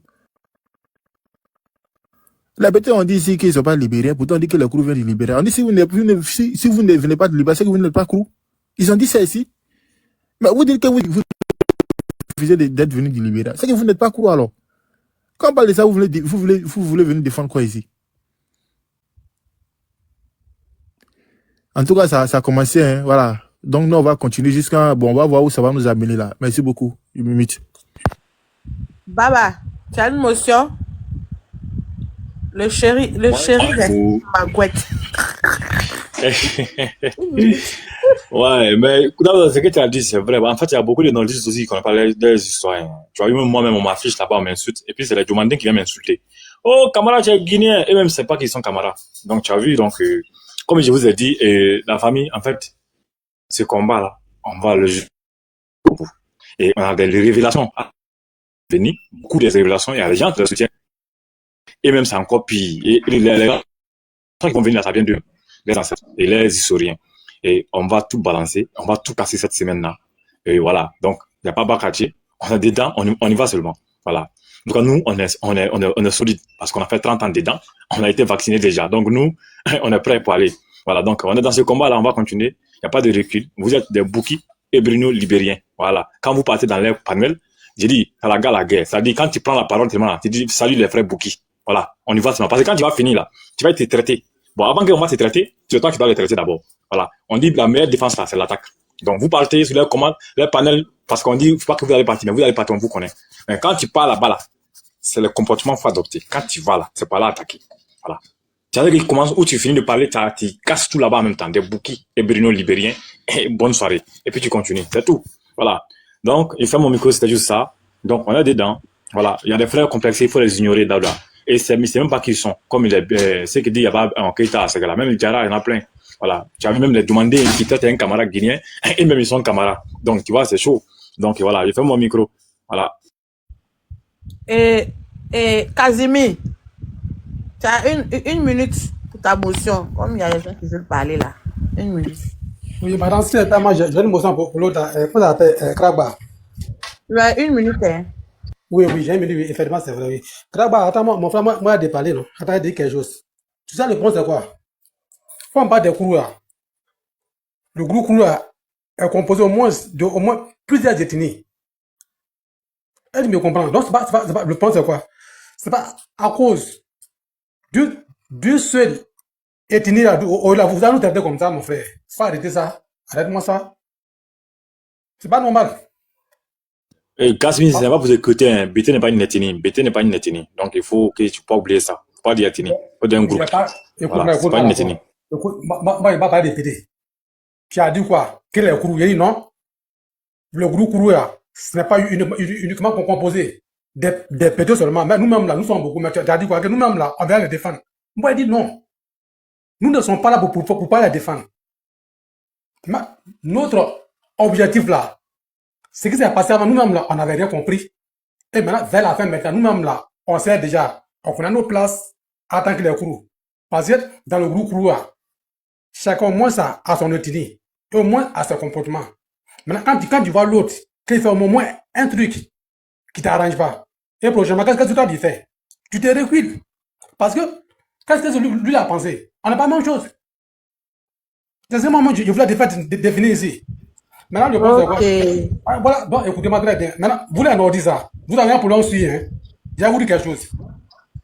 La bête, on dit ici qu'ils ne sont pas libérés, pourtant on dit que le crew vient de libérer. On dit si vous ne venez pas de libérer, c'est que vous n'êtes pas crew. Ils ont dit ça ici. Mais vous dites que vous refusez d'être venu de libérer. C'est que vous n'êtes pas crew alors. Quand on parle de ça, vous voulez venir défendre quoi ici? En tout cas, ça a commencé, hein, voilà. Donc nous, on va continuer jusqu'à... Bon, on va voir où ça va nous amener là. Merci beaucoup. Baba, tu as une motion? Le chéri de ma couette. Ouais, mais dans ce que tu as dit, c'est vrai. En fait, il y a beaucoup de nordistes aussi qu'on appelle des historiens. Tu vois, même moi-même, on m'affiche là-bas, on m'insulte. Et puis, c'est les Demandins qui viennent m'insulter. Oh, camarade, tu es guinéen. Et même, c'est pas qu'ils sont camarades. Donc, tu as vu, donc, comme je vous ai dit, la famille, en fait, ce combat-là, on va le juger au bout. Et on a des révélations à venir. Beaucoup de révélations. Il y a des gens qui le soutiennent. Et même, c'est encore pire. Et les gens qui vont venir là, ça vient d'eux. Les ancêtres et les historiens. Et on va tout balancer, on va tout casser cette semaine-là. Et voilà. Donc, il n'y a pas bacatier. On est dedans, on y va seulement. Voilà. Donc, nous, on est solide parce qu'on a fait 30 ans dedans. On a été vaccinés déjà. Donc, nous, on est prêts pour aller. Voilà. Donc, on est dans ce combat-là, on va continuer. Il n'y a pas de recul. Vous êtes des Bouki et Bruno libériens. Voilà. Quand vous partez dans les panels, j'ai dit, ça la guerre. Ça dit, quand tu prends la parole, tu dis, salut les frères Bouki. Voilà. On y va seulement. Parce que quand tu vas finir là, tu vas être traité. Bon, avant qu'on va se traiter, c'est toi qui dois les traiter d'abord. Voilà. On dit la meilleure défense là, c'est l'attaque. Donc, vous partez sur les commandes, les panels, parce qu'on dit, faut pas que vous allez partir, mais vous allez partir, on vous connaît. Mais quand tu pars là-bas là, c'est le comportement qu'il faut adopter. Quand tu vas là, c'est pas là attaquer. Voilà. C'est-à-dire qu'il commence où tu finis de parler, tu casses tout là-bas en même temps, des Bouki et Bruno libériens, et bonne soirée. Et puis tu continues. C'est tout. Voilà. Donc, il fait mon micro, c'était juste ça. Donc, on est dedans. Voilà. Il y a des frères complexés, il faut les ignorer d'abord. Et c'est même pas qui ils sont. Comme il est, c'est qu'il dit, il y a pas un Keita, c'est que là, même le Diarra, il y en a plein. Voilà. Tu avais même les demander qui étaient un camarade guinéen, et même ils sont camarades. Donc, tu vois, c'est chaud. Donc, voilà, il fait mon micro. Voilà. Et Casimir, tu as une minute pour ta motion. Comme il y a des gens qui veulent parler là. Une minute. Oui, madame, si moi j'ai une motion pour l'autre, comment ça s'appelle, Kragba. Tu as une minute, hein? Oui, j'ai une minute, oui, effectivement, c'est vrai, oui. Kragba, attends, mon frère, moi, il a parlé, non? Attends, il a dit quelque chose. Tu sais, le point, c'est quoi? Quand on parle des crews, là, le groupe crew là, est composé au moins plusieurs détenus. Elle me comprend. Donc, c'est pas, le point, c'est quoi? C'est pas à cause du seul détenu là, vous allez nous traiter comme ça, mon frère. Faut arrêter ça. Arrête-moi ça. C'est pas normal. Et Casimir, c'est pas pour écouter, hein. BT n'est pas une détenue. BT n'est pas une détenue. Donc, il faut que tu pas oublier ça. Pas de détenue. Pas d'un groupe. Voilà, c'est pas une détenue. Écoute, moi, il m'a pas répété. Tu as dit quoi? Que les crews, il a dit non. Le groupe crew là, ce n'est pas uniquement composé des pédos seulement. Mais nous-mêmes là, nous sommes beaucoup. Mais tu as dit quoi? Que nous-mêmes là, on va les défendre. Moi, il dit non. Nous ne sommes pas là pour pas les défendre. Mais notre objectif là, ce qui s'est passé avant, nous-mêmes là, on n'avait rien compris. Et maintenant, vers la fin, maintenant, nous-mêmes là, on sait déjà, on connaît nos places en tant que les crews. Parce que dans le groupe crew là, chacun au moins ça a son ethnie, et au moins a son comportement. Maintenant, quand tu vois l'autre, qu'il fait au moins un truc qui t'arrange pas, et prochainement, qu'est-ce que tu dois dire faire? Tu te recules. Parce que, qu'est-ce que lui a pensé? On n'a pas la même chose. C'est ce moment que je voulais définir ici. Maintenant, je pense que voilà, bon, écoutez-moi très bien. Maintenant, vous les nordistes, vous avez un problème aussi, hein. J'ai vous dit quelque chose.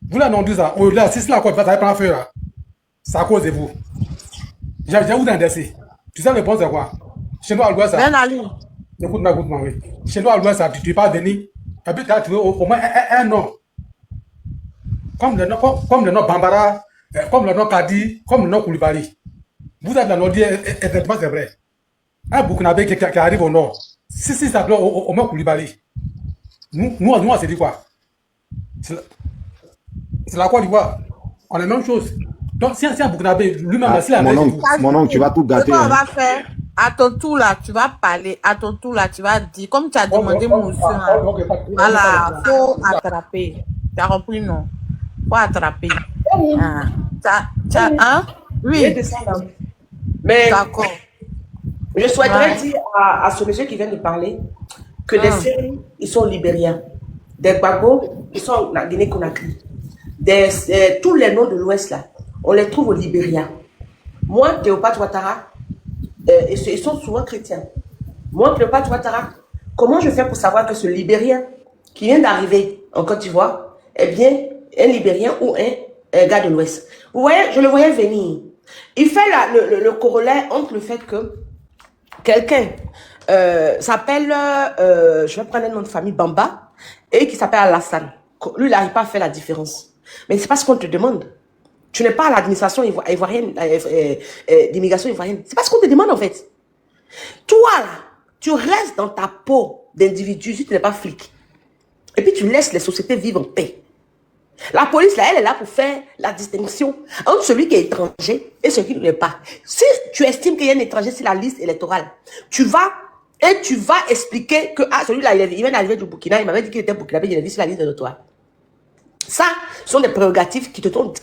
Vous les nordistes, là, si c'est la quoi, ça va prendre feu, là. C'est à cause de vous. J'ai vous endessé. Tu sais le bon c'est quoi? Chez nous à l'ouest, écoute-moi, oui. Chez nous à l'ouest, tu ne peux pas venir. Et puis tu veux au moins un nom. Comme le nom Bambara, comme le nom Kadi, comme le nom Koulibaly. Vous êtes la Nordie, effectivement, c'est vrai. Un Burkinabé qui arrive au nord. Si ça s'appelle au moins Koulibaly. Nous, on s'est dit quoi? C'est la Côte d'Ivoire. On a la même chose. Donc, si un Burkinabé, lui-même, c'est la même chose. Mon oncle, tu vas tout gâter. Ce qu'on va faire, à ton tour là, tu vas parler. À ton tour là, tu vas dire, comme tu as demandé mon soin. Voilà, faut attraper. Tu as compris, non? Faut attraper. Hein? Oui. Mais d'accord. Je souhaiterais dire à ce monsieur qui vient de parler que les Séries, ils sont libériens. Des Gbagbo, ils sont en Guinée-Conakry. Tous les noms de l'Ouest, là, on les trouve au Libéria. Moi, Cléopâtre Ouattara, ils sont souvent chrétiens. Moi, Cléopâtre Ouattara, comment je fais pour savoir que ce Libérien qui vient d'arriver en Côte d'Ivoire est bien un Libérien ou un gars de l'Ouest? Vous voyez, je le voyais venir. Il fait le corollaire entre le fait que quelqu'un s'appelle, je vais prendre un nom de famille, Bamba, et qui s'appelle Alassane. Lui, il n'arrive pas à faire la différence. Mais c'est pas ce qu'on te demande. Tu n'es pas à l'administration ivoirienne, d'immigration ivoirienne. C'est pas ce qu'on te demande, en fait. Toi, là, tu restes dans ta peau d'individu si tu n'es pas flic. Et puis, tu laisses les sociétés vivre en paix. La police, là, elle est là pour faire la distinction entre celui qui est étranger et celui qui ne l'est pas. Si tu estimes qu'il y a un étranger sur la liste électorale, tu vas expliquer que celui-là, il vient d'arriver du Burkina, il m'avait dit qu'il était burkinabé, il est sur la liste électorale. Ça, ce sont des prérogatives qui te sont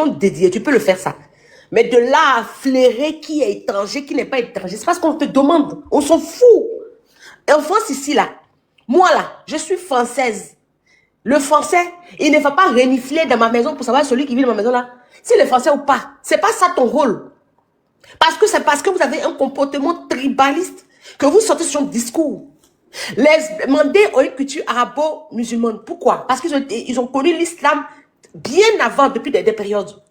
dédiées. Tu peux le faire, ça. Mais de là à flairer qui est étranger, qui n'est pas étranger, c'est parce qu'on te demande. On s'en fout. Et en France, ici, là, moi, là, je suis française. Le français, il ne va pas renifler dans ma maison pour savoir celui qui vit dans ma maison, là, s'il est français ou pas. C'est pas ça ton rôle. Parce que c'est parce que vous avez un comportement tribaliste que vous sortez sur un discours. Les mandés ont une culture arabo-musulmane. Pourquoi? Parce qu'ils ont connu l'islam bien avant, depuis des périodes.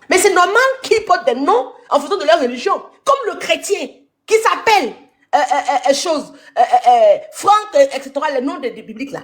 Mais c'est normal qu'ils portent des noms en fonction de leur religion. Comme le chrétien qui s'appelle Franck, etc. Les noms des bibliques là.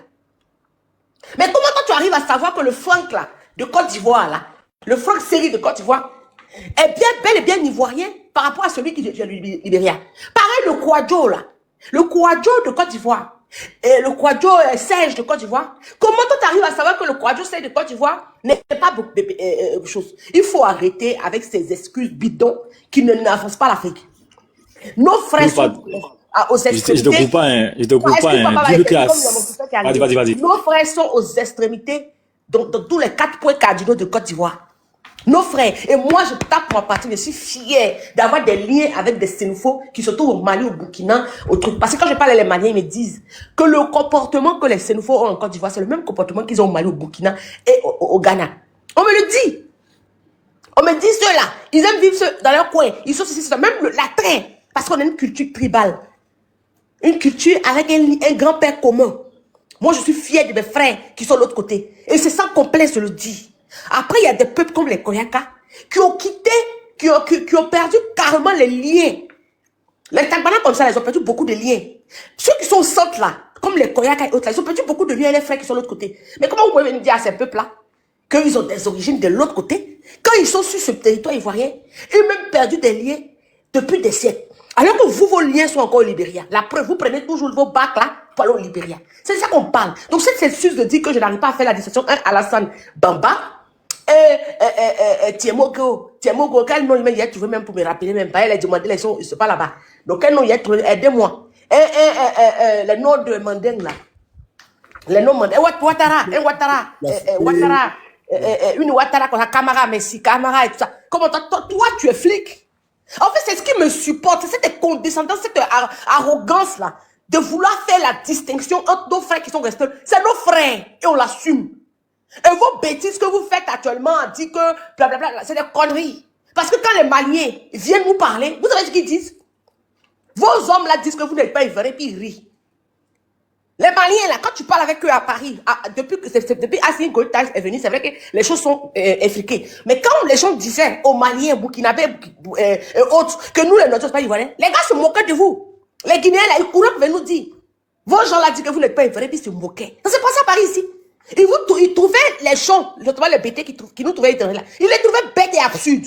Mais comment toi tu arrives à savoir que le Franck là, de Côte d'Ivoire là, le Franck Série de Côte d'Ivoire, est bien bel et bien ivoirien par rapport à celui qui vient du Libéria. Pareil le Kouadjo là. Le Kouadjo de Côte d'Ivoire et le Kouadjo Serge de Côte d'Ivoire. Comment toi tu arrives à savoir que le Kouadjo Serge de Côte d'Ivoire n'est pas beaucoup de choses? Il faut arrêter avec ces excuses bidons qui n'avancent pas l'Afrique. Nos frères sont aux extrémités. Je te coupe pas, hein. Je te coupe pas, hein. Dis-le classe. Vas-y. Nos frères sont aux extrémités dans tous les 4 points cardinaux de Côte d'Ivoire. Nos frères. Et moi, je tape ma partie. Je suis fière d'avoir des liens avec des Sénéfaux qui se trouvent au Mali, au Burkina, au truc. Parce que quand je parle à les Maliens, ils me disent que le comportement que les Sénéfaux ont en Côte d'Ivoire, c'est le même comportement qu'ils ont au Mali, au Burkina et au Ghana. On me le dit. On me dit ceux-là. Ils aiment vivre dans leur coin. Ils sont ici, même le latin. Parce qu'on a une culture tribale. Une culture avec un grand-père commun. Moi, je suis fière de mes frères qui sont de l'autre côté. Et c'est sans complexe, je le dis. Après, il y a des peuples comme les Koyaka qui ont quitté, qui ont perdu carrément les liens. Les Tagbana comme ça, ils ont perdu beaucoup de liens. Ceux qui sont au centre là, comme les Koyaka et autres, ils ont perdu beaucoup de liens, les frères qui sont de l'autre côté. Mais comment vous pouvez me dire à ces peuples-là qu'ils ont des origines de l'autre côté, quand ils sont sur ce territoire ivoirien, ils ont même perdu des liens depuis des siècles. Alors que vous, vos liens sont encore au Libéria. La preuve, vous prenez toujours vos bacs là pour aller au Libéria. C'est ça qu'on parle. Donc, cette excuse de dire que je n'arrive pas à faire la distinction entre Alassane Bamba et Tiemogo, quel nom il y a trouvé même pour me rappeler même pas. Elle a demandé les gens, ils ne sont pas là-bas. Donc, quel nom il y a trouvé? Aidez-moi. Le nom de Mandeng là. Le nom Mandeng. Ouattara. Une Ouattara comme ça, Camara, Messi, Camara et tout ça. Comment toi, tu es flic? En fait, c'est ce qui me supporte, c'est cette condescendance, cette arrogance-là, de vouloir faire la distinction entre nos frères qui sont restés. C'est nos frères, et on l'assume. Et vos bêtises que vous faites actuellement, dit que blablabla, c'est des conneries. Parce que quand les Maliens viennent nous parler, vous savez ce qu'ils disent? Vos hommes là disent que vous n'êtes pas ivoiriens, puis ils rient. Les Maliens là, quand tu parles avec eux à Paris, depuis Assine Goïta est venu, c'est vrai que les choses sont effriquées. Mais quand les gens disaient aux Maliens, Burkinabés et autres, que nous les Nordistes pas ivoiriens, les gars se moquaient de vous. Les Guinéens là, ils couraient pour nous dire. Vos gens là disent que vous n'êtes pas ivoiriens, puis ils se moquaient. Ça s'est passé à Paris ici. Ils trouvaient les gens, notamment les bêtés qui nous trouvaient étonnés là, ils les trouvaient bêtes et absurdes.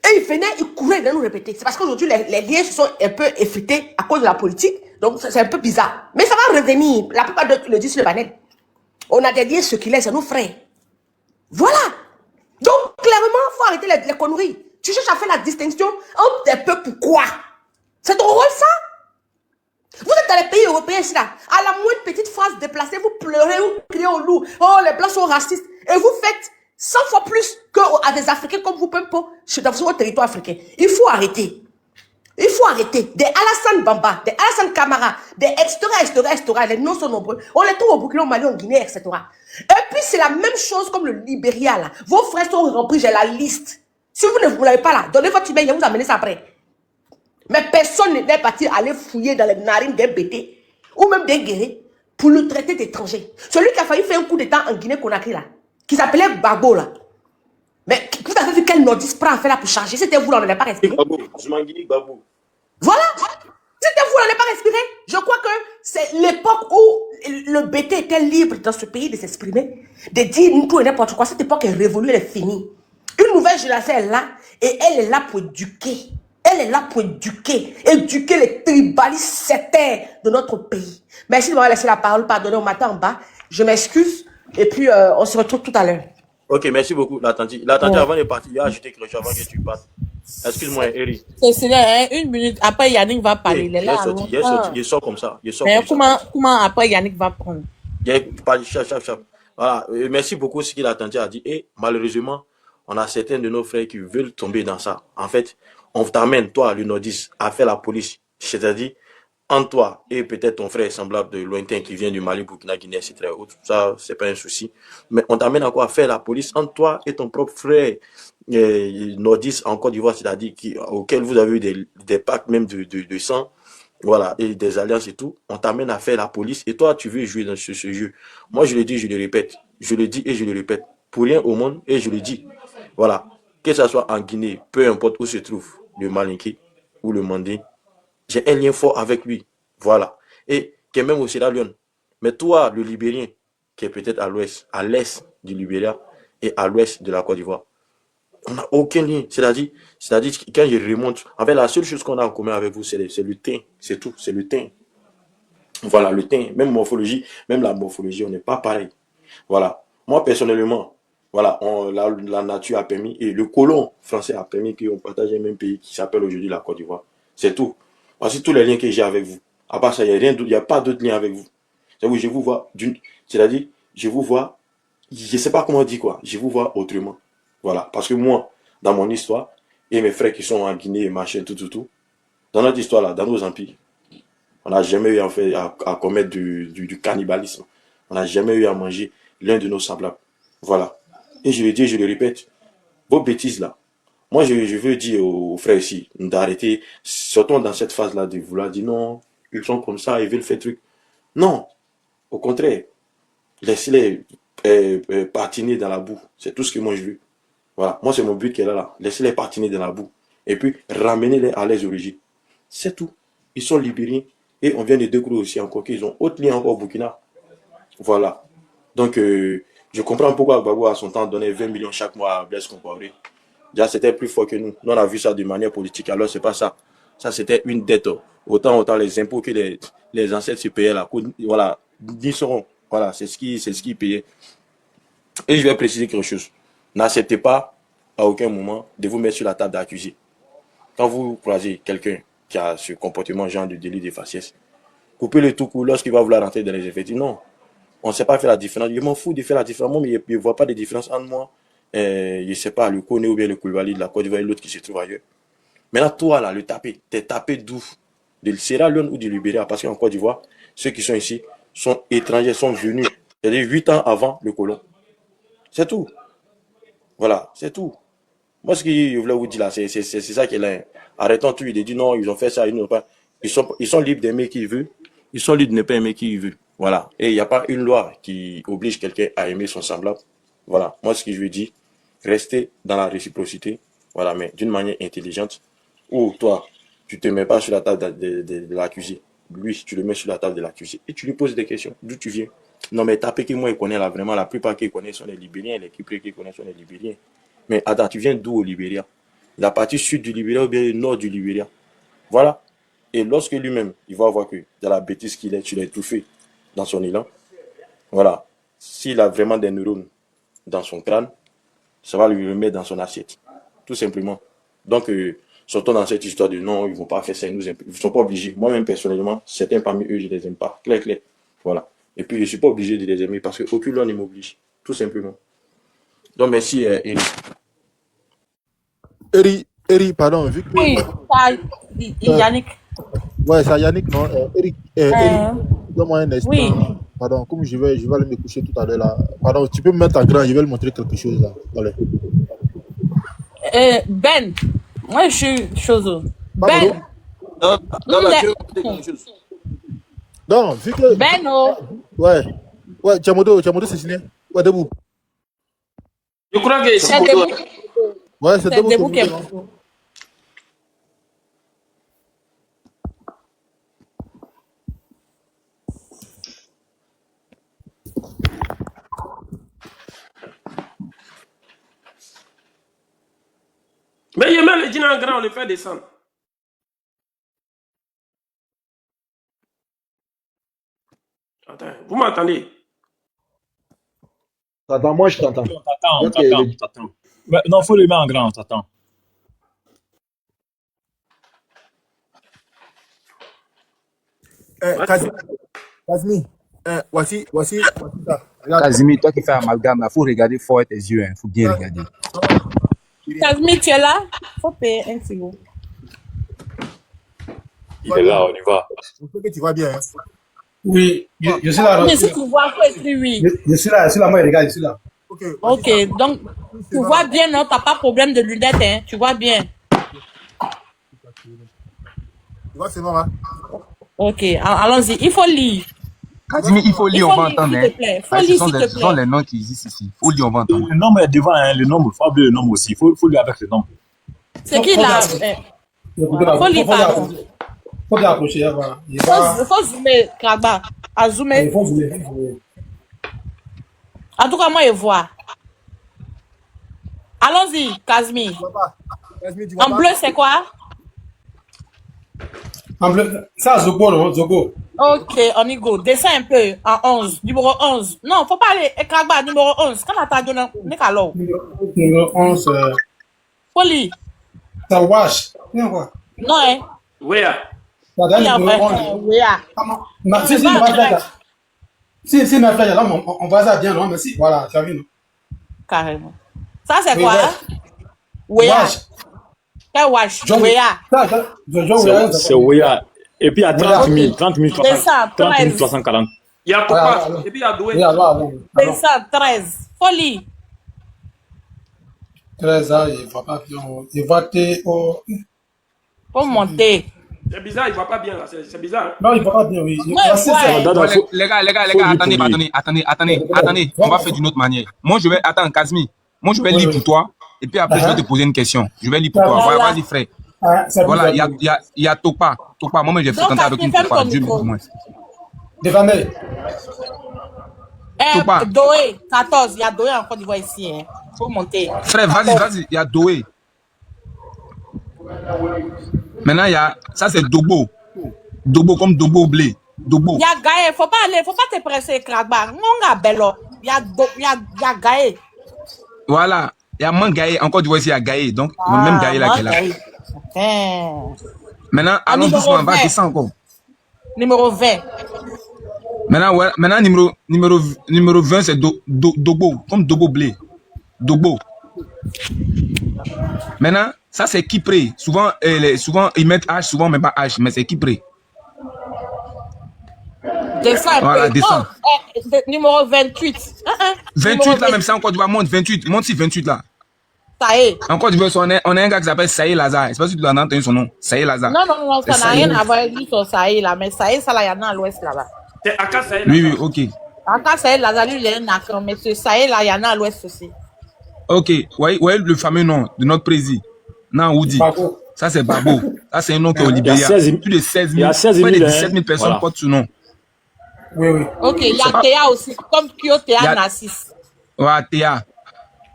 Et ils venaient, ils couraient, ils venaient nous répéter. C'est parce qu'aujourd'hui, les liens se sont un peu effrités à cause de la politique. Donc, c'est un peu bizarre. Mais ça va revenir. La plupart d'eux le disent sur le panel. On a des liens circulaires, c'est nos frères. Voilà. Donc, clairement, il faut arrêter les conneries. Tu cherches à faire la distinction entre des peuples quoi? C'est ton rôle, ça? Vous êtes dans les pays européens, ici, là. À la moindre petite phrase déplacée, vous pleurez, vous criez au loup. Oh, les Blancs sont racistes. Et vous faites 100 fois plus qu'à des Africains comme vous, peu importe, dans votre territoire africain. Il faut arrêter. Il faut arrêter. Des Alassane Bamba, des Alassane Camara, des etc. Les noms sont nombreux. On les trouve au Burkina, au Mali, en Guinée, etc. Et puis, c'est la même chose comme le Libéria, là. Vos frères sont remplis, j'ai la liste. Si vous ne vous l'avez pas là, donnez votre email, je vais vous amener ça après. Mais personne n'est parti aller fouiller dans les narines des bêtés ou même des guerriers pour le traiter d'étranger. Celui qui a failli faire un coup d'état en Guinée-Conakry, là, qui s'appelait Gbagbo, là. Mais vous avez vu quel nordiste prend à faire là pour changer? C'était vous, là, on n'avait pas respiré. Voilà. C'était vous, on n'avait pas respiré. Je crois que c'est l'époque où le BT était libre dans ce pays de s'exprimer, de dire tout et n'importe quoi. Cette époque est révolue, elle est finie. Une nouvelle génération est là et elle est là pour éduquer. Elle est là pour éduquer les tribalistes certains de notre pays. Merci de m'avoir laissé la parole, pardonnez, on m'attend en bas. Je m'excuse et puis on se retrouve tout à l'heure. Ok, merci beaucoup, Latanti. Latanti, avant de partir, il a ajouté quelque chose avant que tu partes. Excuse-moi, Eri. C'est une minute. Après, Yannick va parler. Il est là. Il sort comme ça. Mais comment après Yannick va prendre? Voilà. Merci beaucoup ce qu'il a tenté à dire. Et malheureusement, on a certains de nos frères qui veulent tomber dans ça. En fait, on t'amène, toi, le nordiste, à faire la police. C'est-à-dire, entre toi et peut-être ton frère semblable de lointain qui vient du Mali, Burkina, Guinée, etc. Ça, c'est pas un souci. Mais on t'amène encore à faire la police entre toi et ton propre frère nordiste en Côte d'Ivoire, c'est-à-dire auquel vous avez eu des pactes même de sang, voilà, et des alliances et tout. On t'amène à faire la police et toi, tu veux jouer dans ce jeu. Moi, je le dis, je le répète. Je le dis et je le répète. Pour rien au monde, et je le dis. Voilà. Que ce soit en Guinée, peu importe où se trouve le Malinké ou le Mandé, j'ai un lien fort avec lui. Voilà. Et qui est même au Sierra Leone. Mais toi, le Libérien, qui est peut-être à l'ouest, à l'est du Libéria et à l'ouest de la Côte d'Ivoire, on n'a aucun lien. C'est-à-dire, quand je remonte, en fait, la seule chose qu'on a en commun avec vous, c'est le teint. C'est tout. C'est le teint. Voilà, le teint. Même morphologie, même la morphologie, on n'est pas pareil. Voilà. Moi, personnellement, voilà, la nature a permis, et le colon français a permis qu'on partage un même pays qui s'appelle aujourd'hui la Côte d'Ivoire. C'est tout. Voici tous les liens que j'ai avec vous. À part ça, il n'y a rien d'autre, il n'y a pas d'autre lien avec vous. C'est-à-dire, je vous vois c'est-à-dire, je vous vois, je ne sais pas comment dire quoi, je vous vois autrement. Voilà. Parce que moi, dans mon histoire, et mes frères qui sont en Guinée et machin, tout, dans notre histoire là, dans nos empires, on n'a jamais eu à commettre du cannibalisme. On n'a jamais eu à manger l'un de nos semblables. Voilà. Et je le dis, je le répète, vos bêtises là, moi je veux dire aux frères ici, d'arrêter, surtout dans cette phase-là, de vouloir dire non, ils sont comme ça, ils veulent faire truc. Non, au contraire, laissez-les patiner dans la boue. C'est tout ce que moi je veux. Voilà, moi c'est mon but qui est là. Laissez-les patiner dans la boue. Et puis, ramenez-les à leurs origines. C'est tout. Ils sont libériens. Et on vient de découvrir aussi encore qu'ils ont autre lien encore au Burkina. Voilà. Donc, je comprends pourquoi Gbagbo à son temps donnait 20 millions chaque mois à Blaise Compaoré. Déjà, c'était plus fort que nous. Nous, on a vu ça de manière politique. Alors, c'est pas ça. Ça, c'était une dette. Autant les impôts que les ancêtres se payaient là. Voilà. Ils seront. Voilà, c'est ce qu'ils payaient. Et je vais préciser quelque chose. N'acceptez pas, à aucun moment, de vous mettre sur la table d'accusé. Quand vous croisez quelqu'un qui a ce comportement genre de délit de faciès, coupez le tout court lorsqu'il va vouloir rentrer dans les effectifs. Non, on ne sait pas faire la différence. Je m'en fous de faire la différence. Moi, mais je ne vois pas de différence entre moi, je ne sais pas, le Koné ou bien le Koulibaly de la Côte d'Ivoire et l'autre qui se trouve ailleurs. Maintenant, toi, là, le taper, t'es tapé d'où? De Sierra Leone ou du Libéria? Parce qu'en Côte d'Ivoire, ceux qui sont ici sont étrangers, sont venus, c'est-à-dire 8 ans avant le colon. C'est tout. Voilà, c'est tout. Moi, ce que je voulais vous dire là, c'est ça qui est là. Arrêtons tout, il dit non, ils ont fait ça, ils n'ont pas. Ils sont libres d'aimer qui ils veulent. Ils sont libres de ne pas aimer qui ils veulent. Voilà. Et il n'y a pas une loi qui oblige quelqu'un à aimer son semblable. Voilà. Moi, ce que je veux dire, restez dans la réciprocité. Voilà, mais d'une manière intelligente. Ou toi, tu ne te mets pas sur la table de l'accusé. Lui, tu le mets sur la table de l'accusé. Et tu lui poses des questions. D'où tu viens? Non, mais tapé qui moi, il connaît là, vraiment, la plupart qui connaissent sont les Libériens. Les Cypriens qui connaissent sont les Libériens. Mais attends, tu viens d'où au Libéria? La partie sud du Libéria ou bien le nord du Libéria? Voilà. Et lorsque lui-même, il va voir que dans la bêtise qu'il est, tu l'as étouffé dans son élan. Voilà. S'il a vraiment des neurones dans son crâne, ça va lui remettre dans son assiette. Tout simplement. Donc, surtout dans cette histoire de non, ils ne vont pas faire ça, ils ne sont pas obligés. Moi-même, personnellement, certains parmi eux, je ne les aime pas. Clair. Voilà. Et puis, je ne suis pas obligé de les aimer parce qu'aucune loi ne m'oblige. Tout simplement. Donc, merci, Eric. Eri, pardon, vu que... Oui, Yannick. Ouais, c'est Yannick, non? Eric, donne-moi un instant. Oui. Pardon, comme je vais aller me coucher tout à l'heure là. Pardon, tu peux me mettre à grand, je vais le montrer quelque chose là. Allez. Ben, moi je suis chose. Ben. Non, tu veux montrer quelque chose. Non, vu que... Ben, oh. Ouais, Tchamodo, c'est signé. Ouais, debout. Je crois que C'est debout. Ouais, c'est debout qui est Mais il met le dîner en grand, on le fait descendre. Attends, vous m'entendez? Attends, moi je t'entends. On t'attend. Non, faut le mettre en grand, on t'attend. Kazmi, voici ça. Regarde. Kazimi, toi qui fais amalgame, il faut regarder fort avec tes yeux, il faut bien regarder. Kazmi, tu es là? Faut payer un kilo. Il est là, on y va. Je sais que tu vas bien. Hein. Oui, je suis là. Mais si tu vois, faut écrire oui. Je suis là, moi, regarde, je suis là. Ok, donc tu vois bien, non? T'as pas de problème de lunettes, hein? Tu vois bien. Tu vois, c'est bon, hein? Ok, allons-y. Il faut lire. Kazimi, il faut lire, on va entendre. S'il te plaît. Faut lire, s'il te Ce sont plaît. les noms qui existent ici. Il faut lire, on va entendre. Le nombre est devant, hein, le nombre. Il faut appeler le nombre aussi. Il faut lire avec le nombre. C'est qui là? Faut lire, pardon. Faut bien approcher, voilà. Faut zoomer, Kragba. À zoomer. Il faut zoomer. En tout cas, moi, je vois. Allons-y, Kazmi. En bleu, c'est quoi? En bleu, ça, Zogo, non? Zogo. Ok, on y go. Descends un peu en 11. Numéro 11. Non, faut pas aller. Kragba, numéro 11. Quand on t'a donné, Numéro 11. Faut lire. Ça wash. Non, quoi? Non, hein? Oui. Si, ma frère, là, on va ça bien, non? Mais si, voilà, tu as vu, non? Carrément. Ça, c'est quoi? Wash. Quel wash? Wea. C'est Ouya. Et puis, il y a 30 000, 340. Il y a Topa. Et puis, il y a Doué. Descends, 13. Folie. 13 ans, il va pas bien. Il va te. Faut monter. C'est bizarre, il ne va pas bien là. C'est bizarre. Hein? Non, il va pas bien, oui. Les gars, attendez. On va faire d'une autre manière. Moi, je vais. Attends, Kazmi. Moi, je vais lire pour toi. Et puis après, je vais te poser une question. Je vais lire pour toi. Vas-y, frère. Voilà, il y a Topa. Topa, moi, j'ai fréquenté avec une Topa. Dieu me moins. Défendez. Topa. Doé, 14. Il y a Doé en Côte d'Ivoire ici. Il faut monter. Frère, vas-y. Il y a Doé. Maintenant, il y a. Ça, c'est Dobo. Dobo comme Dobo blé. Dobo. Il y a Gaé. Faut pas te presser, Kragba. On a bello. Il y a Gaé. Voilà. Il y a Mangaé. Encore du vois ici, il y a Gaé. Donc, même Gaé là qui est là. Maintenant, allons doucement. On va descendre encore. Numéro 20. Maintenant numéro 20, c'est Dobo. Comme Dobo blé. Dobo. Maintenant, ça c'est Kipré. Souvent, ils mettent H, souvent même pas H, mais c'est Kipré. Descends un voilà, peu. Descends. Non, numéro 28. 28 là, même ça, encore du vois, monte 28. Monte si 28 là. Ça y est. Encore du vois, on a un gars qui s'appelle Saïd Lazare. Je sais pas si tu as entendu son nom. Saïd Lazare. Non, ça n'a rien à voir avec lui sur Saïd là. Mais Saïd, ça là, il y en a à l'ouest là-bas. C'est Aka Saïd. Oui, ok. Aka Saïd Lazare, lui, il est un accord. Mais ce Saïd là, il y en a à l'ouest aussi. Ok. Ouais, le fameux nom de notre président. Non, Oudi. Ça, c'est Babo. Ça, c'est un nom qui est au Libéria. Plus de 16 000. Il y a 16 000. Près de 17 000 personnes portent ce nom. Oui. Ok, il y a Théa aussi. Comme Kyo Théa Nassis. Ouais, Théa.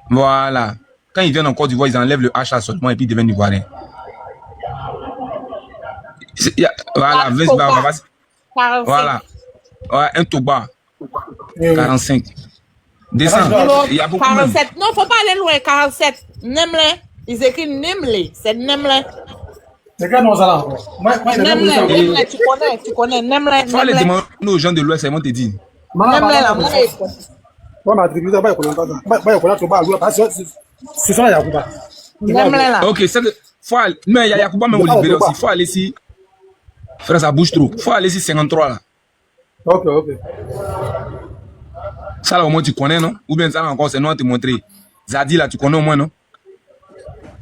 Voilà. Quand ils viennent en Côte d'Ivoire, ils enlèvent le H seulement et puis ils deviennent ivoiriens. Voilà, 20 barres. Voilà. Ouais, un Toba. 45. Descends. Il y a beaucoup 47. Non, faut pas aller loin. 47. Nemle. Ils écrivent Nemle. C'est Nemle. C'est quel nom ça là encore? Nemle, tu connais. Nemle. Il faut aller demander aux gens de l'Ouest, ils vont te dire. Nemle là, moi, c'est ça, Yacouba. Ok, mais il y a Yacouba même au Libéria aussi. Il faut aller ici. Frère, ça bouge trop. Il faut aller ici 53 là. Ok. Ça là au moins tu connais, non? Ou bien ça là encore, c'est non à te montrer. Zadi là, tu connais au moins, non?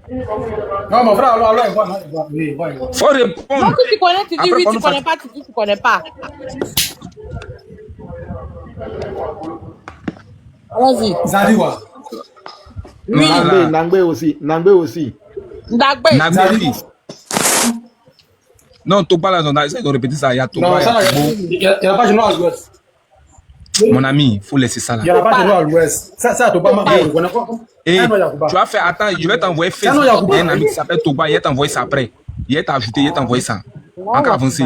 Non, mon frère, alors, il voit. Faut répondre. Non, tu connais, tu dis oui, tu connais pas, tu dis tu connais pas. Allons-y. Zadiwa. Oui. Nangbe aussi. Nangbe. Non, Topa là, on essaie de répéter ça. Il y a Topa. Non, ça, il n'y a pas de nom à l'ouest. Mon ami, il faut laisser ça là. Il n'y a pas de nom à l'ouest. Ça, Topa, Et Ah non, Yacouba. tu vas faire, attends, je vais t'envoyer Ah non, Facebook. Yacouba. Il y a un ami qui s'appelle Toba, il va t'envoyer ça après. Il va t'ajouter, il va t'envoyer ça. Encore avancé.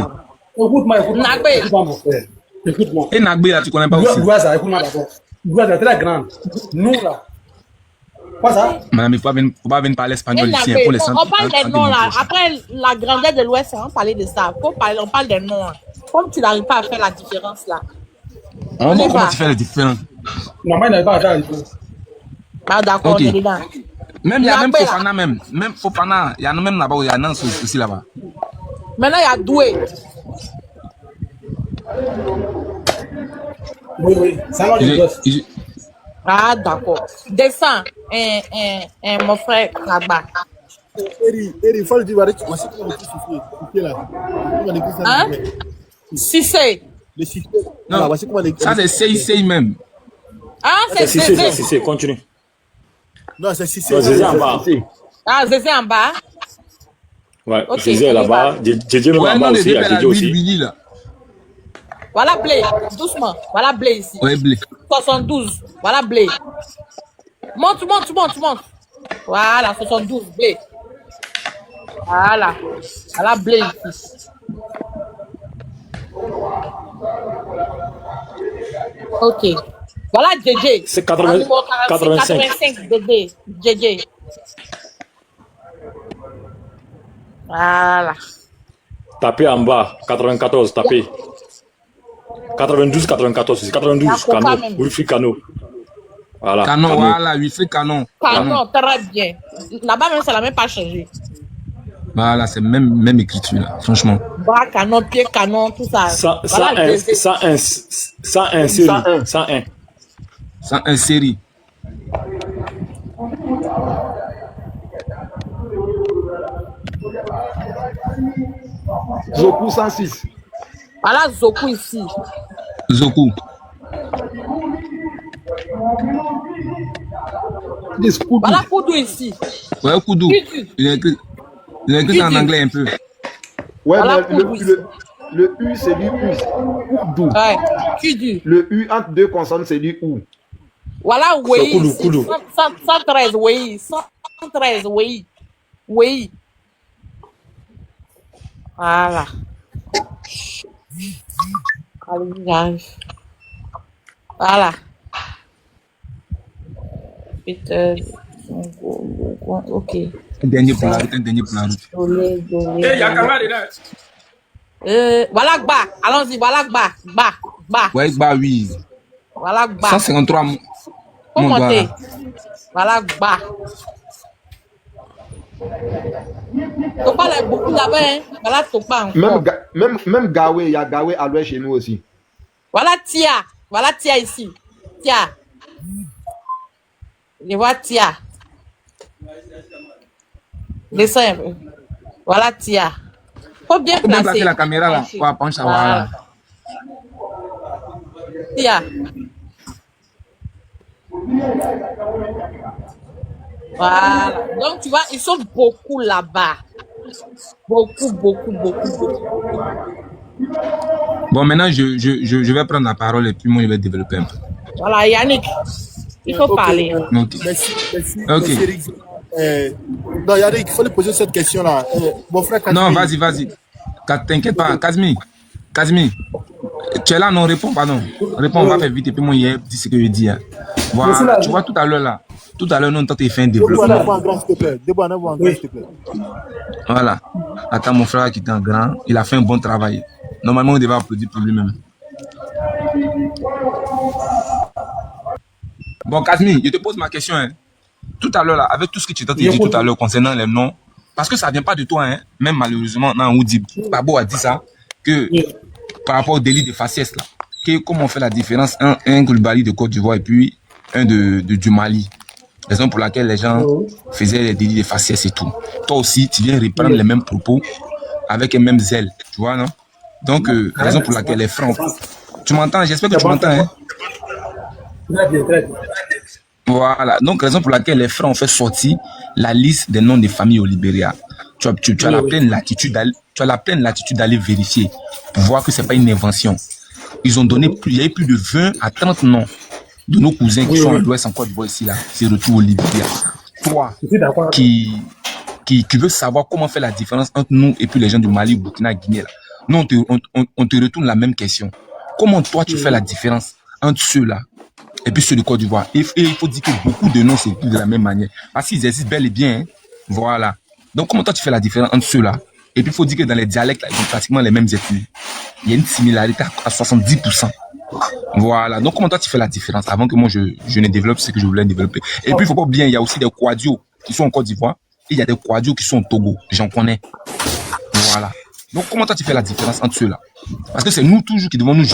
Écoute-moi, Nagbé. écoute-moi, mon frère. Écoute-moi. Et Nagbé, là, tu connais pas aussi. Louasa, écoute-moi d'abord. Louasa est très grande. Nous, là. Quoi ça? Madame, il faut pas venir parler espagnol ici, hein, Nagbé. pour les On centres. parle des noms là. Après la grandeur de l'Ouest, on parlait de ça. On parle des noms. Hein. Comme tu n'arrives pas à faire la différence là. On y voit va. comment tu fais la différence. Non, mais il n'avait pas à faire. Ah, d'accord, Ok. on est dedans. Même, il y a même Nagbé, là. Fofana, même. Même Fofana, il y en a même là-bas, il y a Nance aussi là-bas. Maintenant, il y a Doué. Oui, oui. C'est un nom de gosse. Ah, d'accord. Descends, mon frère là-bas. Eri, il faut le dire, voici comment on peut souffler là. Comment on écrit ça? Hein? Si c'est. Le sifflet. Non, Voilà, voici comment on écrit. ça c'est CIC même. Ah, c'est Zézé. C'est, continue. Non, c'est si Non, Zézé en bas. Ah, Zézé en bas. Ouais, Ok, Zézé est on y là-bas. va. Djedje même Ouais, en bas non, les aussi. Il y deux a là, Djedje aussi. Willy là. Voilà Blé. Doucement. Voilà Blé ici. Ouais, blé. 72. Voilà Blé. Monte. Voilà, 72. Blé. Voilà. Voilà Blé ici. Ok. Voilà JJ. C'est 80 Numéro 85. 85 DD. JJ. Voilà. Tapez en bas. 94, tapez. 92, 94. C'est 92. D'accord, Cano. quand même. Wilfried Cano. Voilà. Canon, Cano. voilà, Wilfried Canon. Canon, très bien. Là-bas même, ça n'a même pas changé. Voilà, c'est même écriture là, franchement. Bras canon, pied canon, tout ça. 101 série. 101. 101 série. Zoku 106. Voilà Zoku ici. Zoku. Voilà Koudou ici. Ouais, Koudou. Il a écrit ça en anglais un peu. Ouais, Voilà mais Koudou ici. le U, c'est du U. Koudou. Ouais, Koudou. Le U entre deux consonnes, c'est du U. Voilà Wei Koudou, ici. Koudou. 113 Wei. 113 Wei. Wei. Voilà. Allez, j'arrive. Voilà. Peter. Ok. Un dernier pour la route, un dernier pour la route. Dolé. Eh, il y a Kamara dedans. Voilà Gba. Allons-y, voilà Gba. Ouais, bah oui. Voilà Gba. 153 Faut mon monter. gars. Voilà Gba. Topa là, beaucoup là-bas, hein. Voilà Topa encore. Même Gawe, il y a Gawe à l'ouest chez nous aussi. Voilà Tia. Voilà Tia ici. Tia. Je vois Tia. Descends un peu. Voilà Tia. Faut bien Faut bien placer. placer la caméra là. Ouais, penche ça, voilà. Tia. Voilà. Donc, tu vois, ils sont beaucoup là-bas. Beaucoup. Bon, maintenant, je vais prendre la parole et puis moi, je vais développer un peu. Voilà, Yannick. Il faut parler. Ok. Merci, Ok. Eric. Non, Yannick, il faut lui poser cette question-là. Mon frère Kazmi. Non, vas-y. T'inquiète pas. Kazmi, tu es là, non? Réponds, pardon. Réponds, on va faire vite et puis moi, il dit ce que je dis. Hein. Voilà, tu vois, tout à l'heure, là. Tout à l'heure, nous, on t'a fait un développement. Débois en grand, s'il te plaît. Débois en grand, s'il te plaît. Voilà. Attends, mon frère qui est en grand, il a fait un bon travail. Normalement, on devait applaudir pour lui-même. Bon, Kazmi, je te pose ma question. Hein. Tout à l'heure, là, avec tout ce que tu t'as dit tout à l'heure concernant les noms, parce que ça ne vient pas de toi, hein. Même malheureusement, on dit, Babo a dit ça, que par rapport au délit de faciès, là, que comment on fait la différence, un Koulibaly de Côte d'Ivoire et puis un du Mali. Raison pour laquelle les gens faisaient les délits de faciès et tout. Toi aussi, tu viens reprendre les mêmes propos avec un même zèle, tu vois, non? Donc, raison pour laquelle les Francs... Tu m'entends? J'espère que tu m'entends, hein? Très bien. Voilà. Donc, raison pour laquelle les Francs ont fait sortir la liste des noms des familles au Libéria. Tu as la pleine latitude d'aller vérifier pour voir que ce n'est pas une invention. Ils ont donné il y a eu plus de 20 à 30 noms de nos cousins qui sont à l'ouest en Côte d'Ivoire ici, là, c'est retour au Libéria. Toi, qui veut savoir comment faire la différence entre nous et puis les gens du Mali, Burkina, Guinée, là. Nous, on te retourne la même question. Comment toi, tu fais la différence entre ceux-là et puis ceux de Côte d'Ivoire? Et il faut dire que beaucoup de noms s'écrivent de la même manière. Parce qu'ils existent bel et bien. Hein. Voilà. Donc, comment toi, tu fais la différence entre ceux-là? Et puis, il faut dire que dans les dialectes, là, ils ont pratiquement les mêmes ethnies. Il y a une similarité à 70%. Voilà. Donc, comment toi, tu fais la différence avant que moi, je ne développe ce que je voulais développer? Et puis, il ne faut pas oublier, il y a aussi des Kwadios qui sont en Côte d'Ivoire et il y a des Kwadios qui sont au Togo. J'en connais. Voilà. Donc, comment toi, tu fais la différence entre ceux-là? Parce que c'est nous toujours qui devons nous